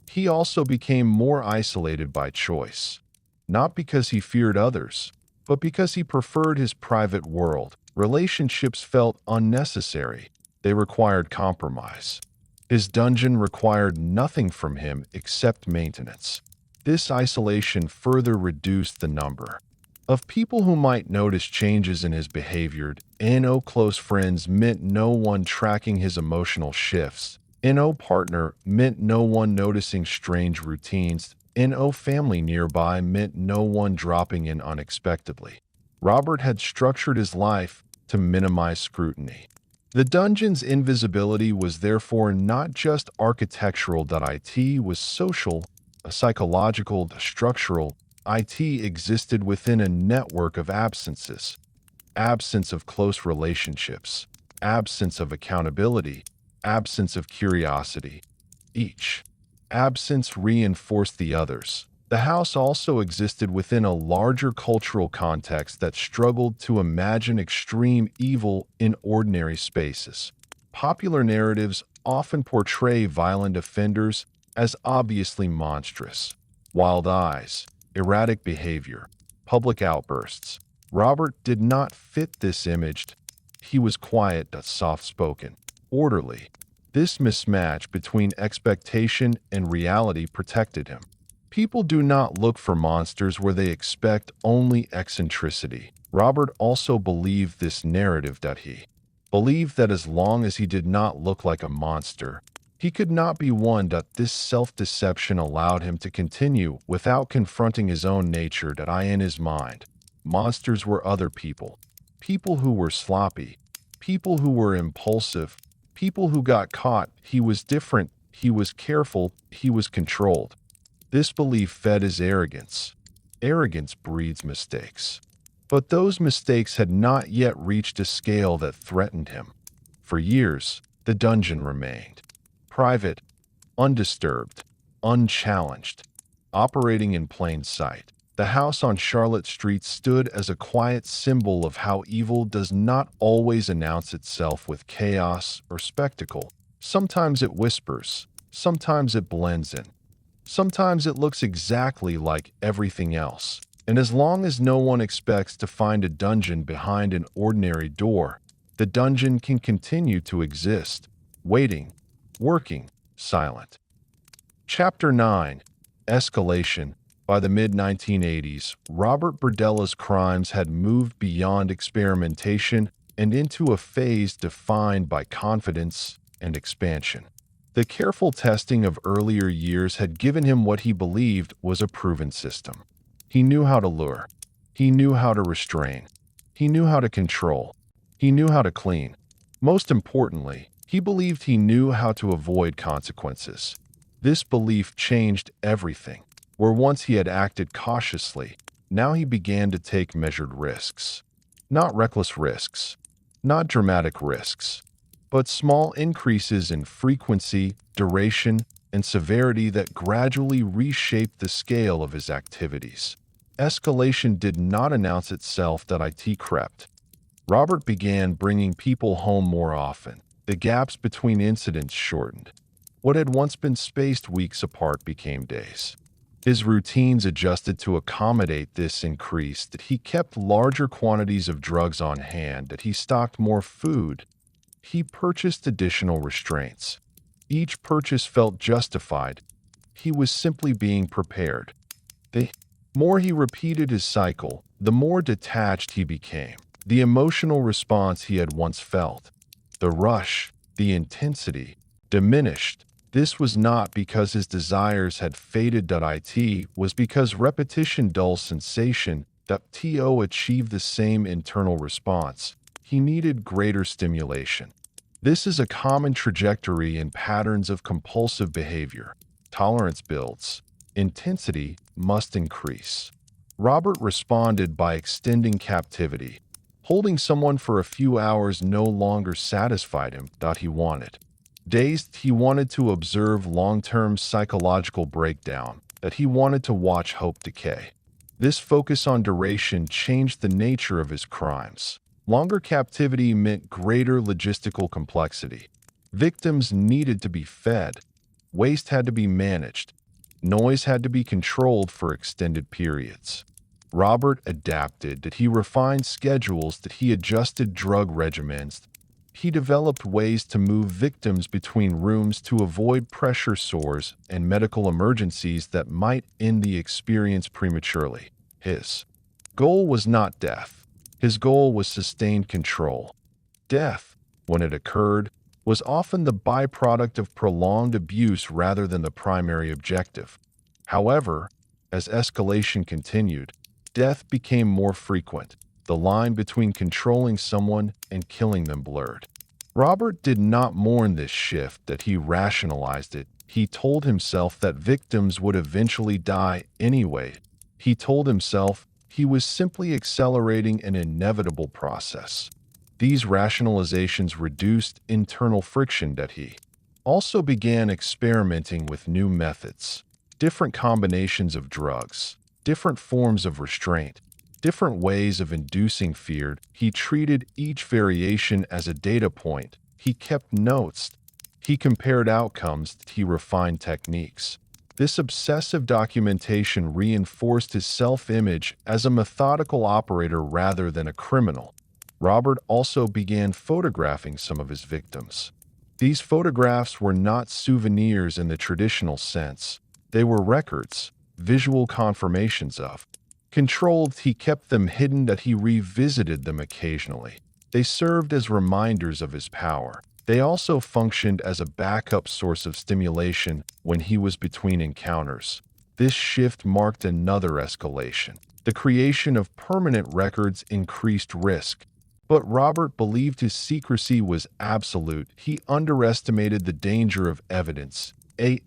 He also became more isolated by choice. Not because he feared others, but because he preferred his private world. Relationships felt unnecessary. They required compromise. His dungeon required nothing from him except maintenance. This isolation further reduced the number of people who might notice changes in his behavior. No close friends meant no one tracking his emotional shifts. No partner meant no one noticing strange routines. No family nearby meant no one dropping in unexpectedly. Robert had structured his life to minimize scrutiny. The dungeon's invisibility was therefore not just architectural. It was social, psychological, structural. It existed within a network of absences. Absence of close relationships, absence of accountability, absence of curiosity. Each absence reinforced the others. The house also existed within a larger cultural context that struggled to imagine extreme evil in ordinary spaces. Popular narratives often portray violent offenders as obviously monstrous. Wild eyes, erratic behavior, public outbursts. Robert did not fit this image. He was quiet, soft-spoken, orderly. This mismatch between expectation and reality protected him. People do not look for monsters where they expect only eccentricity. Robert also believed this narrative. He believed that as long as he did not look like a monster, he could not be one. This self-deception allowed him to continue without confronting his own nature. In his mind, monsters were other people. People who were sloppy. People who were impulsive. People who got caught. He was different. He was careful. He was controlled. This belief fed his arrogance. Arrogance breeds mistakes. But those mistakes had not yet reached a scale that threatened him. For years, the dungeon remained private, undisturbed, unchallenged, operating in plain sight. The house on Charlotte Street stood as a quiet symbol of how evil does not always announce itself with chaos or spectacle. Sometimes it whispers, sometimes it blends in. Sometimes it looks exactly like everything else, and as long as no one expects to find a dungeon behind an ordinary door, the dungeon can continue to exist, waiting, working, silent. Chapter 9. Escalation. By the mid-1980s, Robert BERDELLA's crimes had moved beyond experimentation and into a phase defined by confidence and expansion. The careful testing of earlier years had given him what he believed was a proven system. He knew how to lure. He knew how to restrain. He knew how to control. He knew how to clean. Most importantly, he believed he knew how to avoid consequences. This belief changed everything. Where once he had acted cautiously, now he began to take measured risks. Not reckless risks. Not dramatic risks. but small increases in frequency, duration, and severity that gradually reshaped the scale of his activities. Escalation did not announce itself that IT crept. Robert began bringing people home more often. The gaps between incidents shortened. What had once been spaced weeks apart became days. His routines adjusted to accommodate this increase, that he kept larger quantities of drugs on hand, that he stocked more food. He purchased additional restraints. Each purchase felt justified. He was simply being prepared. The more he repeated his cycle, the more detached he became. The emotional response he had once felt, the rush, the intensity, diminished. This was not because his desires had faded. It was because repetition dulls sensation. To achieve the same internal response, he needed greater stimulation. This is a common trajectory in patterns of compulsive behavior. Tolerance builds. Intensity must increase. Robert responded by extending captivity. Holding someone for a few hours no longer satisfied him. He wanted. Dazed, he wanted to observe long-term psychological breakdown, that he wanted to watch hope decay. This focus on duration changed the nature of his crimes. Longer captivity meant greater logistical complexity. Victims needed to be fed. Waste had to be managed. Noise had to be controlled for extended periods. Robert adapted, that he refined schedules, that he adjusted drug regimens. He developed ways to move victims between rooms to avoid pressure sores and medical emergencies that might end the experience prematurely. His goal was not death. His goal was sustained control. Death, when it occurred, was often the byproduct of prolonged abuse rather than the primary objective. However, as escalation continued, death became more frequent. The line between controlling someone and killing them blurred. Robert did not mourn this shift, that he rationalized it. He told himself that victims would eventually die anyway. He told himself he was simply accelerating an inevitable process. These rationalizations reduced internal friction. That he also began experimenting with new methods, different combinations of drugs, different forms of restraint, different ways of inducing fear. He treated each variation as a data point. He kept notes. He compared outcomes. He refined techniques. This obsessive documentation reinforced his self-image as a methodical operator rather than a criminal. Robert also began photographing some of his victims. These photographs were not souvenirs in the traditional sense. They were records, visual confirmations of. Controlled, he kept them hidden, that he revisited them occasionally. They served as reminders of his power. They also functioned as a backup source of stimulation when he was between encounters. This shift marked another escalation. The creation of permanent records increased risk. But Robert believed his secrecy was absolute. He underestimated the danger of evidence.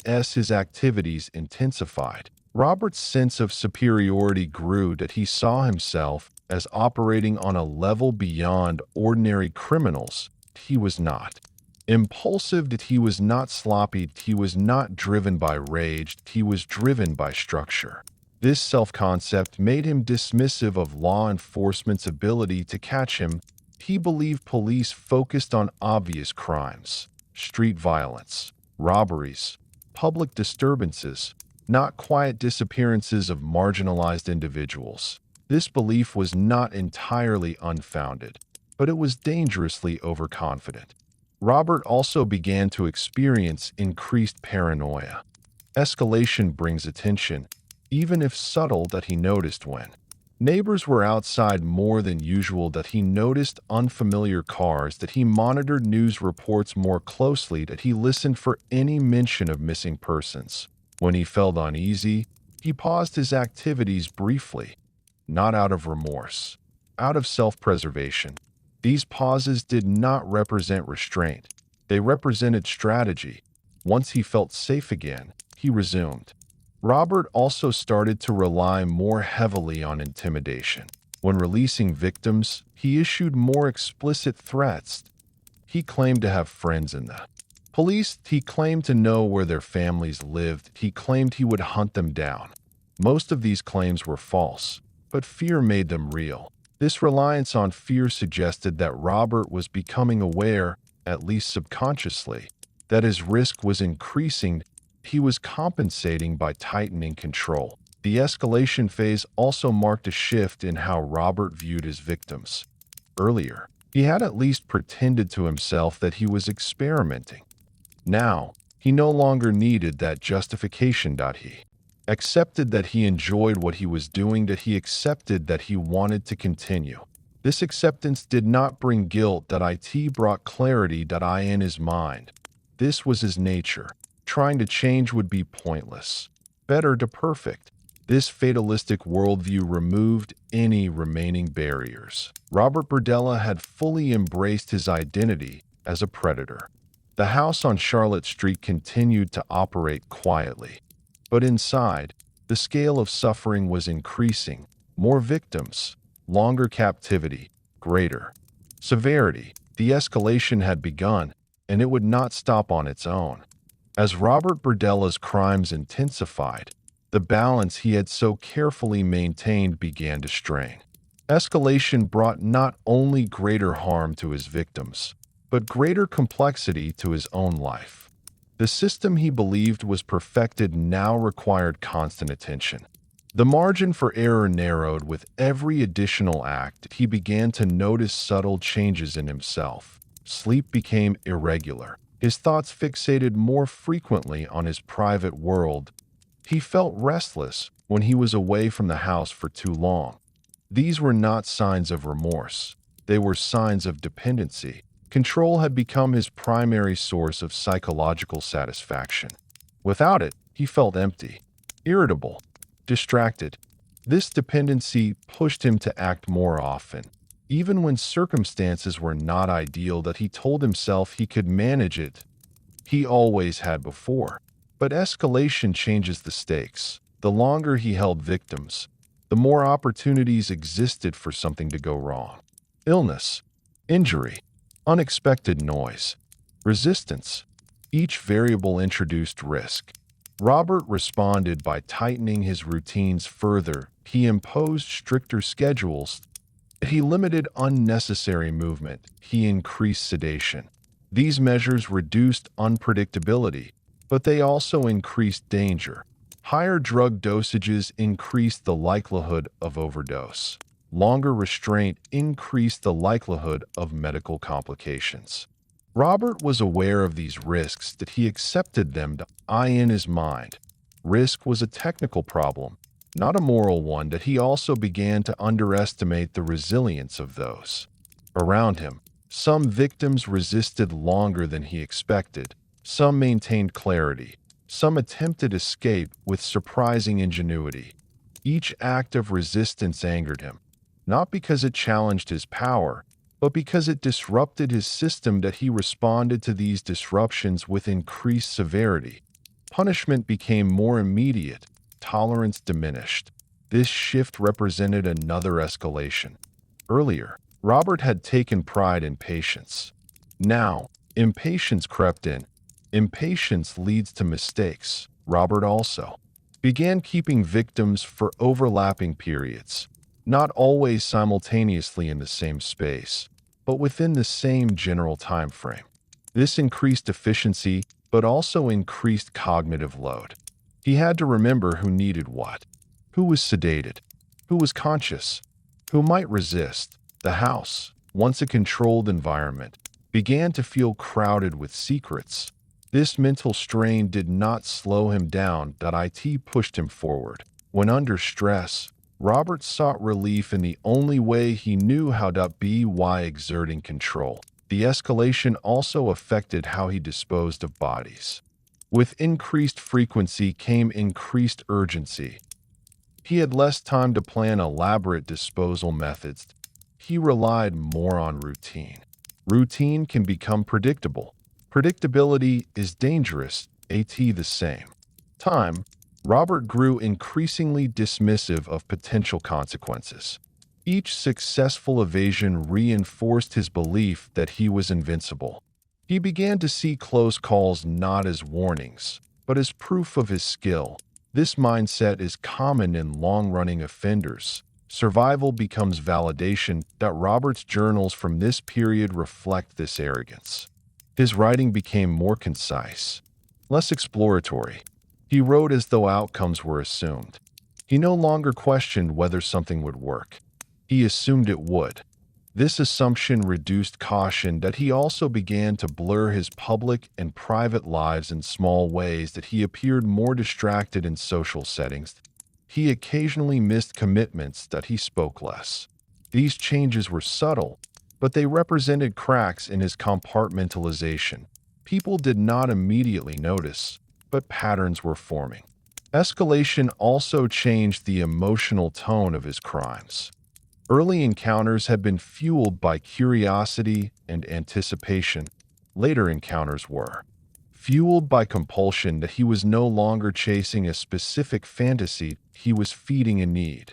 As his activities intensified, Robert's sense of superiority grew, that he saw himself as operating on a level beyond ordinary criminals. He was not impulsive, that he was not sloppy, he was not driven by rage, he was driven by structure. This self-concept made him dismissive of law enforcement's ability to catch him. He believed police focused on obvious crimes, street violence, robberies, public disturbances, not quiet disappearances of marginalized individuals. This belief was not entirely unfounded, but it was dangerously overconfident. Robert also began to experience increased paranoia. Escalation brings attention, even if subtle, that he noticed when neighbors were outside more than usual, that he noticed unfamiliar cars, that he monitored news reports more closely, that he listened for any mention of missing persons. When he felt uneasy, he paused his activities briefly, not out of remorse, out of self-preservation. These pauses did not represent restraint. They represented strategy. Once he felt safe again, he resumed. Robert also started to rely more heavily on intimidation. When releasing victims, he issued more explicit threats. He claimed to have friends in the police. He claimed to know where their families lived. He claimed he would hunt them down. Most of these claims were false, but fear made them real. This reliance on fear suggested that Robert was becoming aware, at least subconsciously, that his risk was increasing. He was compensating by tightening control. The escalation phase also marked a shift in how Robert viewed his victims. Earlier, he had at least pretended to himself that he was experimenting. Now, he no longer needed that justification. He accepted that he enjoyed what he was doing, that he accepted that he wanted to continue. This acceptance did not bring guilt. It brought clarity. In his mind, this was his nature. Trying to change would be pointless. Better to perfect. This fatalistic worldview removed any remaining barriers. Robert BERDELLA had fully embraced his identity as a predator. The house on Charlotte Street continued to operate quietly. But inside, the scale of suffering was increasing. More victims, longer captivity, greater severity. The escalation had begun, and it would not stop on its own. As Robert BERDELLA's crimes intensified, the balance he had so carefully maintained began to strain. Escalation brought not only greater harm to his victims, but greater complexity to his own life. The system he believed was perfected now required constant attention. The margin for error narrowed with every additional act. He began to notice subtle changes in himself. Sleep became irregular. His thoughts fixated more frequently on his private world. He felt restless when he was away from the house for too long. These were not signs of remorse. They were signs of dependency. Control had become his primary source of psychological satisfaction. Without it, he felt empty, irritable, distracted. This dependency pushed him to act more often, even when circumstances were not ideal. He told himself he could manage it. He always had before. But escalation changes the stakes. The longer he held victims, the more opportunities existed for something to go wrong. Illness, injury, unexpected noise, resistance. Each variable introduced risk. Robert responded by tightening his routines further. He imposed stricter schedules. He limited unnecessary movement. He increased sedation. These measures reduced unpredictability, but they also increased danger. Higher drug dosages increased the likelihood of overdose. Longer restraint increased the likelihood of medical complications. Robert was aware of these risks. He accepted them in his mind. Risk was a technical problem, not a moral one. He also began to underestimate the resilience of those around him. Some victims resisted longer than he expected. Some maintained clarity. Some attempted escape with surprising ingenuity. Each act of resistance angered him, not because it challenged his power, but because it disrupted his system. He responded to these disruptions with increased severity. Punishment became more immediate. Tolerance diminished. This shift represented another escalation. Earlier, Robert had taken pride in patience. Now, impatience crept in. Impatience leads to mistakes. Robert also began keeping victims for overlapping periods, not always simultaneously in the same space, but within the same general time frame. This increased efficiency, but also increased cognitive load. He had to remember who needed what, who was sedated, who was conscious, who might resist. The house, once a controlled environment, began to feel crowded with secrets. This mental strain did not slow him down. It pushed him forward. When under stress, Robert sought relief in the only way he knew how. By exerting control. The escalation also affected how he disposed of bodies. With increased frequency came increased urgency. He had less time to plan elaborate disposal methods. He relied more on routine. Routine can become predictable. Predictability is dangerous. The same time, Robert grew increasingly dismissive of potential consequences. Each successful evasion reinforced his belief that he was invincible. He began to see close calls not as warnings, but as proof of his skill. This mindset is common in long-running offenders. Survival becomes validation. That Robert's journals from this period reflect this arrogance. His writing became more concise, less exploratory. He wrote as though outcomes were assumed. He no longer questioned whether something would work. He assumed it would. This assumption reduced caution. That he also began to blur his public and private lives in small ways. That he appeared more distracted in social settings. He occasionally missed commitments. That he spoke less. These changes were subtle, but they represented cracks in his compartmentalization. People did not immediately notice, but patterns were forming. Escalation also changed the emotional tone of his crimes. Early encounters had been fueled by curiosity and anticipation. Later encounters were fueled by compulsion. That he was no longer chasing a specific fantasy, he was feeding a need.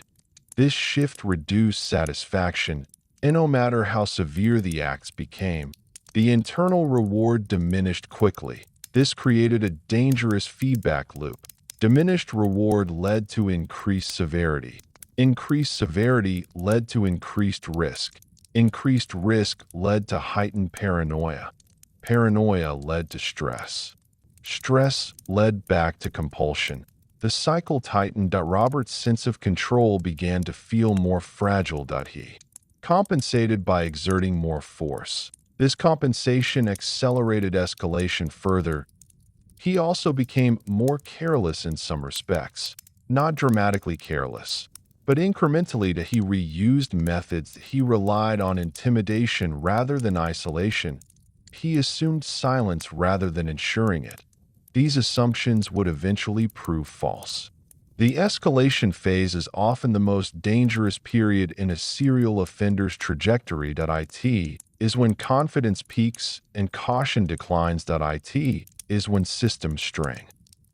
This shift reduced satisfaction, and no matter how severe the acts became, the internal reward diminished quickly. This created a dangerous feedback loop. Diminished reward led to increased severity. Increased severity led to increased risk. Increased risk led to heightened paranoia. Paranoia led to stress. Stress led back to compulsion. The cycle tightened. Robert's sense of control began to feel more fragile. He compensated by exerting more force. This compensation accelerated escalation further. He also became more careless in some respects. Not dramatically careless, but incrementally. He reused methods. He relied on intimidation rather than isolation. He assumed silence rather than ensuring it. These assumptions would eventually prove false. The escalation phase is often the most dangerous period in a serial offender's trajectory. It is when confidence peaks and caution declines. It is when systems strain.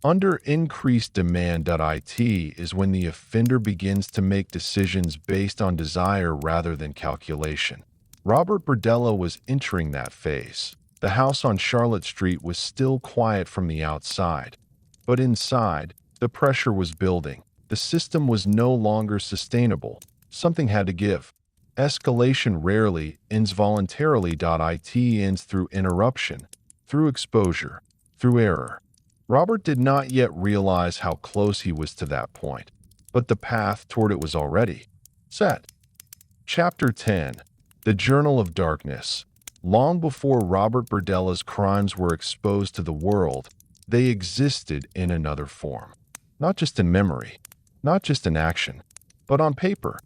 Under increased demand. It is when the offender begins to make decisions based on desire rather than calculation. Robert BERDELLA was entering that phase. The house on Charlotte Street was still quiet from the outside, but inside, the pressure was building. The system was no longer sustainable. Something had to give. Escalation rarely ends voluntarily. It ends through interruption, through exposure, through error. Robert did not yet realize how close he was to that point, but the path toward it was already set. Chapter 10. The Journal of Darkness. Long before Robert BERDELLA's crimes were exposed to the world, they existed in another form. Not just in memory, not just in action, but on paper.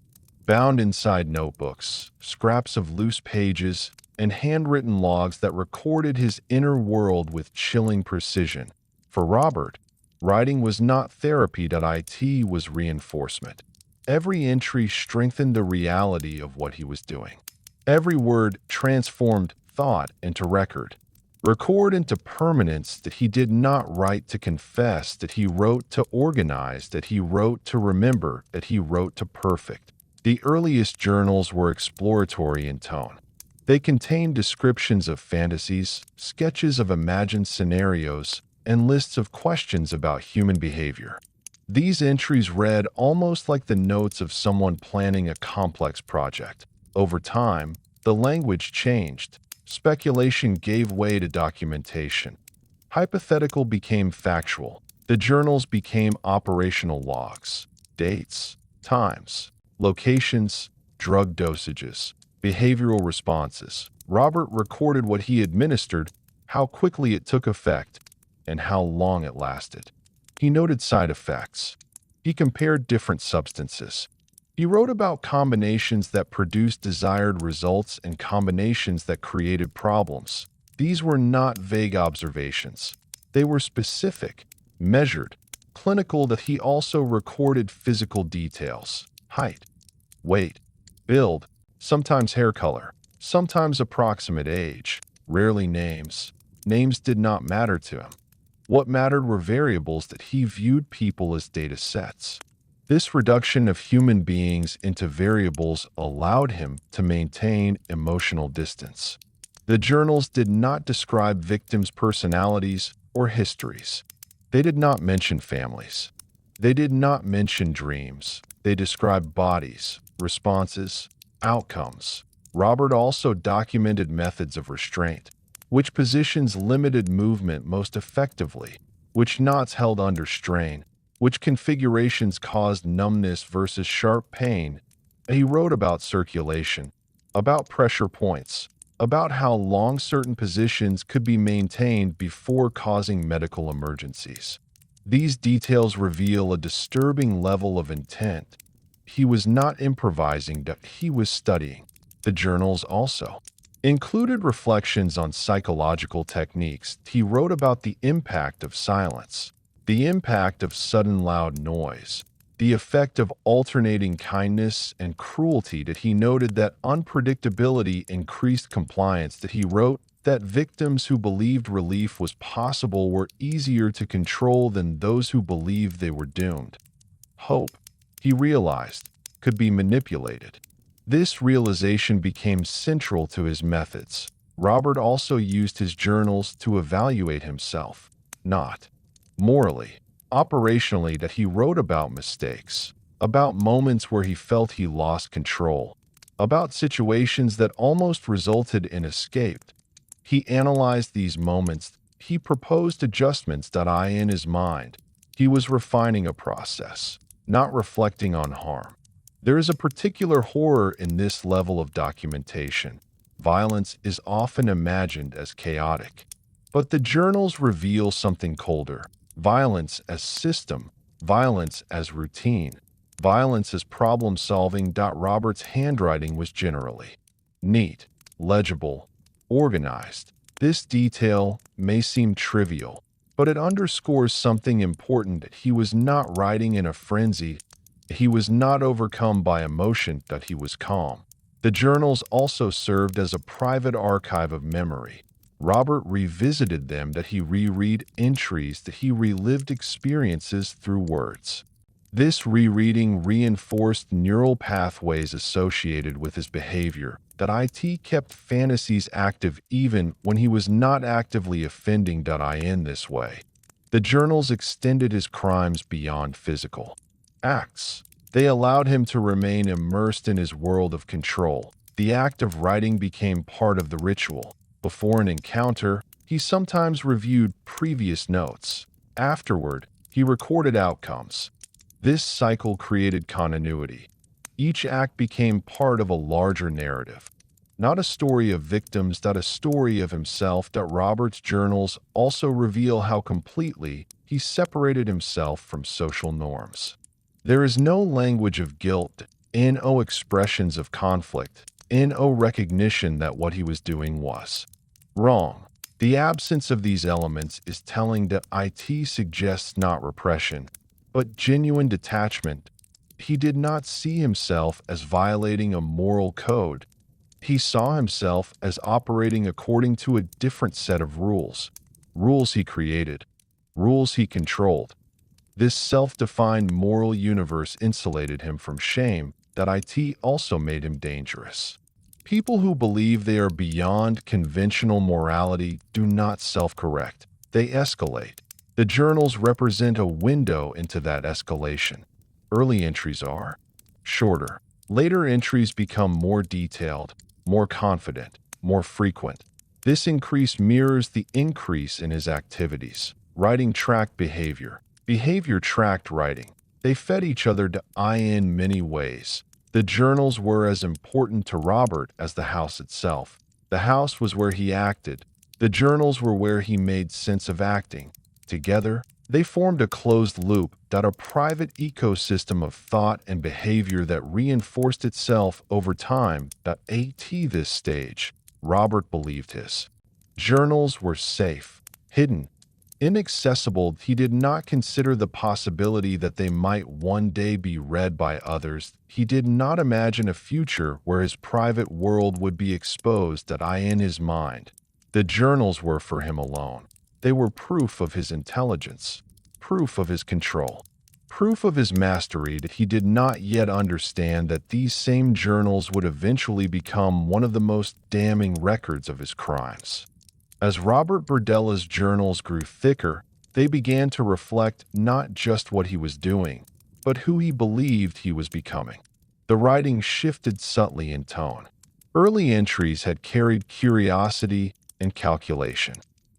Bound inside notebooks, scraps of loose pages, and handwritten logs that recorded his inner world with chilling precision. For Robert, writing was not therapy. It was reinforcement. Every entry strengthened the reality of what he was doing. Every word transformed thought into record. Record into permanence. That he did not write to confess. That he wrote to organize. That he wrote to remember. That he wrote to perfect. The earliest journals were exploratory in tone. They contained descriptions of fantasies, sketches of imagined scenarios, and lists of questions about human behavior. These entries read almost like the notes of someone planning a complex project. Over time, the language changed. Speculation gave way to documentation. Hypothetical became factual. The journals became operational logs. Dates, times, locations, drug dosages, behavioral responses. Robert recorded what he administered, how quickly it took effect, and how long it lasted. He noted side effects. He compared different substances. He wrote about combinations that produced desired results and combinations that created problems. These were not vague observations. They were specific, measured, clinical. That he also recorded physical details: height, weight, build, sometimes hair color, sometimes approximate age, rarely names. Names did not matter to him. What mattered were variables. That he viewed people as data sets. This reduction of human beings into variables allowed him to maintain emotional distance. The journals did not describe victims' personalities or histories. They did not mention families. They did not mention dreams. They described bodies, responses, outcomes. Robert also documented methods of restraint, which positions limited movement most effectively, which knots held under strain, which configurations caused numbness versus sharp pain. He wrote about circulation, about pressure points, about how long certain positions could be maintained before causing medical emergencies. These details reveal a disturbing level of intent. He was not improvising, he was studying. The journals also included reflections on psychological techniques. He wrote about the impact of silence, the impact of sudden loud noise, the effect of alternating kindness and cruelty. That he noted that unpredictability increased compliance. That he wrote that victims who believed relief was possible were easier to control than those who believed they were doomed. Hope, he realized, could be manipulated. This realization became central to his methods. Robert also used his journals to evaluate himself, not morally, operationally. That he wrote about mistakes, about moments where he felt he lost control, about situations that almost resulted in escape. He analyzed these moments. He proposed adjustments. In his mind, he was refining a process, not reflecting on harm. There is a particular horror in this level of documentation. Violence is often imagined as chaotic, but the journals reveal something colder. Violence as system, violence as routine, violence as problem-solving. Robert's handwriting was generally neat, legible, organized. This detail may seem trivial, but it underscores something important. He was not writing in a frenzy. He was not overcome by emotion. He was calm. The journals also served as a private archive of memory. Robert revisited them. He reread entries. He relived experiences through words. This rereading reinforced neural pathways associated with his behavior. It kept fantasies active even when he was not actively offending. In this way, the journals extended his crimes beyond physical acts. They allowed him to remain immersed in his world of control. The act of writing became part of the ritual. Before an encounter, he sometimes reviewed previous notes. Afterward, he recorded outcomes. This cycle created continuity. Each act became part of a larger narrative. Not a story of victims, a story of himself. Robert's journals also reveal how completely he separated himself from social norms. There is no language of guilt, no expressions of conflict, no recognition that what he was doing was wrong. The absence of these elements is telling. It suggests not repression, but genuine detachment. He did not see himself as violating a moral code. He saw himself as operating according to a different set of rules. Rules he created, rules he controlled. This self-defined moral universe insulated him from shame. It also made him dangerous. People who believe they are beyond conventional morality do not self-correct. They escalate. The journals represent a window into that escalation. Early entries are shorter. Later entries become more detailed, more confident, more frequent. This increase mirrors the increase in his activities. Writing tracked behavior. Behavior tracked writing. They fed each other in many ways. The journals were as important to Robert as the house itself. The house was where he acted. The journals were where he made sense of acting. Together, they formed a closed loop, a private ecosystem of thought and behavior that reinforced itself over time. At this stage, Robert believed his journals were safe, hidden, inaccessible. He did not consider the possibility that they might one day be read by others. He did not imagine a future where his private world would be exposed. In his mind, the journals were for him alone. They were proof of his intelligence, proof of his control. proof of his mastery that he did not yet understand that these same journals would eventually become one of the most damning records of his crimes. As Robert Berdella's journals grew thicker, they began to reflect not just what he was doing, but who he believed he was becoming. The writing shifted subtly in tone. Early entries had carried curiosity and calculation.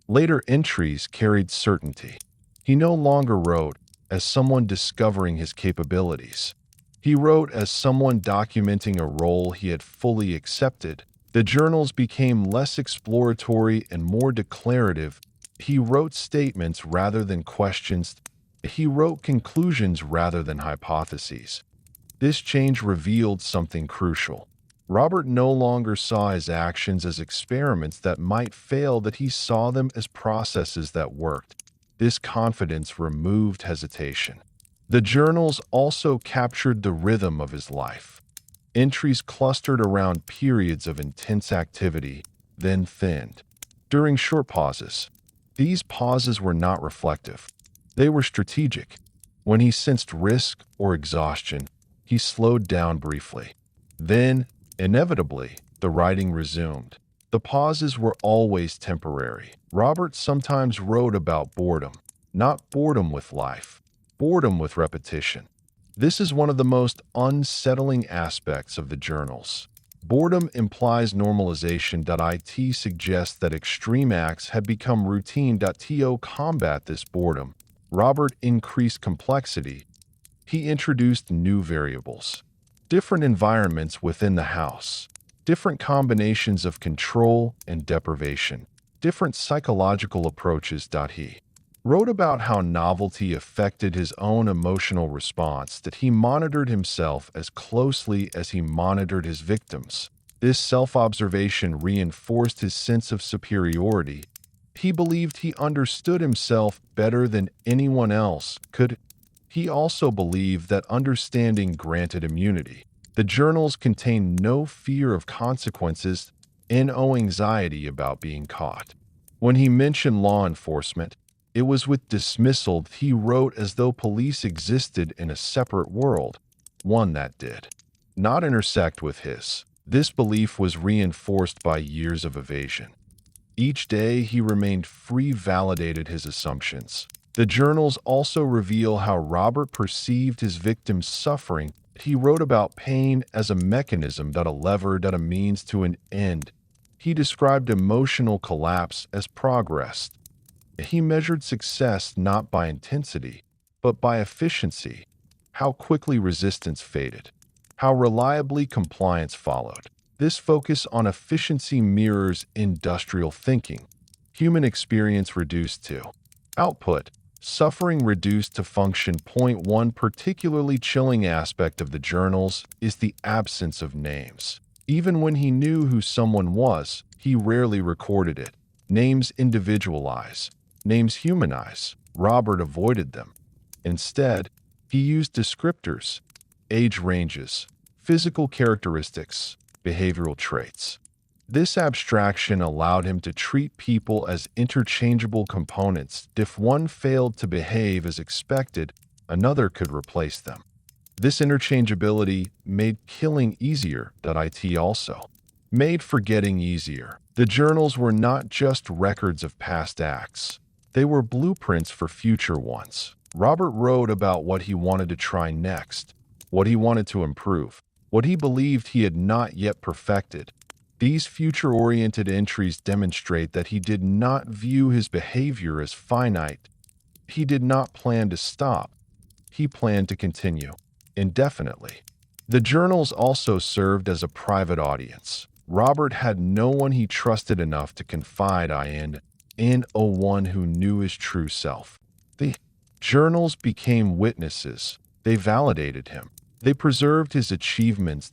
Later entries carried certainty. He no longer wrote as someone discovering his capabilities. He wrote as someone documenting a role he had fully accepted. The journals became less exploratory and more declarative. He wrote statements rather than questions. He wrote conclusions rather than hypotheses. This change revealed something crucial. Robert no longer saw his actions as experiments that might fail, that he saw them as processes that worked. This confidence removed hesitation. The journals also captured the rhythm of his life. Entries clustered around periods of intense activity, then thinned. During short pauses, these pauses were not reflective. They were strategic. When he sensed risk or exhaustion, he slowed down briefly. Then, inevitably, the writing resumed. The pauses were always temporary. Robert sometimes wrote about boredom, not boredom with life, boredom with repetition. This is one of the most unsettling aspects of the journals. Boredom implies normalization. It suggests that extreme acts had become routine. To combat this boredom, Robert increased complexity. He introduced new variables, different environments within the house, different combinations of control and deprivation, different psychological approaches. He wrote about how novelty affected his own emotional response, that he monitored himself as closely as he monitored his victims. This self-observation reinforced his sense of superiority. He believed he understood himself better than anyone else could. He also believed that understanding granted immunity. The journals contained no fear of consequences and no anxiety about being caught. When he mentioned law enforcement, it was with dismissal. He wrote as though police existed in a separate world, one that did not intersect with his. This belief was reinforced by years of evasion. Each day he remained free, validated his assumptions. The journals also reveal how Robert perceived his victims' suffering. He wrote about pain as a mechanism, a lever, a means to an end. He described emotional collapse as progress. He measured success not by intensity, but by efficiency, how quickly resistance faded, how reliably compliance followed. This focus on efficiency mirrors industrial thinking. Human experience reduced to output, suffering reduced to function. One particularly chilling aspect of the journals is the absence of names. Even when he knew who someone was, he rarely recorded it. Names individualize. Names humanize. Robert avoided them. Instead, he used descriptors, age ranges, physical characteristics, behavioral traits. This abstraction allowed him to treat people as interchangeable components. If one failed to behave as expected, another could replace them. This interchangeability made killing easier. It also made forgetting easier. The journals were not just records of past acts. They were blueprints for future ones. Robert wrote about what he wanted to try next, what he wanted to improve, what he believed he had not yet perfected. These future-oriented entries demonstrate that he did not view his behavior as finite. He did not plan to stop. He planned to continue, indefinitely. The journals also served as a private audience. Robert had no one he trusted enough to confide in one who knew his true self. The journals became witnesses. They validated him. They preserved his achievements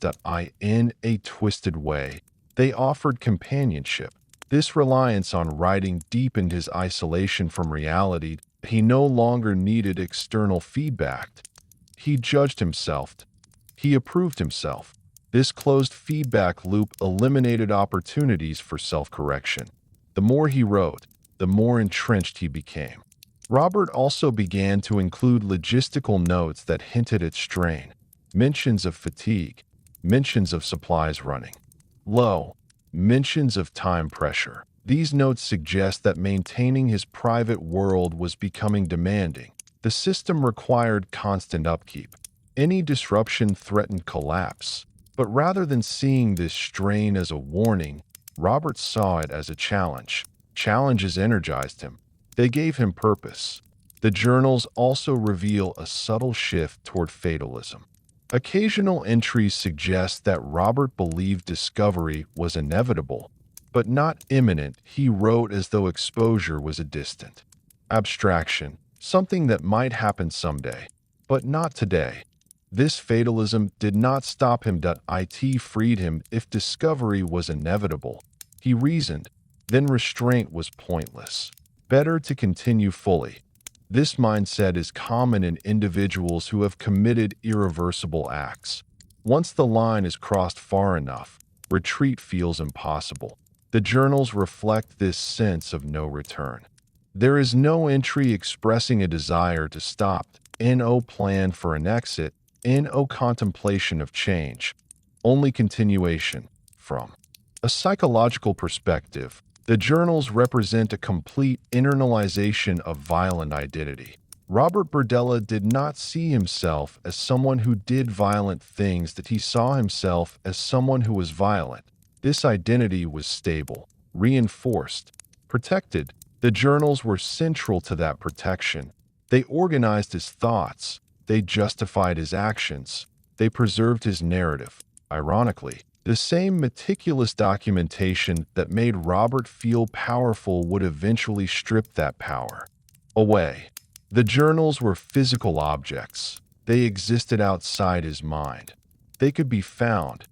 in a twisted way. They offered companionship. This reliance on writing deepened his isolation from reality. He no longer needed external feedback. He judged himself. He approved himself. This closed feedback loop eliminated opportunities for self-correction. The more he wrote, the more entrenched he became. Robert also began to include logistical notes that hinted at strain, mentions of fatigue, mentions of supplies running low, mentions of time pressure. These notes suggest that maintaining his private world was becoming demanding. The system required constant upkeep. Any disruption threatened collapse. But rather than seeing this strain as a warning, Robert saw it as a challenge. Challenges energized him. They gave him purpose. The journals also reveal a subtle shift toward fatalism. Occasional entries suggest that Robert believed discovery was inevitable, but not imminent. He wrote as though exposure was a distant abstraction, something that might happen someday, but not today. This fatalism did not stop him. It freed him. If discovery was inevitable, he reasoned, then restraint was pointless. Better to continue fully. This mindset is common in individuals who have committed irreversible acts. Once the line is crossed far enough, retreat feels impossible. The journals reflect this sense of no return. There is no entry expressing a desire to stop, no plan for an exit, no contemplation of change, only continuation. From a psychological perspective, the journals represent a complete internalization of violent identity. Robert BERDELLA did not see himself as someone who did violent things, that he saw himself as someone who was violent. This identity was stable, reinforced, protected. The journals were central to that protection. They organized his thoughts. They justified his actions. They preserved his narrative. Ironically, the same meticulous documentation that made Robert feel powerful would eventually strip that power away. The journals were physical objects. They existed outside his mind. They could be found.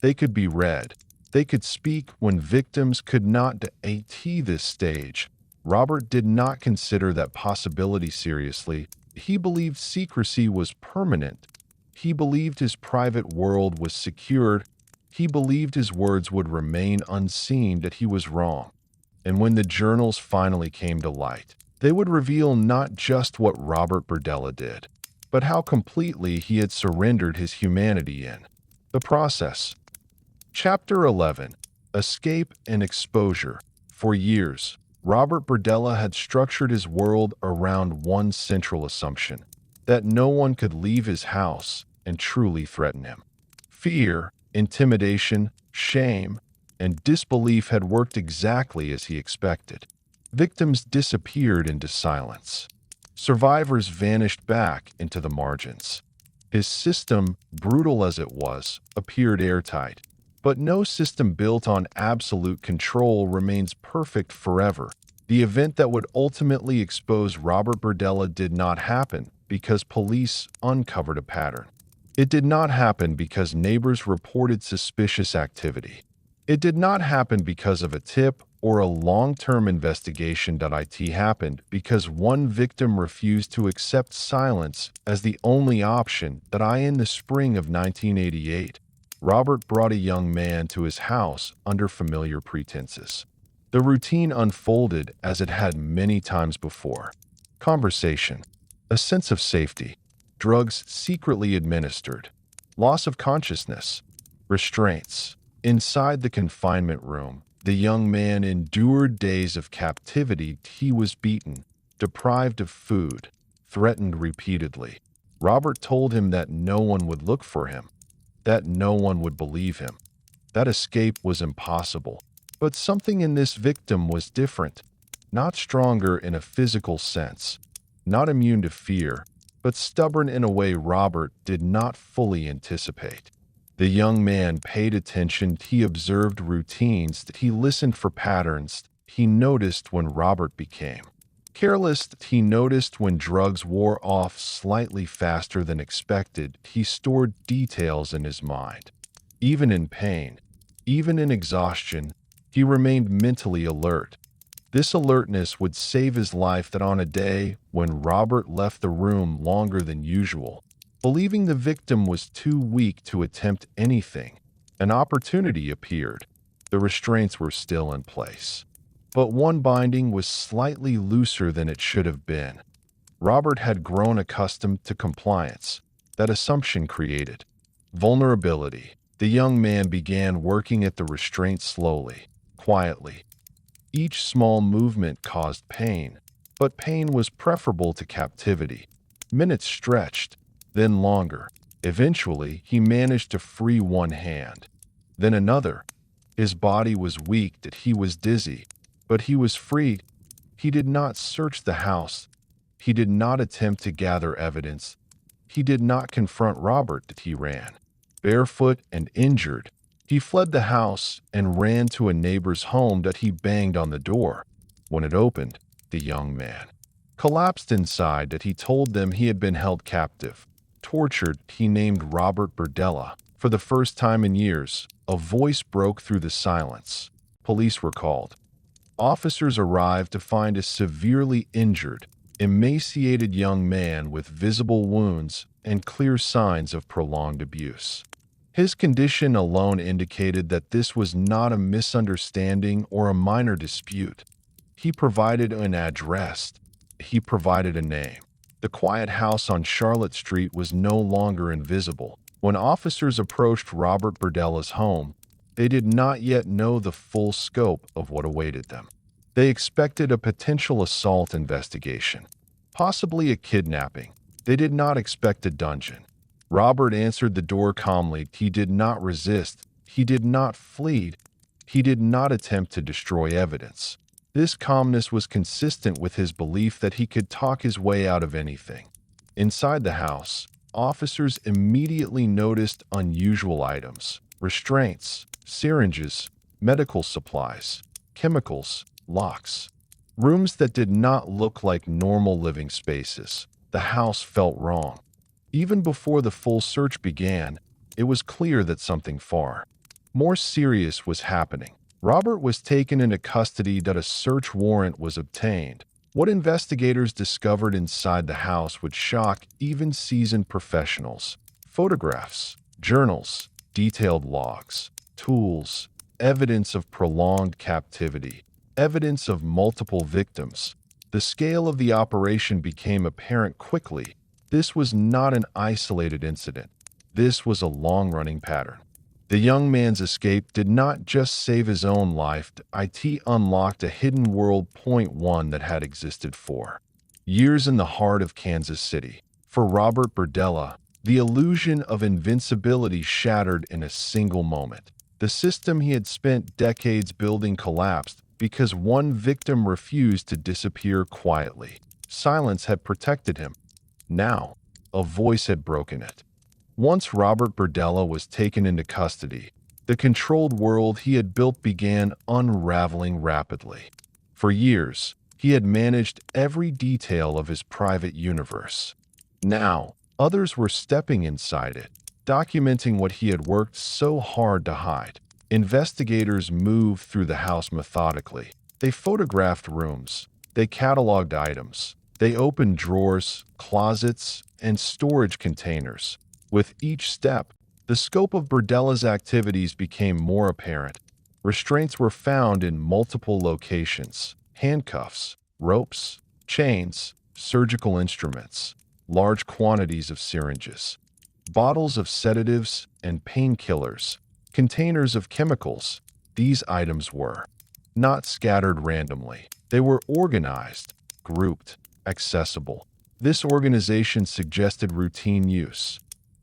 They could be read. They could speak when victims could not. At this stage, Robert did not consider that possibility seriously. He believed secrecy was permanent. He believed his private world was secured. He believed his words would remain unseen, that he was wrong. And when the journals finally came to light, they would reveal not just what Robert BERDELLA did, but how completely he had surrendered his humanity in the process. Chapter 11. Escape and Exposure. For years, Robert BERDELLA had structured his world around one central assumption, that no one could leave his house and truly threaten him. Fear, intimidation, shame, and disbelief had worked exactly as he expected. Victims disappeared into silence. Survivors vanished back into the margins. His system, brutal as it was, appeared airtight. But no system built on absolute control remains perfect forever. The event that would ultimately expose Robert BERDELLA did not happen because police uncovered a pattern. It did not happen because neighbors reported suspicious activity. It did not happen because of a tip or a long-term investigation. It happened because one victim refused to accept silence as the only option. In the spring of 1988, Robert brought a young man to his house under familiar pretenses. The routine unfolded as it had many times before. Conversation, a sense of safety, drugs secretly administered, loss of consciousness, restraints. Inside the confinement room, the young man endured days of captivity. He was beaten, deprived of food, threatened repeatedly. Robert told him that no one would look for him, that no one would believe him, that escape was impossible. But something in this victim was different, not stronger in a physical sense, not immune to fear, but stubborn in a way Robert did not fully anticipate. The young man paid attention. He observed routines. He listened for patterns. He noticed when Robert became careless. He noticed when drugs wore off slightly faster than expected. He stored details in his mind. Even in pain, even in exhaustion, he remained mentally alert. This alertness would save his life. On a day when Robert left the room longer than usual, believing the victim was too weak to attempt anything, an opportunity appeared. The restraints were still in place. but one binding was slightly looser than it should have been. Robert had grown accustomed to compliance. That assumption created vulnerability. The young man began working at the restraint slowly, quietly. Each small movement caused pain, but pain was preferable to captivity. Minutes stretched, then longer. Eventually, he managed to free one hand, then another. His body was weak, that he was dizzy, but he was freed. He did not search the house. He did not attempt to gather evidence. He did not confront Robert, that he ran. Barefoot and injured, he fled the house and ran to a neighbor's home that he banged on the door. When it opened, the young man collapsed inside, that he told them he had been held captive. Tortured, he named Robert BERDELLA. For the first time in years, a voice broke through the silence. Police were called. Officers arrived to find a severely injured, emaciated young man with visible wounds and clear signs of prolonged abuse. His condition alone indicated that this was not a misunderstanding or a minor dispute. He provided an address. He provided a name. The quiet house on Charlotte Street was no longer invisible. When officers approached Robert BERDELLA's home, they did not yet know the full scope of what awaited them. They expected a potential assault investigation, possibly a kidnapping. They did not expect a dungeon. Robert answered the door calmly. He did not resist. He did not flee. He did not attempt to destroy evidence. This calmness was consistent with his belief that he could talk his way out of anything. Inside the house, officers immediately noticed unusual items: restraints, syringes, medical supplies, chemicals, locks. Rooms that did not look like normal living spaces. The house felt wrong. Even before the full search began, it was clear that something far more serious was happening. Robert was taken into custody, that a search warrant was obtained. What investigators discovered inside the house would shock even seasoned professionals. Photographs, journals, detailed logs, tools, evidence of prolonged captivity, evidence of multiple victims. The scale of the operation became apparent quickly. This was not an isolated incident. This was a long-running pattern. The young man's escape did not just save his own life. It unlocked a hidden world. Point one that had existed for years in the heart of Kansas City. For Robert BERDELLA, the illusion of invincibility shattered in a single moment. The system he had spent decades building collapsed because one victim refused to disappear quietly. Silence had protected him. Now, a voice had broken it. Once Robert BERDELLA was taken into custody, the controlled world he had built began unraveling rapidly. For years, he had managed every detail of his private universe. Now, others were stepping inside it, documenting what he had worked so hard to hide. Investigators moved through the house methodically. They photographed rooms. They cataloged items. They opened drawers, closets, and storage containers. With each step, the scope of BERDELLA's activities became more apparent. Restraints were found in multiple locations: handcuffs, ropes, chains, surgical instruments, large quantities of syringes, bottles of sedatives and painkillers, containers of chemicals. These items were not scattered randomly. They were organized, grouped, accessible. This organization suggested routine use,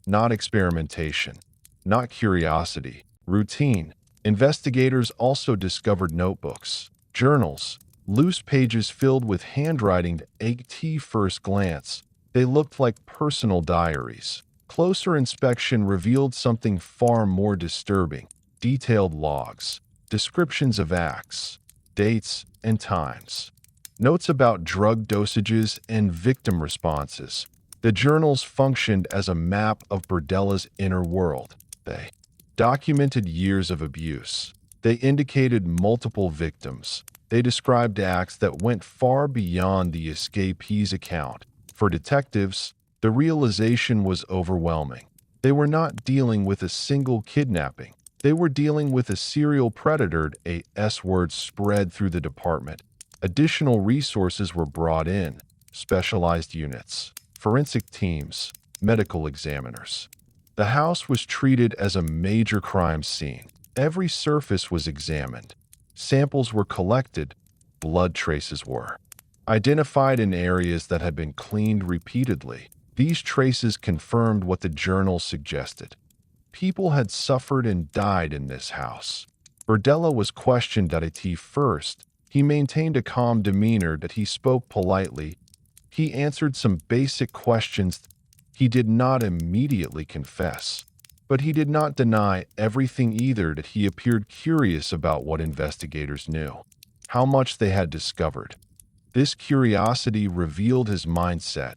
not experimentation, not curiosity, routine. Investigators also discovered notebooks, journals, loose pages filled with handwriting. At first glance, they looked like personal diaries. Closer inspection revealed something far more disturbing: detailed logs, descriptions of acts, dates, and times, notes about drug dosages and victim responses. The journals functioned as a map of BERDELLA's inner world. They documented years of abuse. They indicated multiple victims. They described acts that went far beyond the escapee's account. For detectives, the realization was overwhelming. They were not dealing with a single kidnapping. They were dealing with a serial predator. A S-word spread through the department. Additional resources were brought in, specialized units, forensic teams, medical examiners. The house was treated as a major crime scene. Every surface was examined. Samples were collected. Blood traces were identified in areas that had been cleaned repeatedly. These traces confirmed what the journal suggested. People had suffered and died in this house. Berdella was questioned at first. He maintained a calm demeanor that he spoke politely. He answered some basic questions. He did not immediately confess, but he did not deny everything either. That he appeared curious about what investigators knew, how much they had discovered. This curiosity revealed his mindset.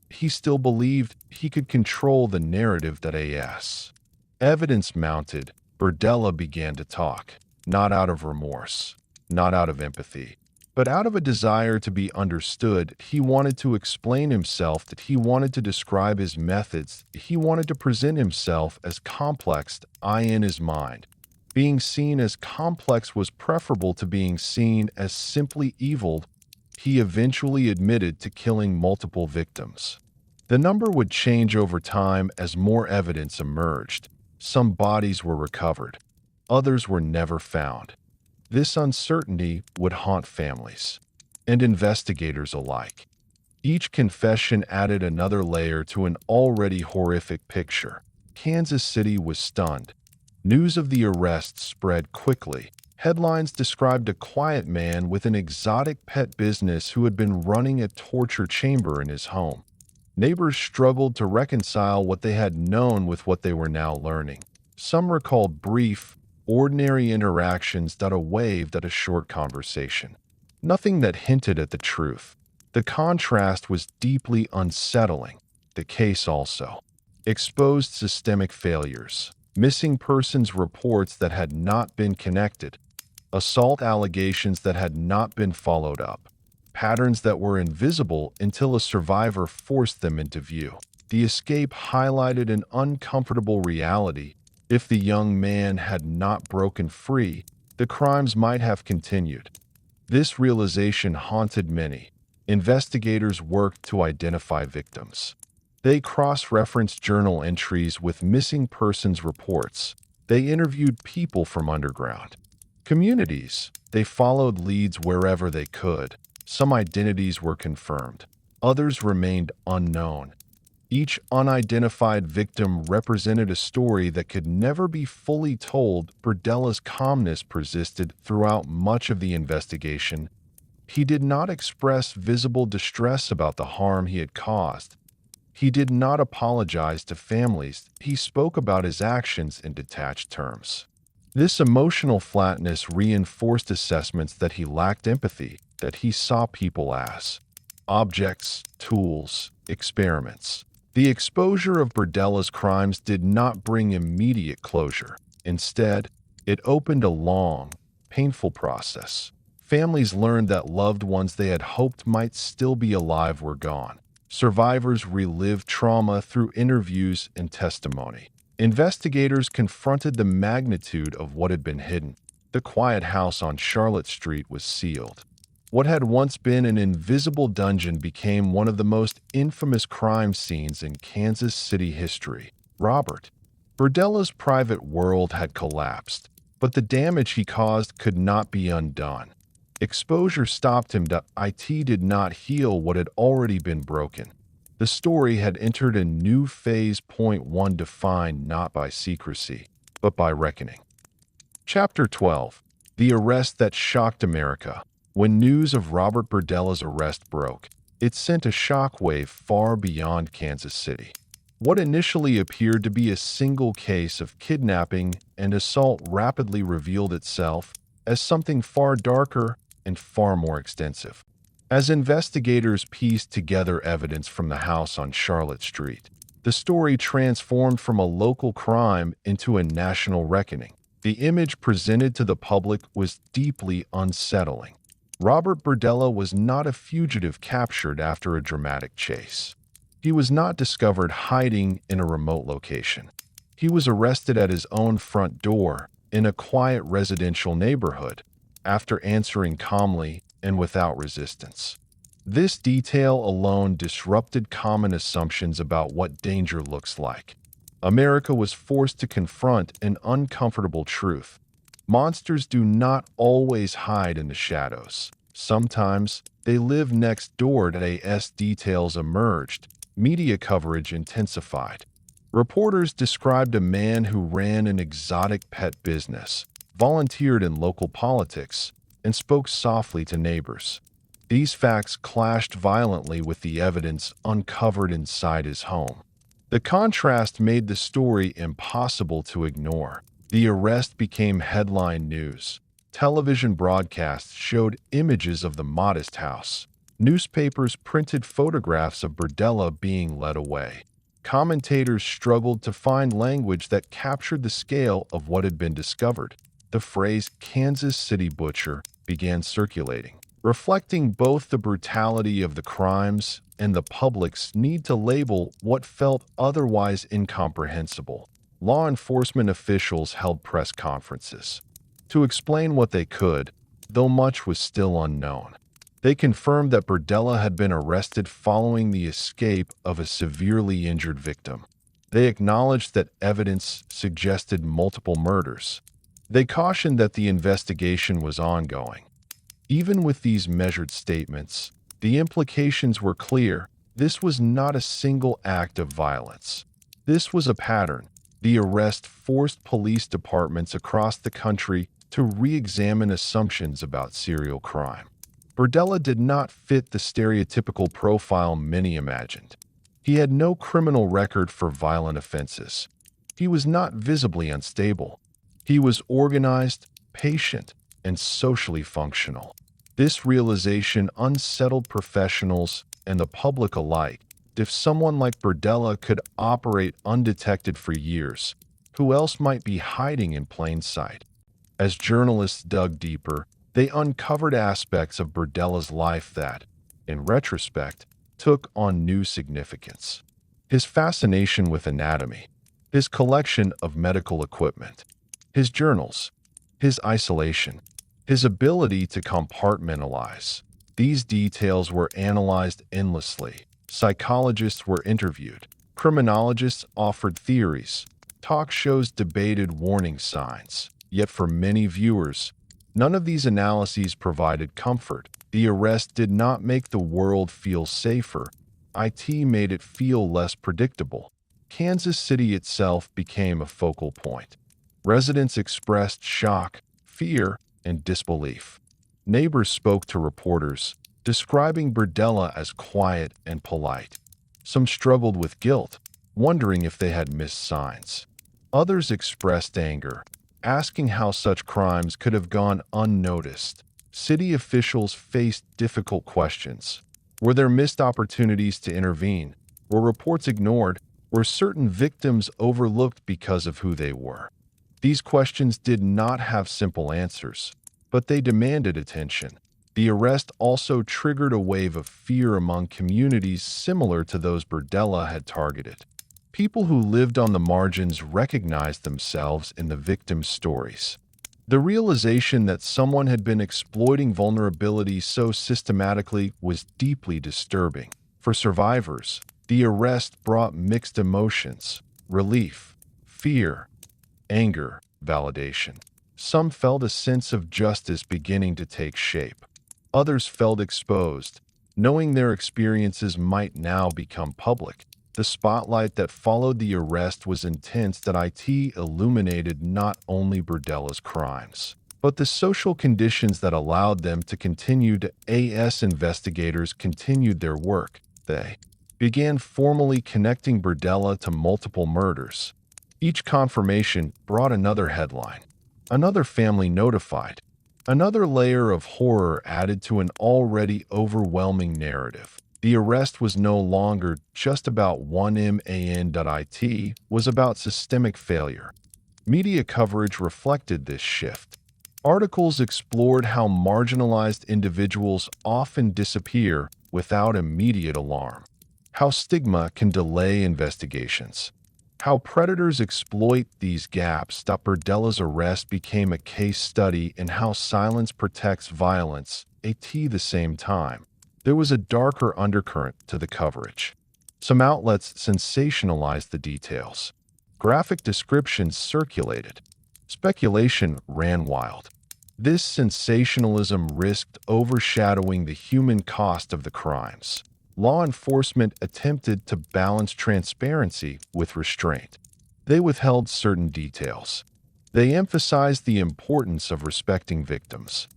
He still believed he could control the narrative. That as evidence mounted, Berdella began to talk, not out of remorse, not out of empathy, but out of a desire to be understood. He wanted to explain himself, that he wanted to describe his methods, he wanted to present himself as complex in his mind. Being seen as complex was preferable to being seen as simply evil. He eventually admitted to killing multiple victims. The number would change over time as more evidence emerged. Some bodies were recovered. Others were never found. This uncertainty would haunt families and investigators alike. Each confession added another layer to an already horrific picture. Kansas City was stunned. News of the arrest spread quickly. Headlines described a quiet man with an exotic pet business who had been running a torture chamber in his home. Neighbors struggled to reconcile what they had known with what they were now learning. Some recalled brief, ordinary interactions that waved at a short conversation. Nothing that hinted at the truth. The contrast was deeply unsettling. The case also exposed systemic failures, missing persons reports that had not been connected, assault allegations that had not been followed up, patterns that were invisible until a survivor forced them into view. The escape highlighted an uncomfortable reality. If the young man had not broken free, the crimes might have continued. This realization haunted many. Investigators worked to identify victims. They cross-referenced journal entries with missing persons reports. They interviewed people from underground communities. They followed leads wherever they could. Some identities were confirmed. Others remained unknown. Each unidentified victim represented a story that could never be fully told. Berdella's calmness persisted throughout much of the investigation. He did not express visible distress about the harm he had caused. He did not apologize to families. He spoke about his actions in detached terms. This emotional flatness reinforced assessments that he lacked empathy, that he saw people as objects, tools, experiments. The exposure of Berdella's crimes did not bring immediate closure. Instead, it opened a long, painful process. Families learned that loved ones they had hoped might still be alive were gone. Survivors relived trauma through interviews and testimony. Investigators confronted the magnitude of what had been hidden. The quiet house on Charlotte Street was sealed. What had once been an invisible dungeon became one of the most infamous crime scenes in Kansas City history. Robert Berdella's private world had collapsed, but the damage he caused could not be undone. Exposure stopped him. It did not heal what had already been broken. The story had entered a new phase. Point 1 defined not by secrecy, but by reckoning. Chapter 12. The arrest that shocked America. When news of Robert Berdella's arrest broke, it sent a shockwave far beyond Kansas City. What initially appeared to be a single case of kidnapping and assault rapidly revealed itself as something far darker and far more extensive. As investigators pieced together evidence from the house on Charlotte Street, the story transformed from a local crime into a national reckoning. The image presented to the public was deeply unsettling. Robert Berdella was not a fugitive captured after a dramatic chase. He was not discovered hiding in a remote location. He was arrested at his own front door in a quiet residential neighborhood after answering calmly and without resistance. This detail alone disrupted common assumptions about what danger looks like. America was forced to confront an uncomfortable truth. Monsters do not always hide in the shadows. Sometimes they live next door. As details emerged, media coverage intensified. Reporters described a man who ran an exotic pet business, volunteered in local politics, and spoke softly to neighbors. These facts clashed violently with the evidence uncovered inside his home. The contrast made the story impossible to ignore. The arrest became headline news. Television broadcasts showed images of the modest house. Newspapers printed photographs of BERDELLA being led away. Commentators struggled to find language that captured the scale of what had been discovered. The phrase "Kansas City Butcher" began circulating, reflecting both the brutality of the crimes and the public's need to label what felt otherwise incomprehensible. Law enforcement officials held press conferences to explain what they could, though much was still unknown. They confirmed that BERDELLA had been arrested following the escape of a severely injured victim. They acknowledged that evidence suggested multiple murders. They cautioned that the investigation was ongoing. Even with these measured statements, the implications were clear. This was not a single act of violence. This was a pattern. The arrest forced police departments across the country to re-examine assumptions about serial crime. BERDELLA did not fit the stereotypical profile many imagined. He had no criminal record for violent offenses. He was not visibly unstable. He was organized, patient, and socially functional. This realization unsettled professionals and the public alike. If someone like BERDELLA could operate undetected for years, who else might be hiding in plain sight? As journalists dug deeper, they uncovered aspects of BERDELLA's life that, in retrospect, took on new significance. His fascination with anatomy, his collection of medical equipment, his journals, his isolation, his ability to compartmentalize. These details were analyzed endlessly. Psychologists were interviewed. Criminologists offered theories. Talk shows debated warning signs. Yet for many viewers, none of these analyses provided comfort. The arrest did not make the world feel safer. It made it feel less predictable. Kansas City itself became a focal point. Residents expressed shock, fear, and disbelief. Neighbors spoke to reporters, describing BERDELLA as quiet and polite. Some struggled with guilt, wondering if they had missed signs. Others expressed anger, asking how such crimes could have gone unnoticed. City officials faced difficult questions. Were there missed opportunities to intervene? Were reports ignored? Were certain victims overlooked because of who they were? These questions did not have simple answers, but they demanded attention. The arrest also triggered a wave of fear among communities similar to those BERDELLA had targeted. People who lived on the margins recognized themselves in the victims' stories. The realization that someone had been exploiting vulnerability so systematically was deeply disturbing. For survivors, the arrest brought mixed emotions: relief, fear, anger, validation. Some felt a sense of justice beginning to take shape. Others felt exposed, knowing their experiences might now become public. The spotlight that followed the arrest was intense. That it illuminated not only BERDELLA's crimes, but the social conditions that allowed them to continue to. As investigators continued their work, they began formally connecting BERDELLA to multiple murders. Each confirmation brought another headline, another family notified, another layer of horror added to an already overwhelming narrative. The arrest was no longer just about one man. It was about systemic failure. Media coverage reflected this shift. Articles explored how marginalized individuals often disappear without immediate alarm, how stigma can delay investigations, How predators exploit these gaps. Berdella's arrest became a case study in how silence protects violence at the same time. There was a darker undercurrent to the coverage. Some outlets sensationalized the details. Graphic descriptions circulated. Speculation ran wild. This sensationalism risked overshadowing the human cost of the crimes. Law enforcement attempted to balance transparency with restraint. They withheld certain details. They emphasized the importance of respecting victims.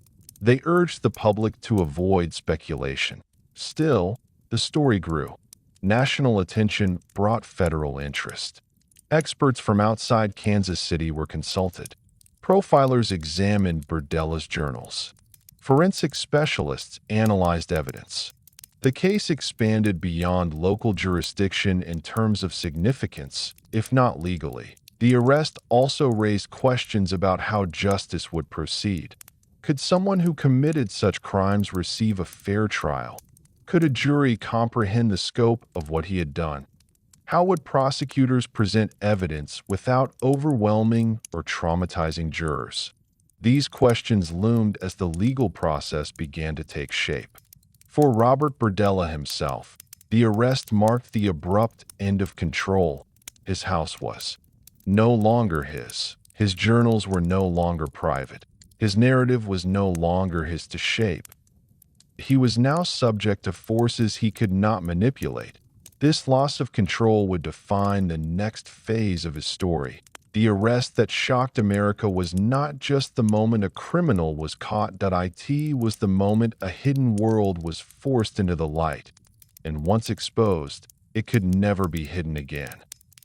They urged the public to avoid speculation. Still, the story grew. National attention brought federal interest. Experts from outside Kansas City were consulted. Profilers examined Berdella's journals. Forensic specialists analyzed evidence. The case expanded beyond local jurisdiction in terms of significance, if not legally. The arrest also raised questions about how justice would proceed. Could someone who committed such crimes receive a fair trial? Could a jury comprehend the scope of what he had done? How would prosecutors present evidence without overwhelming or traumatizing jurors? These questions loomed as the legal process began to take shape. For Robert Berdella himself, the arrest marked the abrupt end of control. His house was no longer his. His journals were no longer private. His narrative was no longer his to shape. He was now subject to forces he could not manipulate. This loss of control would define the next phase of his story. The arrest that shocked America was not just the moment a criminal was caught. It was the moment a hidden world was forced into the light. And once exposed, it could never be hidden again.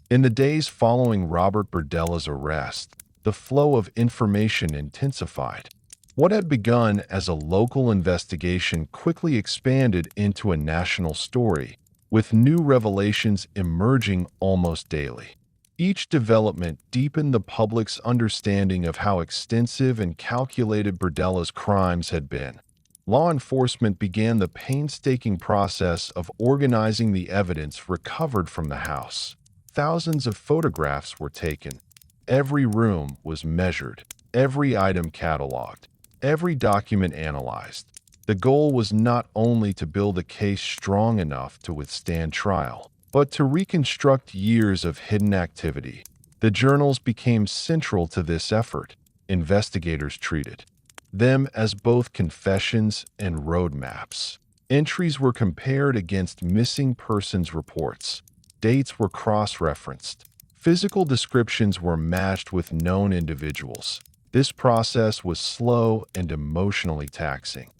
In the days following Robert Berdella's arrest, the flow of information intensified. What had begun as a local investigation quickly expanded into a national story, with new revelations emerging almost daily. Each development deepened the public's understanding of how extensive and calculated Berdella's crimes had been. Law enforcement began the painstaking process of organizing the evidence recovered from the house. Thousands of photographs were taken. Every room was measured, every item cataloged, every document analyzed. The goal was not only to build a case strong enough to withstand trial, but to reconstruct years of hidden activity. The journals became central to this effort. Investigators treated them as both confessions and roadmaps. Entries were compared against missing persons reports. Dates were cross-referenced. Physical descriptions were matched with known individuals. This process was slow and emotionally taxing.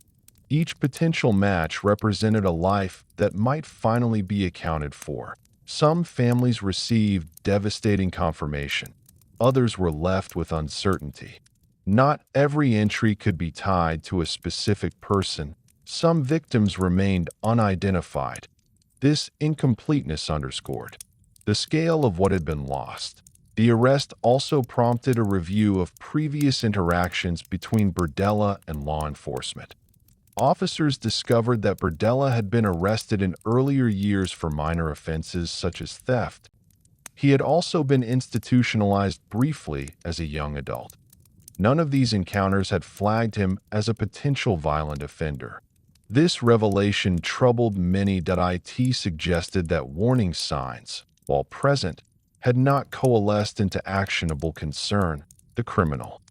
Each potential match represented a life that might finally be accounted for. Some families received devastating confirmation. Others were left with uncertainty. Not every entry could be tied to a specific person. Some victims remained unidentified. This incompleteness underscored the scale of what had been lost. The arrest also prompted a review of previous interactions between Berdella and law enforcement. Officers discovered that Berdella had been arrested in earlier years for minor offenses such as theft. He had also been institutionalized briefly as a young adult. None of these encounters had flagged him as a potential violent offender. This revelation troubled many. It suggested that warning signs, while present, had not coalesced into actionable concern. The criminal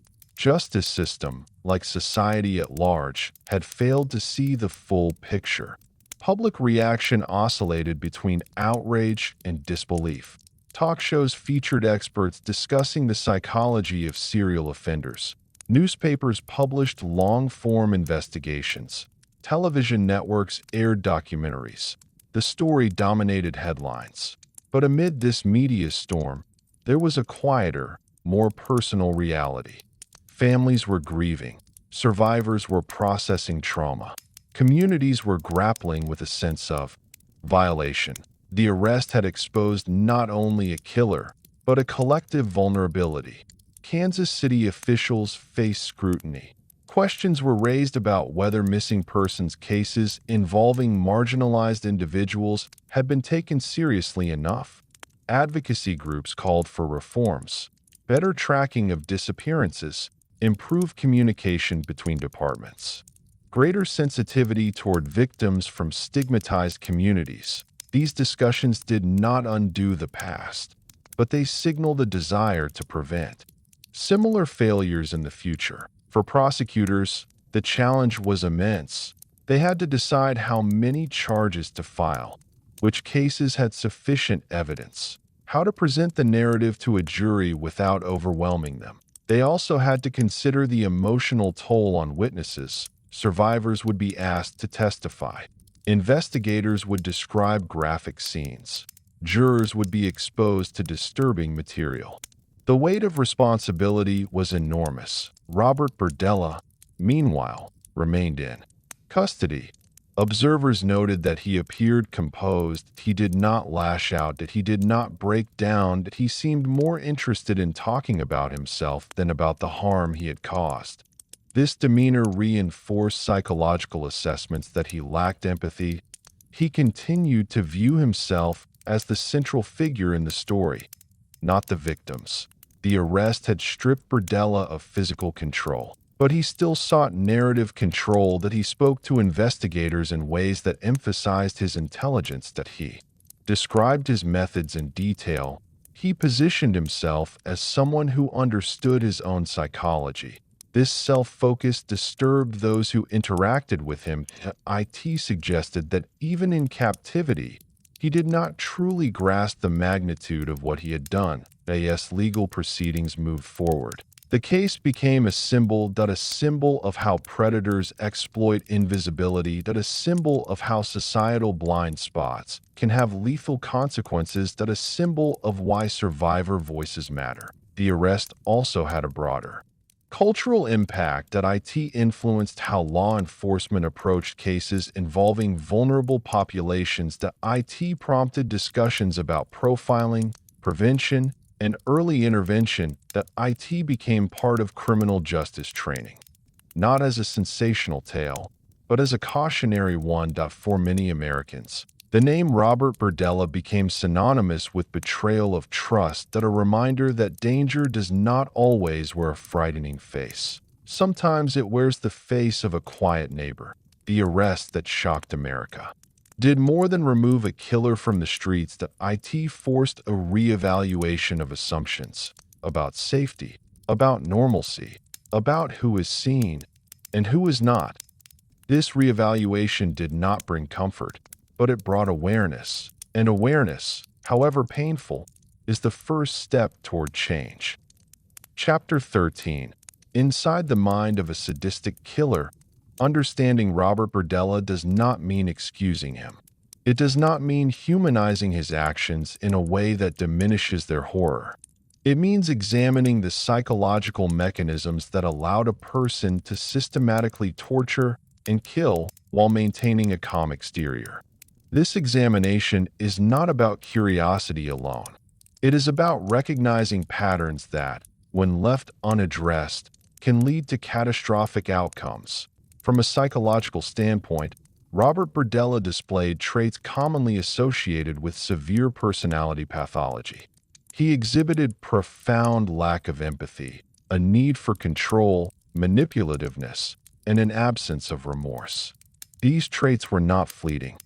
justice system, like society at large, had failed to see the full picture. Public reaction oscillated between outrage and disbelief. Talk shows featured experts discussing the psychology of serial offenders. Newspapers published long-form investigations. Television networks aired documentaries. The story dominated headlines. But amid this media storm, there was a quieter, more personal reality. Families were grieving. Survivors were processing trauma. Communities were grappling with a sense of violation. The arrest had exposed not only a killer, but a collective vulnerability. Kansas City officials faced scrutiny. Questions were raised about whether missing persons cases involving marginalized individuals had been taken seriously enough. Advocacy groups called for reforms, better tracking of disappearances, improved communication between departments, greater sensitivity toward victims from stigmatized communities. These discussions did not undo the past, but they signaled a desire to prevent similar failures in the future. For prosecutors, the challenge was immense. They had to decide how many charges to file, which cases had sufficient evidence, how to present the narrative to a jury without overwhelming them. They also had to consider the emotional toll on witnesses. Survivors would be asked to testify. Investigators would describe graphic scenes. Jurors would be exposed to disturbing material. The weight of responsibility was enormous. Robert BERDELLA, meanwhile, remained in custody. Observers noted that he appeared composed, he did not lash out, that he did not break down, that he seemed more interested in talking about himself than about the harm he had caused. This demeanor reinforced psychological assessments that he lacked empathy. He continued to view himself as the central figure in the story, not the victims. The arrest had stripped BERDELLA of physical control, but he still sought narrative control. That he spoke to investigators in ways that emphasized his intelligence, that he described his methods in detail. He positioned himself as someone who understood his own psychology. This self-focus disturbed those who interacted with him. IT suggested that even in captivity, he did not truly grasp the magnitude of what he had done. As legal proceedings moved forward, the case became a symbol of how predators exploit invisibility, a symbol of how societal blind spots can have lethal consequences, a symbol of why survivor voices matter. The arrest also had a broader cultural impact. IT influenced how law enforcement approached cases involving vulnerable populations. IT prompted discussions about profiling, prevention, and early intervention. IT became part of criminal justice training, not as a sensational tale, but as a cautionary one. For many Americans, the name Robert BERDELLA became synonymous with betrayal of trust, a reminder that danger does not always wear a frightening face. Sometimes it wears the face of a quiet neighbor. The arrest that shocked America did more than remove a killer from the streets. IT forced a reevaluation of assumptions about safety, about normalcy, about who is seen and who is not. This reevaluation did not bring comfort, but it brought awareness. And awareness, however painful, is the first step toward change. Chapter 13. Inside the mind of a sadistic killer. Understanding Robert BERDELLA does not mean excusing him. It does not mean humanizing his actions in a way that diminishes their horror. It means examining the psychological mechanisms that allowed a person to systematically torture and kill while maintaining a calm exterior. This examination is not about curiosity alone. It is about recognizing patterns that, when left unaddressed, can lead to catastrophic outcomes. From a psychological standpoint, Robert BERDELLA displayed traits commonly associated with severe personality pathology. He exhibited profound lack of empathy, a need for control, manipulativeness, and an absence of remorse. These traits were not fleeting.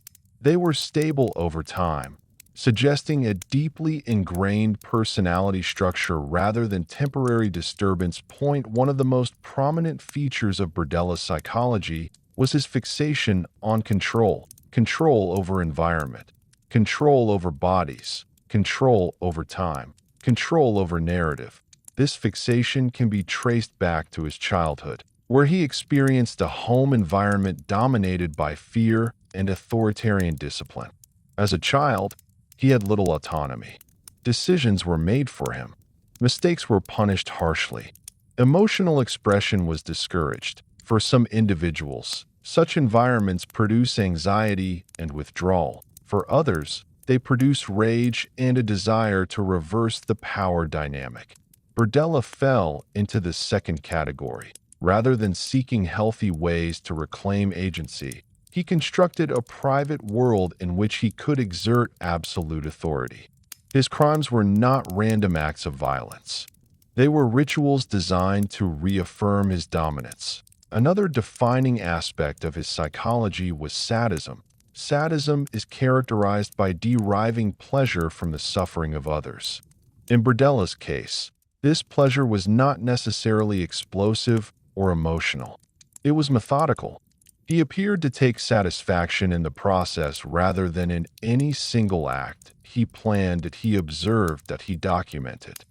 They were stable over time, suggesting a deeply ingrained personality structure rather than temporary disturbance. One of the most prominent features of BERDELLA's psychology was his fixation on control over environment, control over bodies, control over time, control over narrative. This fixation can be traced back to his childhood, where he experienced a home environment dominated by fear and authoritarian discipline. As a child, he had little autonomy. Decisions were made for him. Mistakes were punished harshly. Emotional expression was discouraged. For some individuals, such environments produce anxiety and withdrawal. For others, they produce rage and a desire to reverse the power dynamic. BERDELLA fell into the second category. Rather than seeking healthy ways to reclaim agency, he constructed a private world in which he could exert absolute authority. His crimes were not random acts of violence. They were rituals designed to reaffirm his dominance. Another defining aspect of his psychology was sadism. Sadism is characterized by deriving pleasure from the suffering of others. In Berdella's case, this pleasure was not necessarily explosive or emotional. It was methodical. He appeared to take satisfaction in the process rather than in any single act he planned, that he observed, that he documented.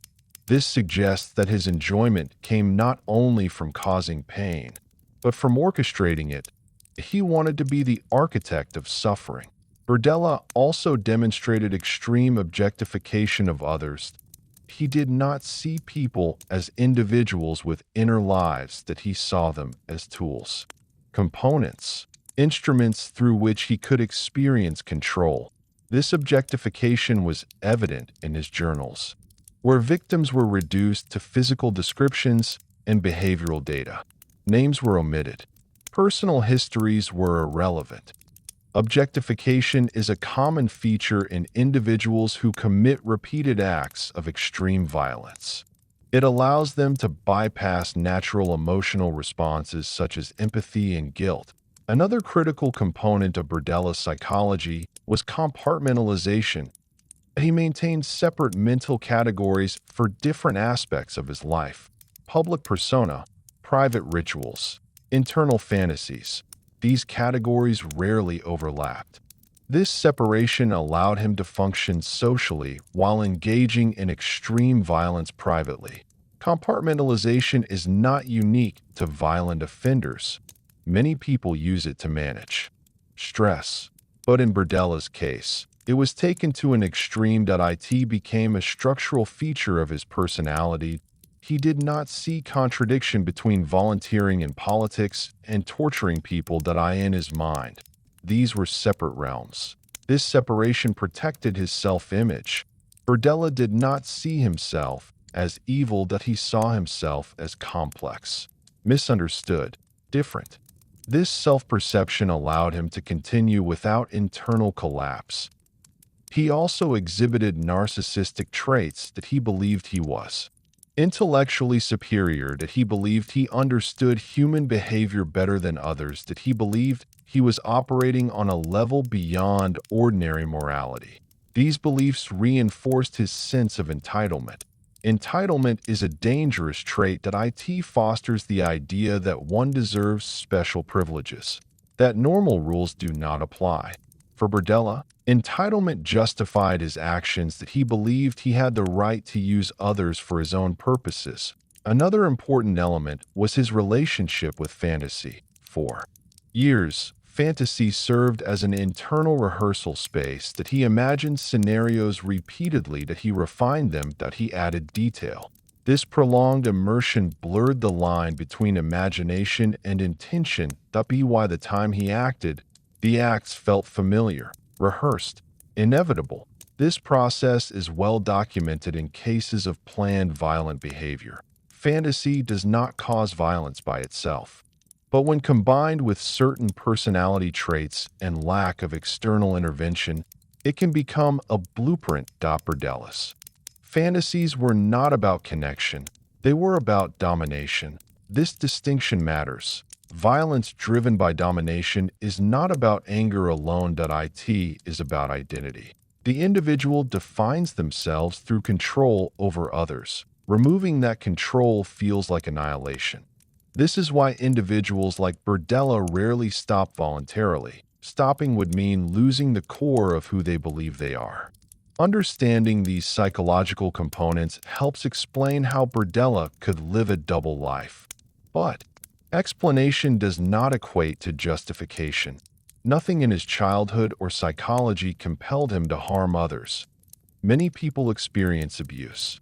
This suggests that his enjoyment came not only from causing pain, but from orchestrating it. He wanted to be the architect of suffering. Berdella also demonstrated extreme objectification of others. He did not see people as individuals with inner lives, that he saw them as tools, components, instruments through which he could experience control. This objectification was evident in his journals, where victims were reduced to physical descriptions and behavioral data. Names were omitted. Personal histories were irrelevant. Objectification is a common feature in individuals who commit repeated acts of extreme violence. It allows them to bypass natural emotional responses such as empathy and guilt. Another critical component of Berdella's psychology was compartmentalization. He maintained separate mental categories for different aspects of his life: public persona, private rituals, internal fantasies. These categories rarely overlapped. This separation allowed him to function socially while engaging in extreme violence privately. Compartmentalization is not unique to violent offenders. Many people use it to manage stress, but in Berdella's case, it was taken to an extreme that it became a structural feature of his personality. He did not see contradiction between volunteering in politics and torturing people that in his mind. These were separate realms. This separation protected his self-image. Berdella did not see himself as evil, that he saw himself as complex, misunderstood, different. This self-perception allowed him to continue without internal collapse. He also exhibited narcissistic traits, that he believed he was intellectually superior, that he believed he understood human behavior better than others, that he believed he was operating on a level beyond ordinary morality. These beliefs reinforced his sense of entitlement. Entitlement is a dangerous trait that fosters the idea that one deserves special privileges, that normal rules do not apply. For Berdella, entitlement justified his actions, that he believed he had the right to use others for his own purposes. Another important element was his relationship with fantasy. For years, fantasy served as an internal rehearsal space, that he imagined scenarios repeatedly, that he refined them, that he added detail. This prolonged immersion blurred the line between imagination and intention, that by the time he acted, the acts felt familiar, rehearsed, inevitable. This process is well documented in cases of planned violent behavior. Fantasy does not cause violence by itself, but when combined with certain personality traits and lack of external intervention, it can become a blueprint. Berdella's fantasies were not about connection, they were about domination. This distinction matters. Violence driven by domination is not about anger alone. It is about identity. The individual defines themselves through control over others. Removing that control feels like annihilation. This is why individuals like Berdella rarely stop voluntarily. Stopping would mean losing the core of who they believe they are. Understanding these psychological components helps explain how Berdella could live a double life. But explanation does not equate to justification. Nothing in his childhood or psychology compelled him to harm others. Many people experience abuse.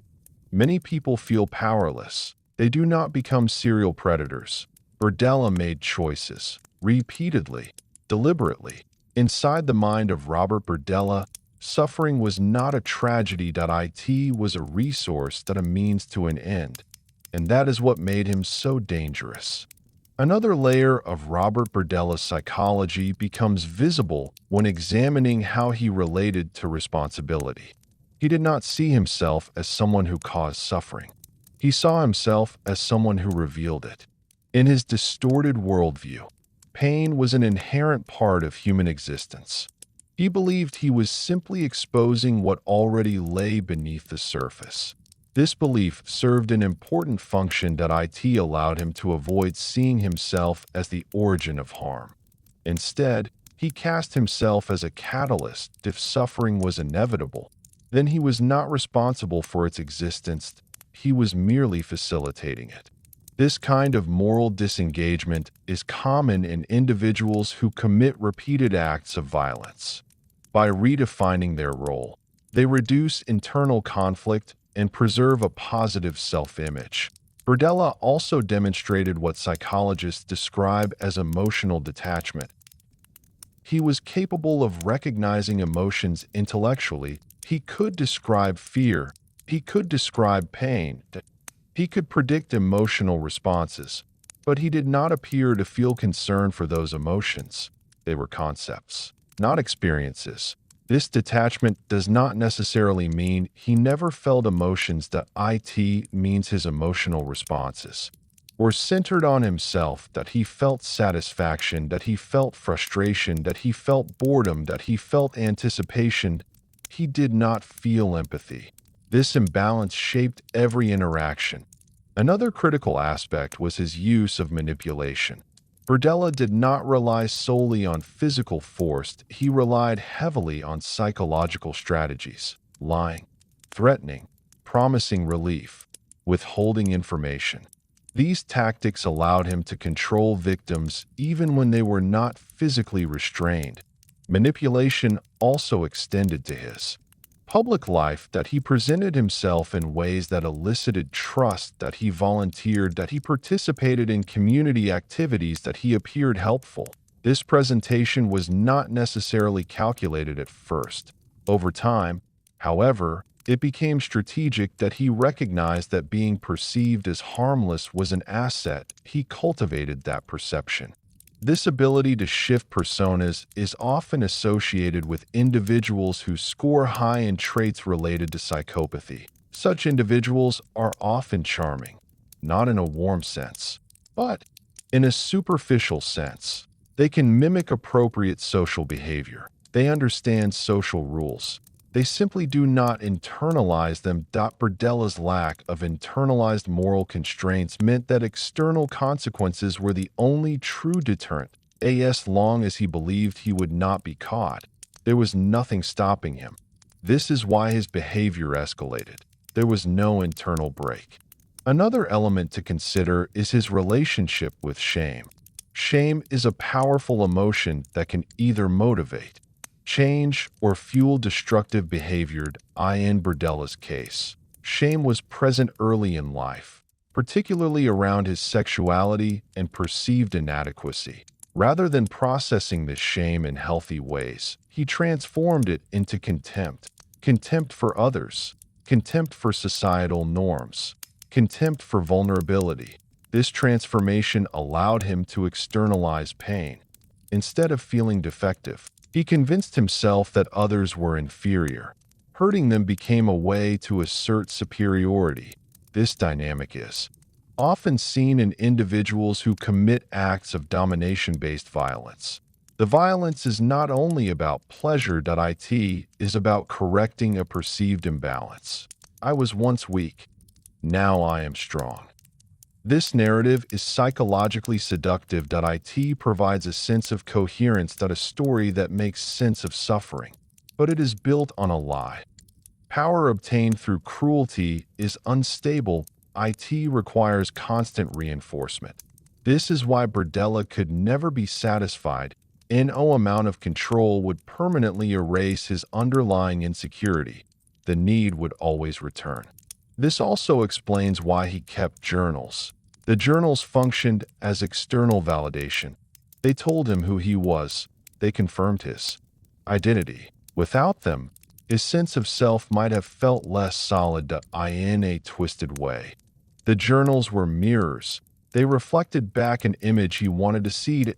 Many people feel powerless. They do not become serial predators. Berdella made choices, repeatedly, deliberately. Inside the mind of Robert Berdella, suffering was not a tragedy. It was a resource, a means to an end. And that is what made him so dangerous. Another layer of Robert Berdella's psychology becomes visible when examining how he related to responsibility. He did not see himself as someone who caused suffering. He saw himself as someone who revealed it. In his distorted worldview, pain was an inherent part of human existence. He believed he was simply exposing what already lay beneath the surface. This belief served an important function that it allowed him to avoid seeing himself as the origin of harm. Instead, he cast himself as a catalyst. If suffering was inevitable, then he was not responsible for its existence, he was merely facilitating it. This kind of moral disengagement is common in individuals who commit repeated acts of violence. By redefining their role, they reduce internal conflict and preserve a positive self-image. BERDELLA also demonstrated what psychologists describe as emotional detachment. He was capable of recognizing emotions intellectually. He could describe fear. He could describe pain. He could predict emotional responses, but he did not appear to feel concern for those emotions. They were concepts, not experiences. This detachment does not necessarily mean he never felt emotions. That it means his emotional responses were centered on himself, that he felt satisfaction, that he felt frustration, that he felt boredom, that he felt anticipation. He did not feel empathy. This imbalance shaped every interaction. Another critical aspect was his use of manipulation. BERDELLA did not rely solely on physical force, he relied heavily on psychological strategies: lying, threatening, promising relief, withholding information. These tactics allowed him to control victims even when they were not physically restrained. Manipulation also extended to his public life, that he presented himself in ways that elicited trust, that he volunteered, that he participated in community activities, that he appeared helpful. This presentation was not necessarily calculated at first. Over time, however, it became strategic, that he recognized that being perceived as harmless was an asset. He cultivated that perception. This ability to shift personas is often associated with individuals who score high in traits related to psychopathy. Such individuals are often charming, not in a warm sense, but in a superficial sense. They can mimic appropriate social behavior. They understand social rules. They simply do not internalize them. BERDELLA's lack of internalized moral constraints meant that external consequences were the only true deterrent. As long as he believed he would not be caught, there was nothing stopping him. This is why his behavior escalated. There was no internal break. Another element to consider is his relationship with shame. Shame is a powerful emotion that can either motivate, change, or fuel destructive behavior. In BERDELLA's case, shame was present early in life, particularly around his sexuality and perceived inadequacy. Rather than processing this shame in healthy ways, he transformed it into contempt. Contempt for others, contempt for societal norms, contempt for vulnerability. This transformation allowed him to externalize pain. Instead of feeling defective, he convinced himself that others were inferior. Hurting them became a way to assert superiority. This dynamic is often seen in individuals who commit acts of domination-based violence. The violence is not only about pleasure. It is about correcting a perceived imbalance. I was once weak. Now I am strong. This narrative is psychologically seductive. It provides a sense of coherence, a story that makes sense of suffering, but it is built on a lie. Power obtained through cruelty is unstable. It requires constant reinforcement. This is why BERDELLA could never be satisfied. No amount of control would permanently erase his underlying insecurity. The need would always return. This also explains why he kept journals. The journals functioned as external validation. They told him who he was. They confirmed his identity. Without them, his sense of self might have felt less solid. In a twisted way, the journals were mirrors. They reflected back an image he wanted to see,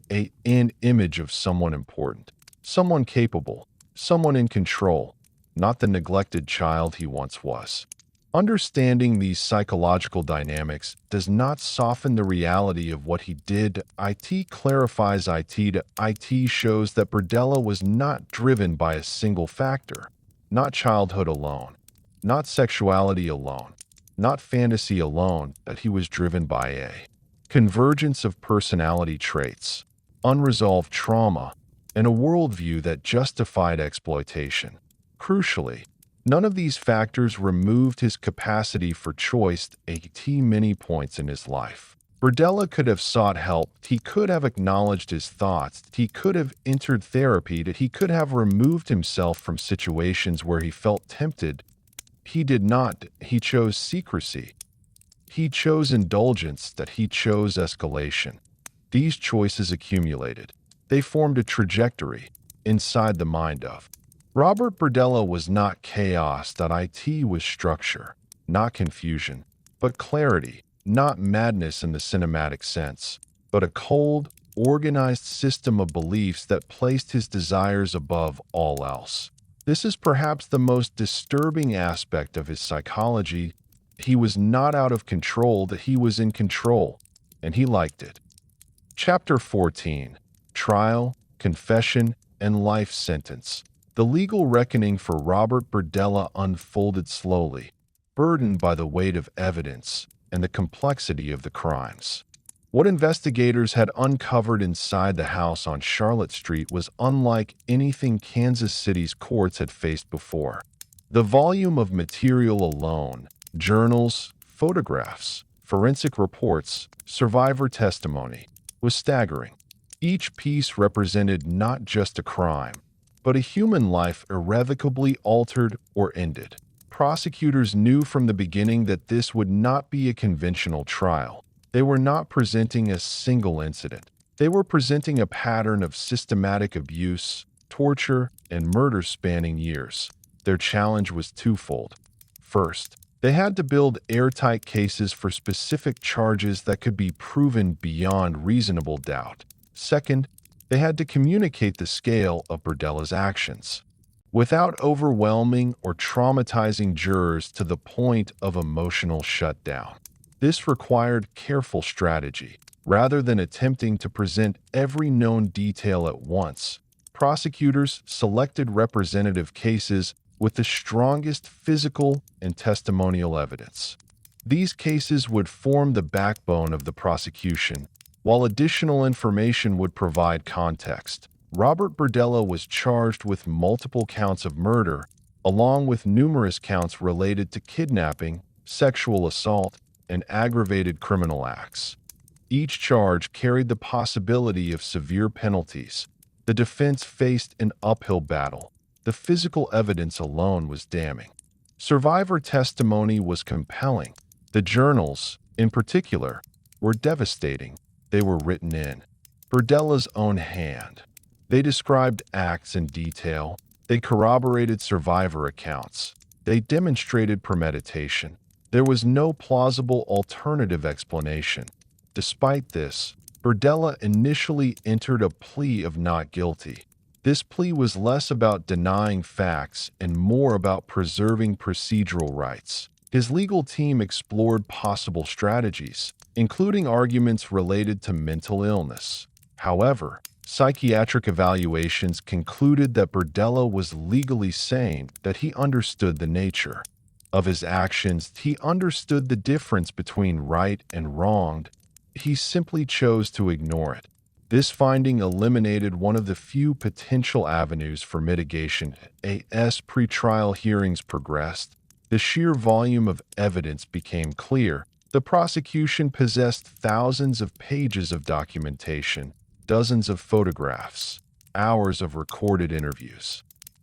an image of someone important, someone capable, someone in control. not the neglected child he once was. Understanding these psychological dynamics does not soften the reality of what he did. It clarifies it to it shows that BERDELLA was not driven by a single factor, not childhood alone, not sexuality alone, not fantasy alone, that he was driven by a convergence of personality traits, unresolved trauma, and a worldview that justified exploitation. Crucially, none of these factors removed his capacity for choice at many points in his life. BERDELLA could have sought help, he could have acknowledged his thoughts, he could have entered therapy, that he could have removed himself from situations where he felt tempted. He did not. He chose secrecy. He chose indulgence, that he chose escalation. These choices accumulated. They formed a trajectory inside the mind of Robert BERDELLA. Was not chaos, that it was structure, not confusion, but clarity, not madness in the cinematic sense, but a cold, organized system of beliefs that placed his desires above all else. This is perhaps the most disturbing aspect of his psychology. He was not out of control, that he was in control, and he liked it. Chapter 14. Trial, Confession, and Life Sentence. The legal reckoning for Robert BERDELLA unfolded slowly, burdened by the weight of evidence and the complexity of the crimes. What investigators had uncovered inside the house on Charlotte Street was unlike anything Kansas City's courts had faced before. The volume of material alone, journals, photographs, forensic reports, survivor testimony, was staggering. Each piece represented not just a crime, but a human life irrevocably altered or ended. Prosecutors knew from the beginning that this would not be a conventional trial. They were not presenting a single incident. They were presenting a pattern of systematic abuse, torture, and murder spanning years. Their challenge was twofold. First, they had to build airtight cases for specific charges that could be proven beyond reasonable doubt. Second, they had to communicate the scale of BERDELLA's actions without overwhelming or traumatizing jurors to the point of emotional shutdown. This required careful strategy. Rather than attempting to present every known detail at once, prosecutors selected representative cases with the strongest physical and testimonial evidence. These cases would form the backbone of the prosecution, while additional information would provide context. Robert BERDELLA was charged with multiple counts of murder, along with numerous counts related to kidnapping, sexual assault, and aggravated criminal acts. Each charge carried the possibility of severe penalties. The defense faced an uphill battle. The physical evidence alone was damning. Survivor testimony was compelling. The journals, in particular, were devastating. They were written in BERDELLA's own hand. They described acts in detail. They corroborated survivor accounts. They demonstrated premeditation. There was no plausible alternative explanation. Despite this, BERDELLA initially entered a plea of not guilty. This plea was less about denying facts and more about preserving procedural rights. His legal team explored possible strategies, including arguments related to mental illness. However, psychiatric evaluations concluded that BERDELLA was legally sane, that he understood the nature of his actions, he understood the difference between right and wronged. He simply chose to ignore it. This finding eliminated one of the few potential avenues for mitigation. As pretrial hearings progressed, the sheer volume of evidence became clear. The prosecution possessed thousands of pages of documentation, dozens of photographs, hours of recorded interviews.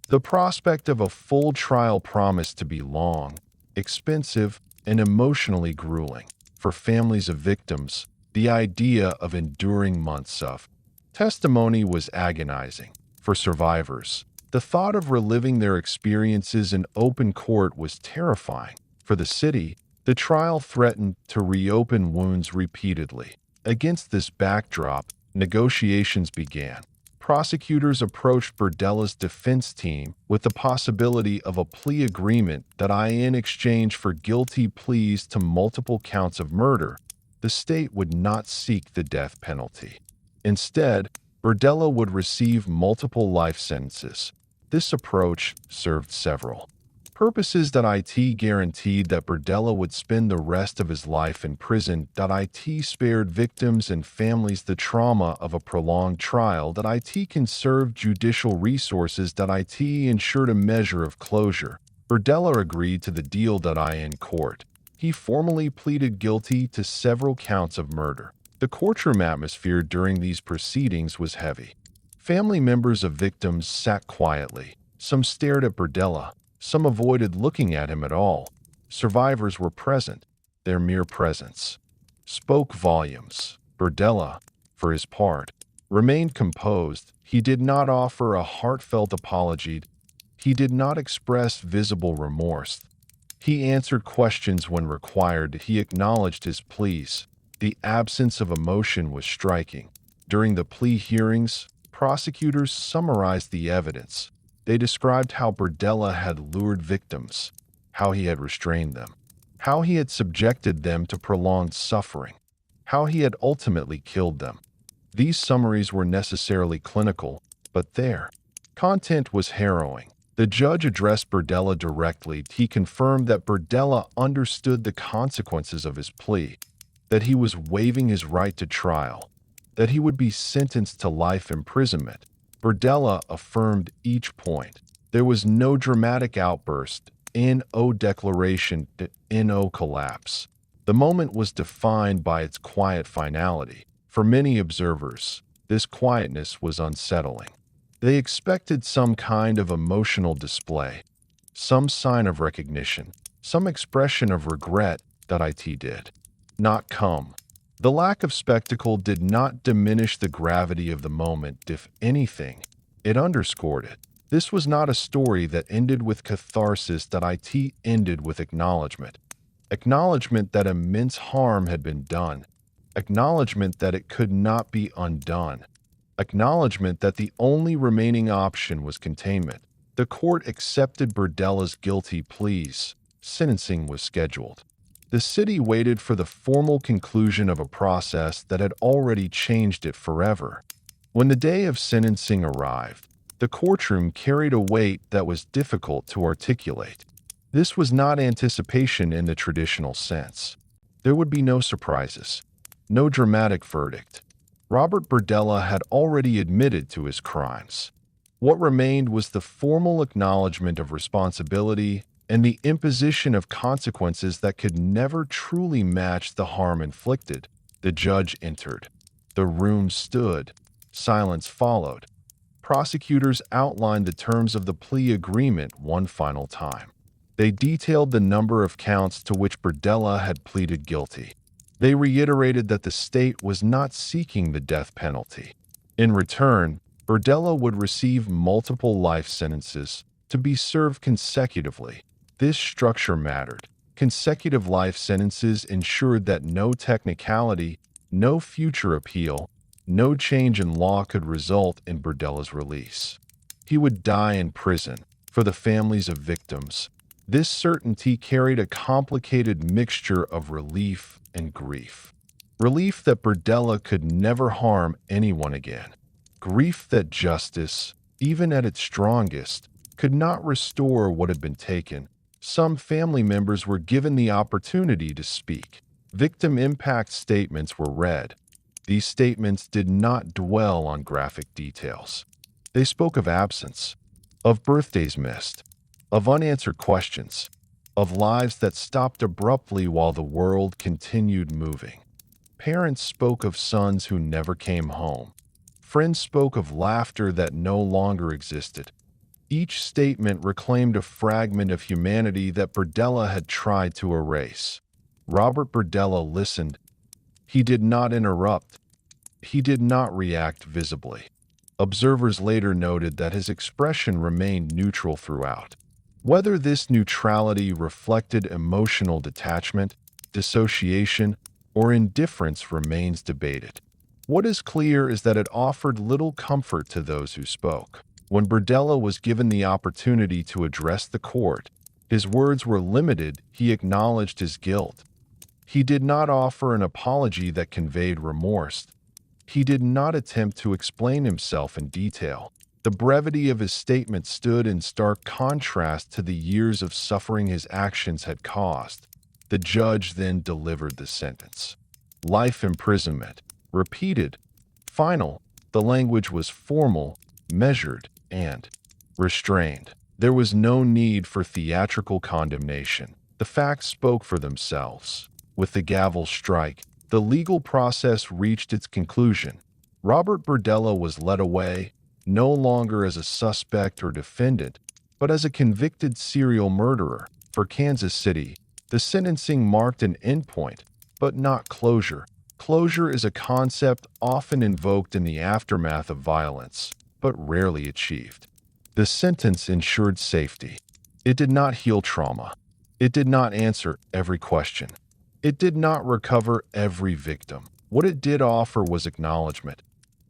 The prospect of a full trial promised to be long, expensive, and emotionally grueling. For families of victims, the idea of enduring months of testimony was agonizing. For survivors, the thought of reliving their experiences in open court was terrifying. For the city, the trial threatened to reopen wounds repeatedly. Against this backdrop, negotiations began. Prosecutors approached Berdella's defense team with the possibility of a plea agreement that in exchange for guilty pleas to multiple counts of murder, the state would not seek the death penalty. Instead, Berdella would receive multiple life sentences. This approach served several purposes. It guaranteed that Berdella would spend the rest of his life in prison. It spared victims and families the trauma of a prolonged trial. It conserved judicial resources. It ensured a measure of closure. Berdella agreed to the deal. In court, he formally pleaded guilty to several counts of murder. The courtroom atmosphere during these proceedings was heavy. Family members of victims sat quietly. Some stared at Berdella. Some avoided looking at him at all. Survivors were present. Their mere presence spoke volumes. Berdella, for his part, remained composed. He did not offer a heartfelt apology. He did not express visible remorse. He answered questions when required. He acknowledged his pleas. The absence of emotion was striking. During the plea hearings, prosecutors summarized the evidence. They described how Berdella had lured victims, how he had restrained them, how he had subjected them to prolonged suffering, how he had ultimately killed them. These summaries were necessarily clinical, but their content was harrowing. The judge addressed Berdella directly. He confirmed that Berdella understood the consequences of his plea, that he was waiving his right to trial, that he would be sentenced to life imprisonment. Berdella affirmed each point. There was no dramatic outburst, no declaration, no collapse. The moment was defined by its quiet finality. For many observers, this quietness was unsettling. They expected some kind of emotional display, some sign of recognition, some expression of regret. It did not come. The lack of spectacle did not diminish the gravity of the moment. If anything, it underscored it. This was not a story that ended with catharsis. It ended with acknowledgement. Acknowledgement that immense harm had been done. Acknowledgement that it could not be undone. Acknowledgement that the only remaining option was containment. The court accepted Berdella's guilty pleas. Sentencing was scheduled. The city waited for the formal conclusion of a process that had already changed it forever. When the day of sentencing arrived, the courtroom carried a weight that was difficult to articulate. This was not anticipation in the traditional sense. There would be no surprises, no dramatic verdict. Robert Berdella had already admitted to his crimes. What remained was the formal acknowledgement of responsibility and the imposition of consequences that could never truly match the harm inflicted. The judge entered. The room stood. Silence followed. Prosecutors outlined the terms of the plea agreement one final time. They detailed the number of counts to which Berdella had pleaded guilty. They reiterated that the state was not seeking the death penalty. In return, Berdella would receive multiple life sentences to be served consecutively. This structure mattered. Consecutive life sentences ensured that no technicality, no future appeal, no change in law could result in Berdella's release. He would die in prison. For the families of victims, this certainty carried a complicated mixture of relief and grief. Relief that Berdella could never harm anyone again. Grief that justice, even at its strongest, could not restore what had been taken. Some family members were given the opportunity to speak. Victim impact statements were read. These statements did not dwell on graphic details. They spoke of absence, of birthdays missed, of unanswered questions, of lives that stopped abruptly while the world continued moving. Parents spoke of sons who never came home. Friends spoke of laughter that no longer existed. Each statement reclaimed a fragment of humanity that Berdella had tried to erase. Robert Berdella listened. He did not interrupt. He did not react visibly. Observers later noted that his expression remained neutral throughout. Whether this neutrality reflected emotional detachment, dissociation, or indifference remains debated. What is clear is that it offered little comfort to those who spoke. When Berdella was given the opportunity to address the court, his words were limited. He acknowledged his guilt. He did not offer an apology that conveyed remorse. He did not attempt to explain himself in detail. The brevity of his statement stood in stark contrast to the years of suffering his actions had caused. The judge then delivered the sentence. Life imprisonment. Repeated. Final. The language was formal, measured, and restrained. There was no need for theatrical condemnation. The facts spoke for themselves. With the gavel strike, the legal process reached its conclusion. Robert Berdella was led away, no longer as a suspect or defendant, but as a convicted serial murderer. For Kansas City, the sentencing marked an endpoint, but not closure. Closure is a concept often invoked in the aftermath of violence, but rarely achieved. The sentence ensured safety. It did not heal trauma. It did not answer every question. It did not recover every victim. What it did offer was acknowledgement.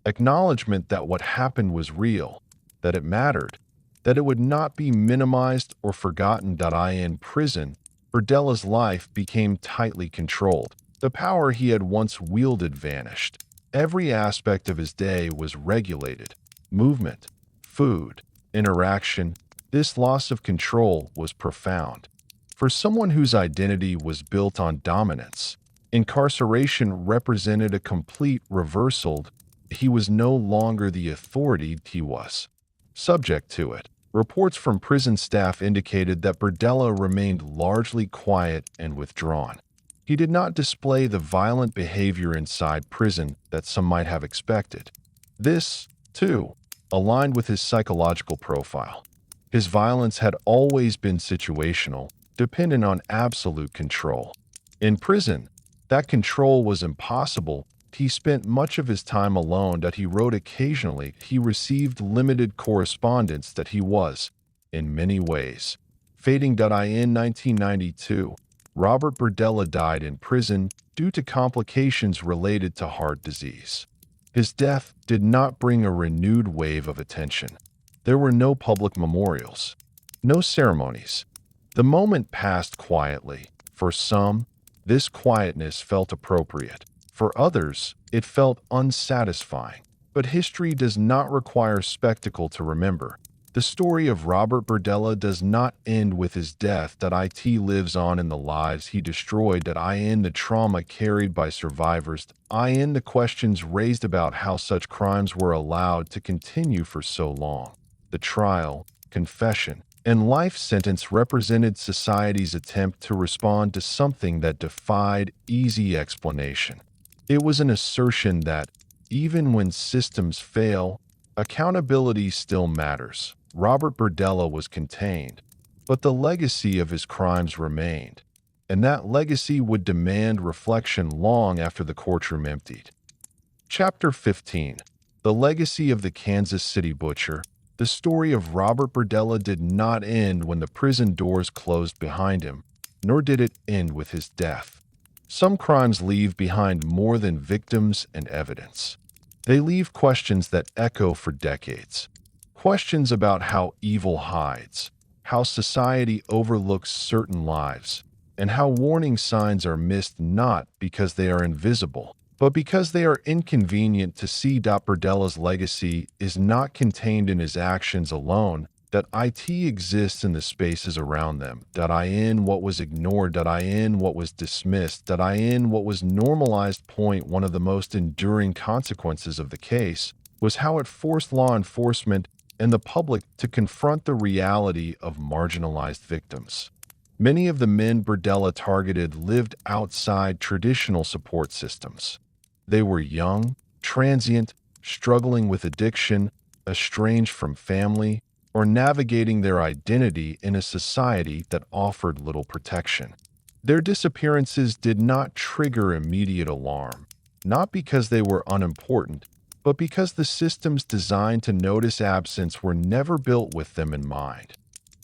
Acknowledgement that what happened was real, that it mattered, that it would not be minimized or forgotten. In prison, Berdella's life became tightly controlled. The power he had once wielded vanished. Every aspect of his day was regulated. Movement, food, interaction. This loss of control was profound. For someone whose identity was built on dominance, incarceration represented a complete reversal. He was no longer the authority he was subject to it. Reports from prison staff indicated that Berdella remained largely quiet and withdrawn. He did not display the violent behavior inside prison that some might have expected. This, too, aligned with his psychological profile. His violence had always been situational, dependent on absolute control. In prison, that control was impossible. He spent much of his time alone. That he wrote occasionally. He received limited correspondence. That he was, in many ways, fading. In 1992, Robert Berdella died in prison due to complications related to heart disease. His death did not bring a renewed wave of attention. There were no public memorials, no ceremonies. The moment passed quietly. For some, this quietness felt appropriate. For others, it felt unsatisfying. But history does not require spectacle to remember. The story of Robert Berdella does not end with his death. It lives on in the lives he destroyed. In the trauma carried by survivors. In the questions raised about how such crimes were allowed to continue for so long. The trial, confession, and life sentence represented society's attempt to respond to something that defied easy explanation. It was an assertion that, even when systems fail, accountability still matters. Robert Berdella was contained, but the legacy of his crimes remained, and that legacy would demand reflection long after the courtroom emptied. Chapter 15. The Legacy of the Kansas City Butcher. The story of Robert Berdella did not end when the prison doors closed behind him, nor did it end with his death. Some crimes leave behind more than victims and evidence. They leave questions that echo for decades. Questions about how evil hides, how society overlooks certain lives, and how warning signs are missed not because they are invisible, but because they are inconvenient to see. Berdella's legacy is not contained in his actions alone. It exists in the spaces around them. In what was ignored. In what was dismissed. In what was normalized. One of the most enduring consequences of the case was how it forced law enforcement and the public to confront the reality of marginalized victims. Many of the men Berdella targeted lived outside traditional support systems. They were young, transient, struggling with addiction, estranged from family, or navigating their identity in a society that offered little protection. Their disappearances did not trigger immediate alarm, not because they were unimportant, but because the systems designed to notice absence were never built with them in mind.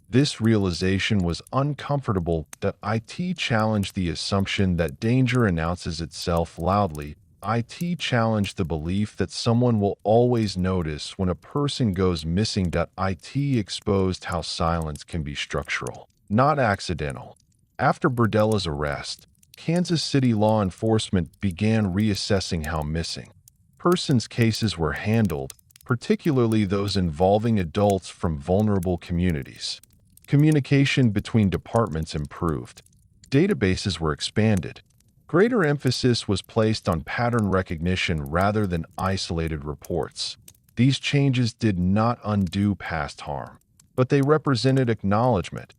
This realization was uncomfortable. It challenged the assumption that danger announces itself loudly. IT challenged the belief that someone will always notice when a person goes missing. IT exposed how silence can be structural, not accidental. After Berdella's arrest, Kansas City law enforcement began reassessing how missing persons cases were handled, particularly those involving adults from vulnerable communities. Communication between departments improved. Databases were expanded. Greater emphasis was placed on pattern recognition rather than isolated reports. These changes did not undo past harm, but they represented acknowledgement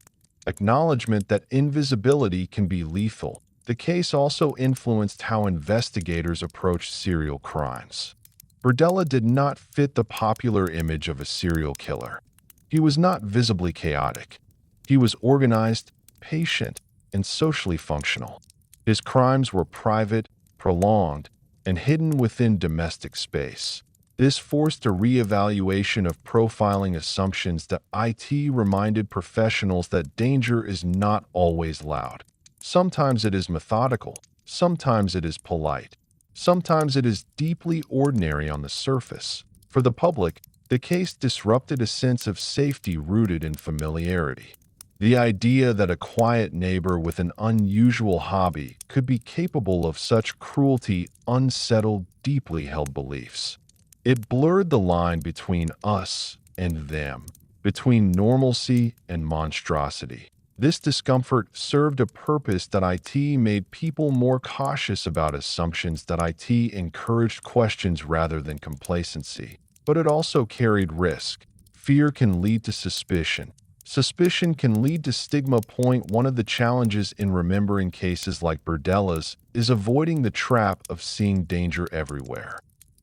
that invisibility can be lethal. The case also influenced how investigators approached serial crimes. Berdella did not fit the popular image of a serial killer. He was not visibly chaotic. He was organized, patient, and socially functional. His crimes were private, prolonged, and hidden within domestic space. This forced a re-evaluation of profiling assumptions that IT reminded professionals that danger is not always loud. Sometimes it is methodical, sometimes it is polite, sometimes it is deeply ordinary on the surface. For the public, the case disrupted a sense of safety rooted in familiarity. The idea that a quiet neighbor with an unusual hobby could be capable of such cruelty unsettled deeply held beliefs. It blurred the line between us and them, between normalcy and monstrosity. This discomfort served a purpose that IT made people more cautious about assumptions, that IT encouraged questions rather than complacency. But it also carried risk. Fear can lead to suspicion. Suspicion can lead to stigma. One of the challenges in remembering cases like Berdella's is avoiding the trap of seeing danger everywhere.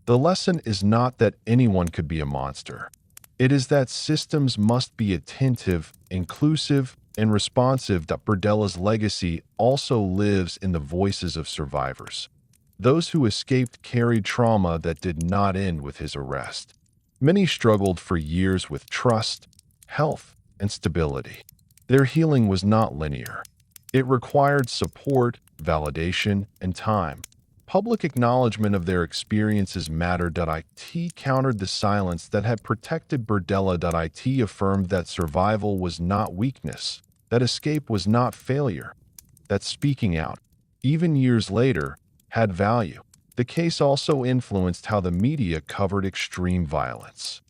The lesson is not that anyone could be a monster. It is that systems must be attentive, inclusive, and responsive. Berdella's legacy also lives in the voices of survivors. Those who escaped carried trauma that did not end with his arrest. Many struggled for years with trust, health, and stability. Their healing was not linear. It required support, validation, and time. Public acknowledgement of their experiences mattered. IT countered the silence that had protected Berdella. IT affirmed that survival was not weakness, that escape was not failure, that speaking out, even years later, had value. The case also influenced how the media covered extreme violence.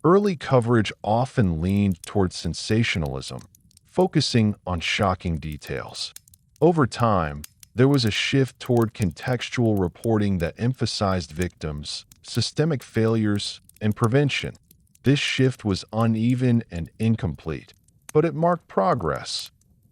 Early coverage often leaned towards sensationalism, focusing on shocking details. Over time, there was a shift toward contextual reporting that emphasized victims, systemic failures, and prevention. This shift was uneven and incomplete, but it marked progress.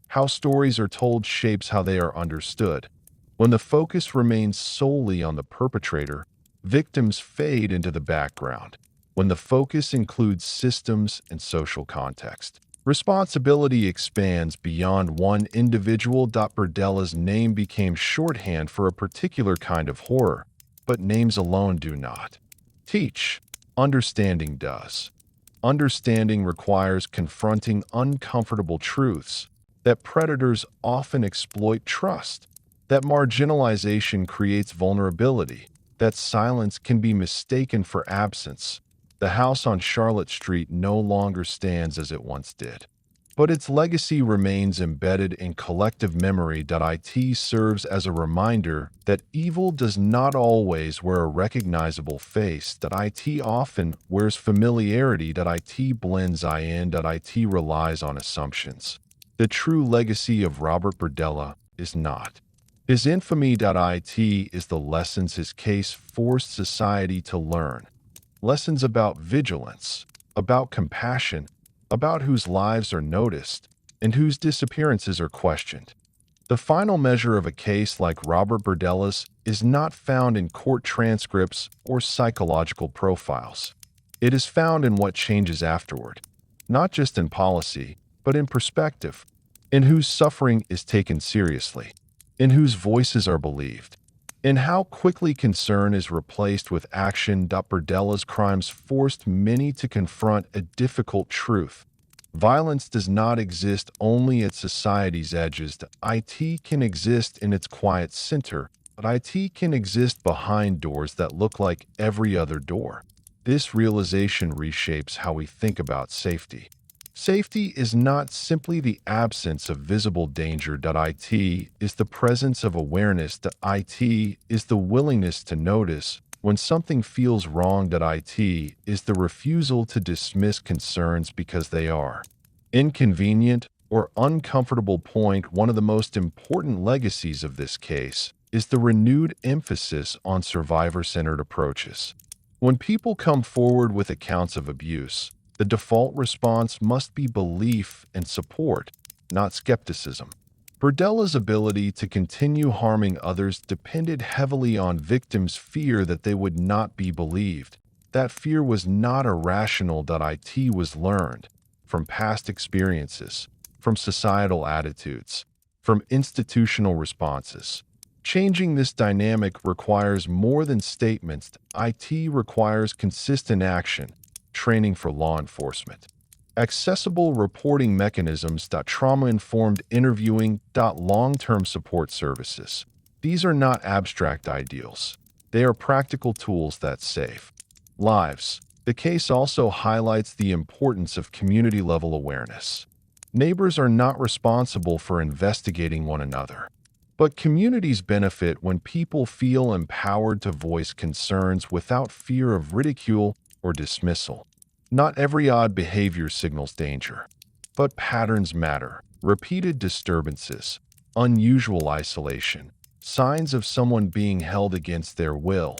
How stories are told shapes how they are understood. When the focus remains solely on the perpetrator, victims fade into the background. When the focus includes systems and social context, responsibility expands beyond one individual. Berdella's name became shorthand for a particular kind of horror, but names alone do not teach. Understanding does. Understanding requires confronting uncomfortable truths, that predators often exploit trust, that marginalization creates vulnerability, that silence can be mistaken for absence. The house on Charlotte Street no longer stands as it once did, but its legacy remains embedded in collective memory. IT serves as a reminder that evil does not always wear a recognizable face, that IT often wears familiarity, that IT blends in, that IT relies on assumptions. The true legacy of Robert Berdella is not his infamy. It is the lessons his case forced society to learn. Lessons about vigilance, about compassion, about whose lives are noticed and whose disappearances are questioned. The final measure of a case like Robert Berdella's is not found in court transcripts or psychological profiles. It is found in what changes afterward, not just in policy, but in perspective, in whose suffering is taken seriously, in whose voices are believed, in how quickly concern is replaced with action. Berdella's crimes forced many to confront a difficult truth. Violence does not exist only at society's edges. IT can exist in its quiet center, but IT can exist behind doors that look like every other door. This realization reshapes how we think about safety. Safety is not simply the absence of visible danger. IT is the presence of awareness. IT is the willingness to notice when something feels wrong. IT is the refusal to dismiss concerns because they are inconvenient or uncomfortable. One of the most important legacies of this case is the renewed emphasis on survivor-centered approaches. When people come forward with accounts of abuse, the default response must be belief and support, not skepticism. Berdella's ability to continue harming others depended heavily on victims' fear that they would not be believed. That fear was not irrational. It was learned from past experiences, from societal attitudes, from institutional responses. Changing this dynamic requires more than statements. IT requires consistent action, training for law enforcement, accessible reporting mechanisms. Trauma-informed interviewing. Long-term support services. These are not abstract ideals. They are practical tools that save lives. The case also highlights the importance of community-level awareness. Neighbors are not responsible for investigating one another, but communities benefit when people feel empowered to voice concerns without fear of ridicule or dismissal. Not every odd behavior signals danger, but patterns matter. Repeated disturbances, unusual isolation, signs of someone being held against their will.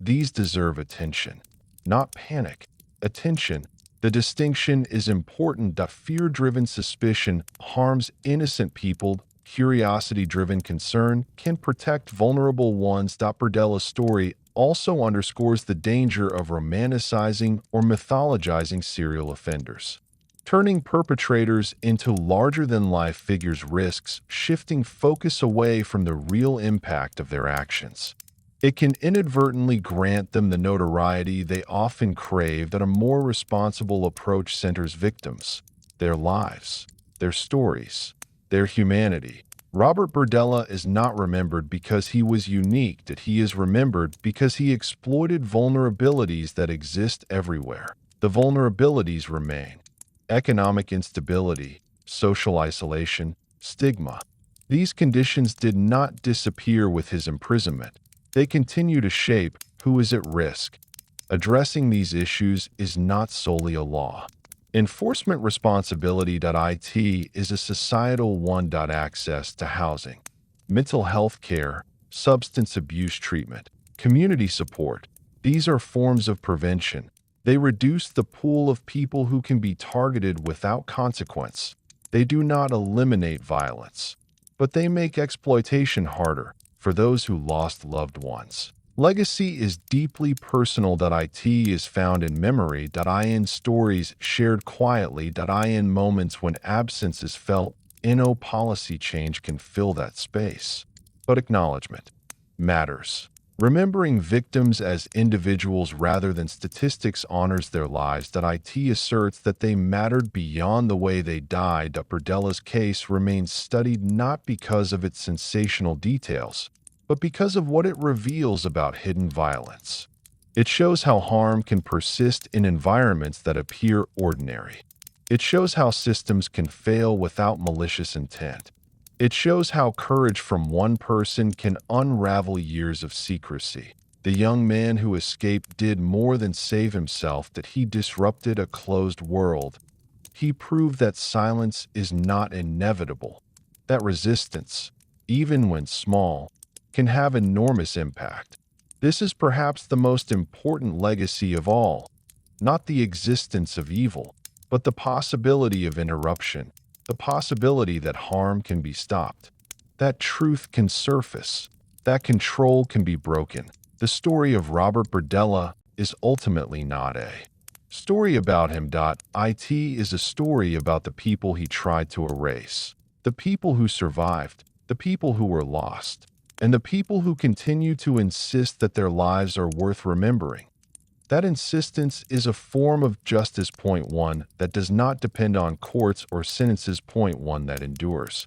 These deserve attention, not panic. Attention. The distinction is important. Fear-driven suspicion harms innocent people. Curiosity-driven concern can protect vulnerable ones. Berdella's story also underscores the danger of romanticizing or mythologizing serial offenders. Turning perpetrators into larger-than-life figures risks shifting focus away from the real impact of their actions. It can inadvertently grant them the notoriety they often crave. A more responsible approach centers victims, their lives, their stories, their humanity. Robert Berdella is not remembered because he was unique. He is remembered because he exploited vulnerabilities that exist everywhere. The vulnerabilities remain: economic instability, social isolation, stigma. These conditions did not disappear with his imprisonment. They continue to shape who is at risk. Addressing these issues is not solely a law enforcement responsibility. IT is a societal one. Access to housing, mental health care, substance abuse treatment, community support. These are forms of prevention. They reduce the pool of people who can be targeted without consequence. They do not eliminate violence, but they make exploitation harder for those who lost loved ones. Legacy is deeply personal. IT is found in memory. In stories shared quietly. In moments when absence is felt. No policy change can fill that space. But acknowledgement matters. Remembering victims as individuals rather than statistics honors their lives. IT asserts that they mattered beyond the way they died. Berdella's case remains studied not because of its sensational details, but because of what it reveals about hidden violence. It shows how harm can persist in environments that appear ordinary. It shows how systems can fail without malicious intent. It shows how courage from one person can unravel years of secrecy. The young man who escaped did more than save himself. He disrupted a closed world. He proved that silence is not inevitable, that resistance, even when small, can have enormous impact. This is perhaps the most important legacy of all, not the existence of evil, but the possibility of interruption, the possibility that harm can be stopped, that truth can surface, that control can be broken. The story of Robert Berdella is ultimately not a story about him. It is a story about the people he tried to erase, the people who survived, the people who were lost, and the people who continue to insist that their lives are worth remembering. That insistence is a form of justice. Point one, that does not depend on courts or sentences. Point one, that endures.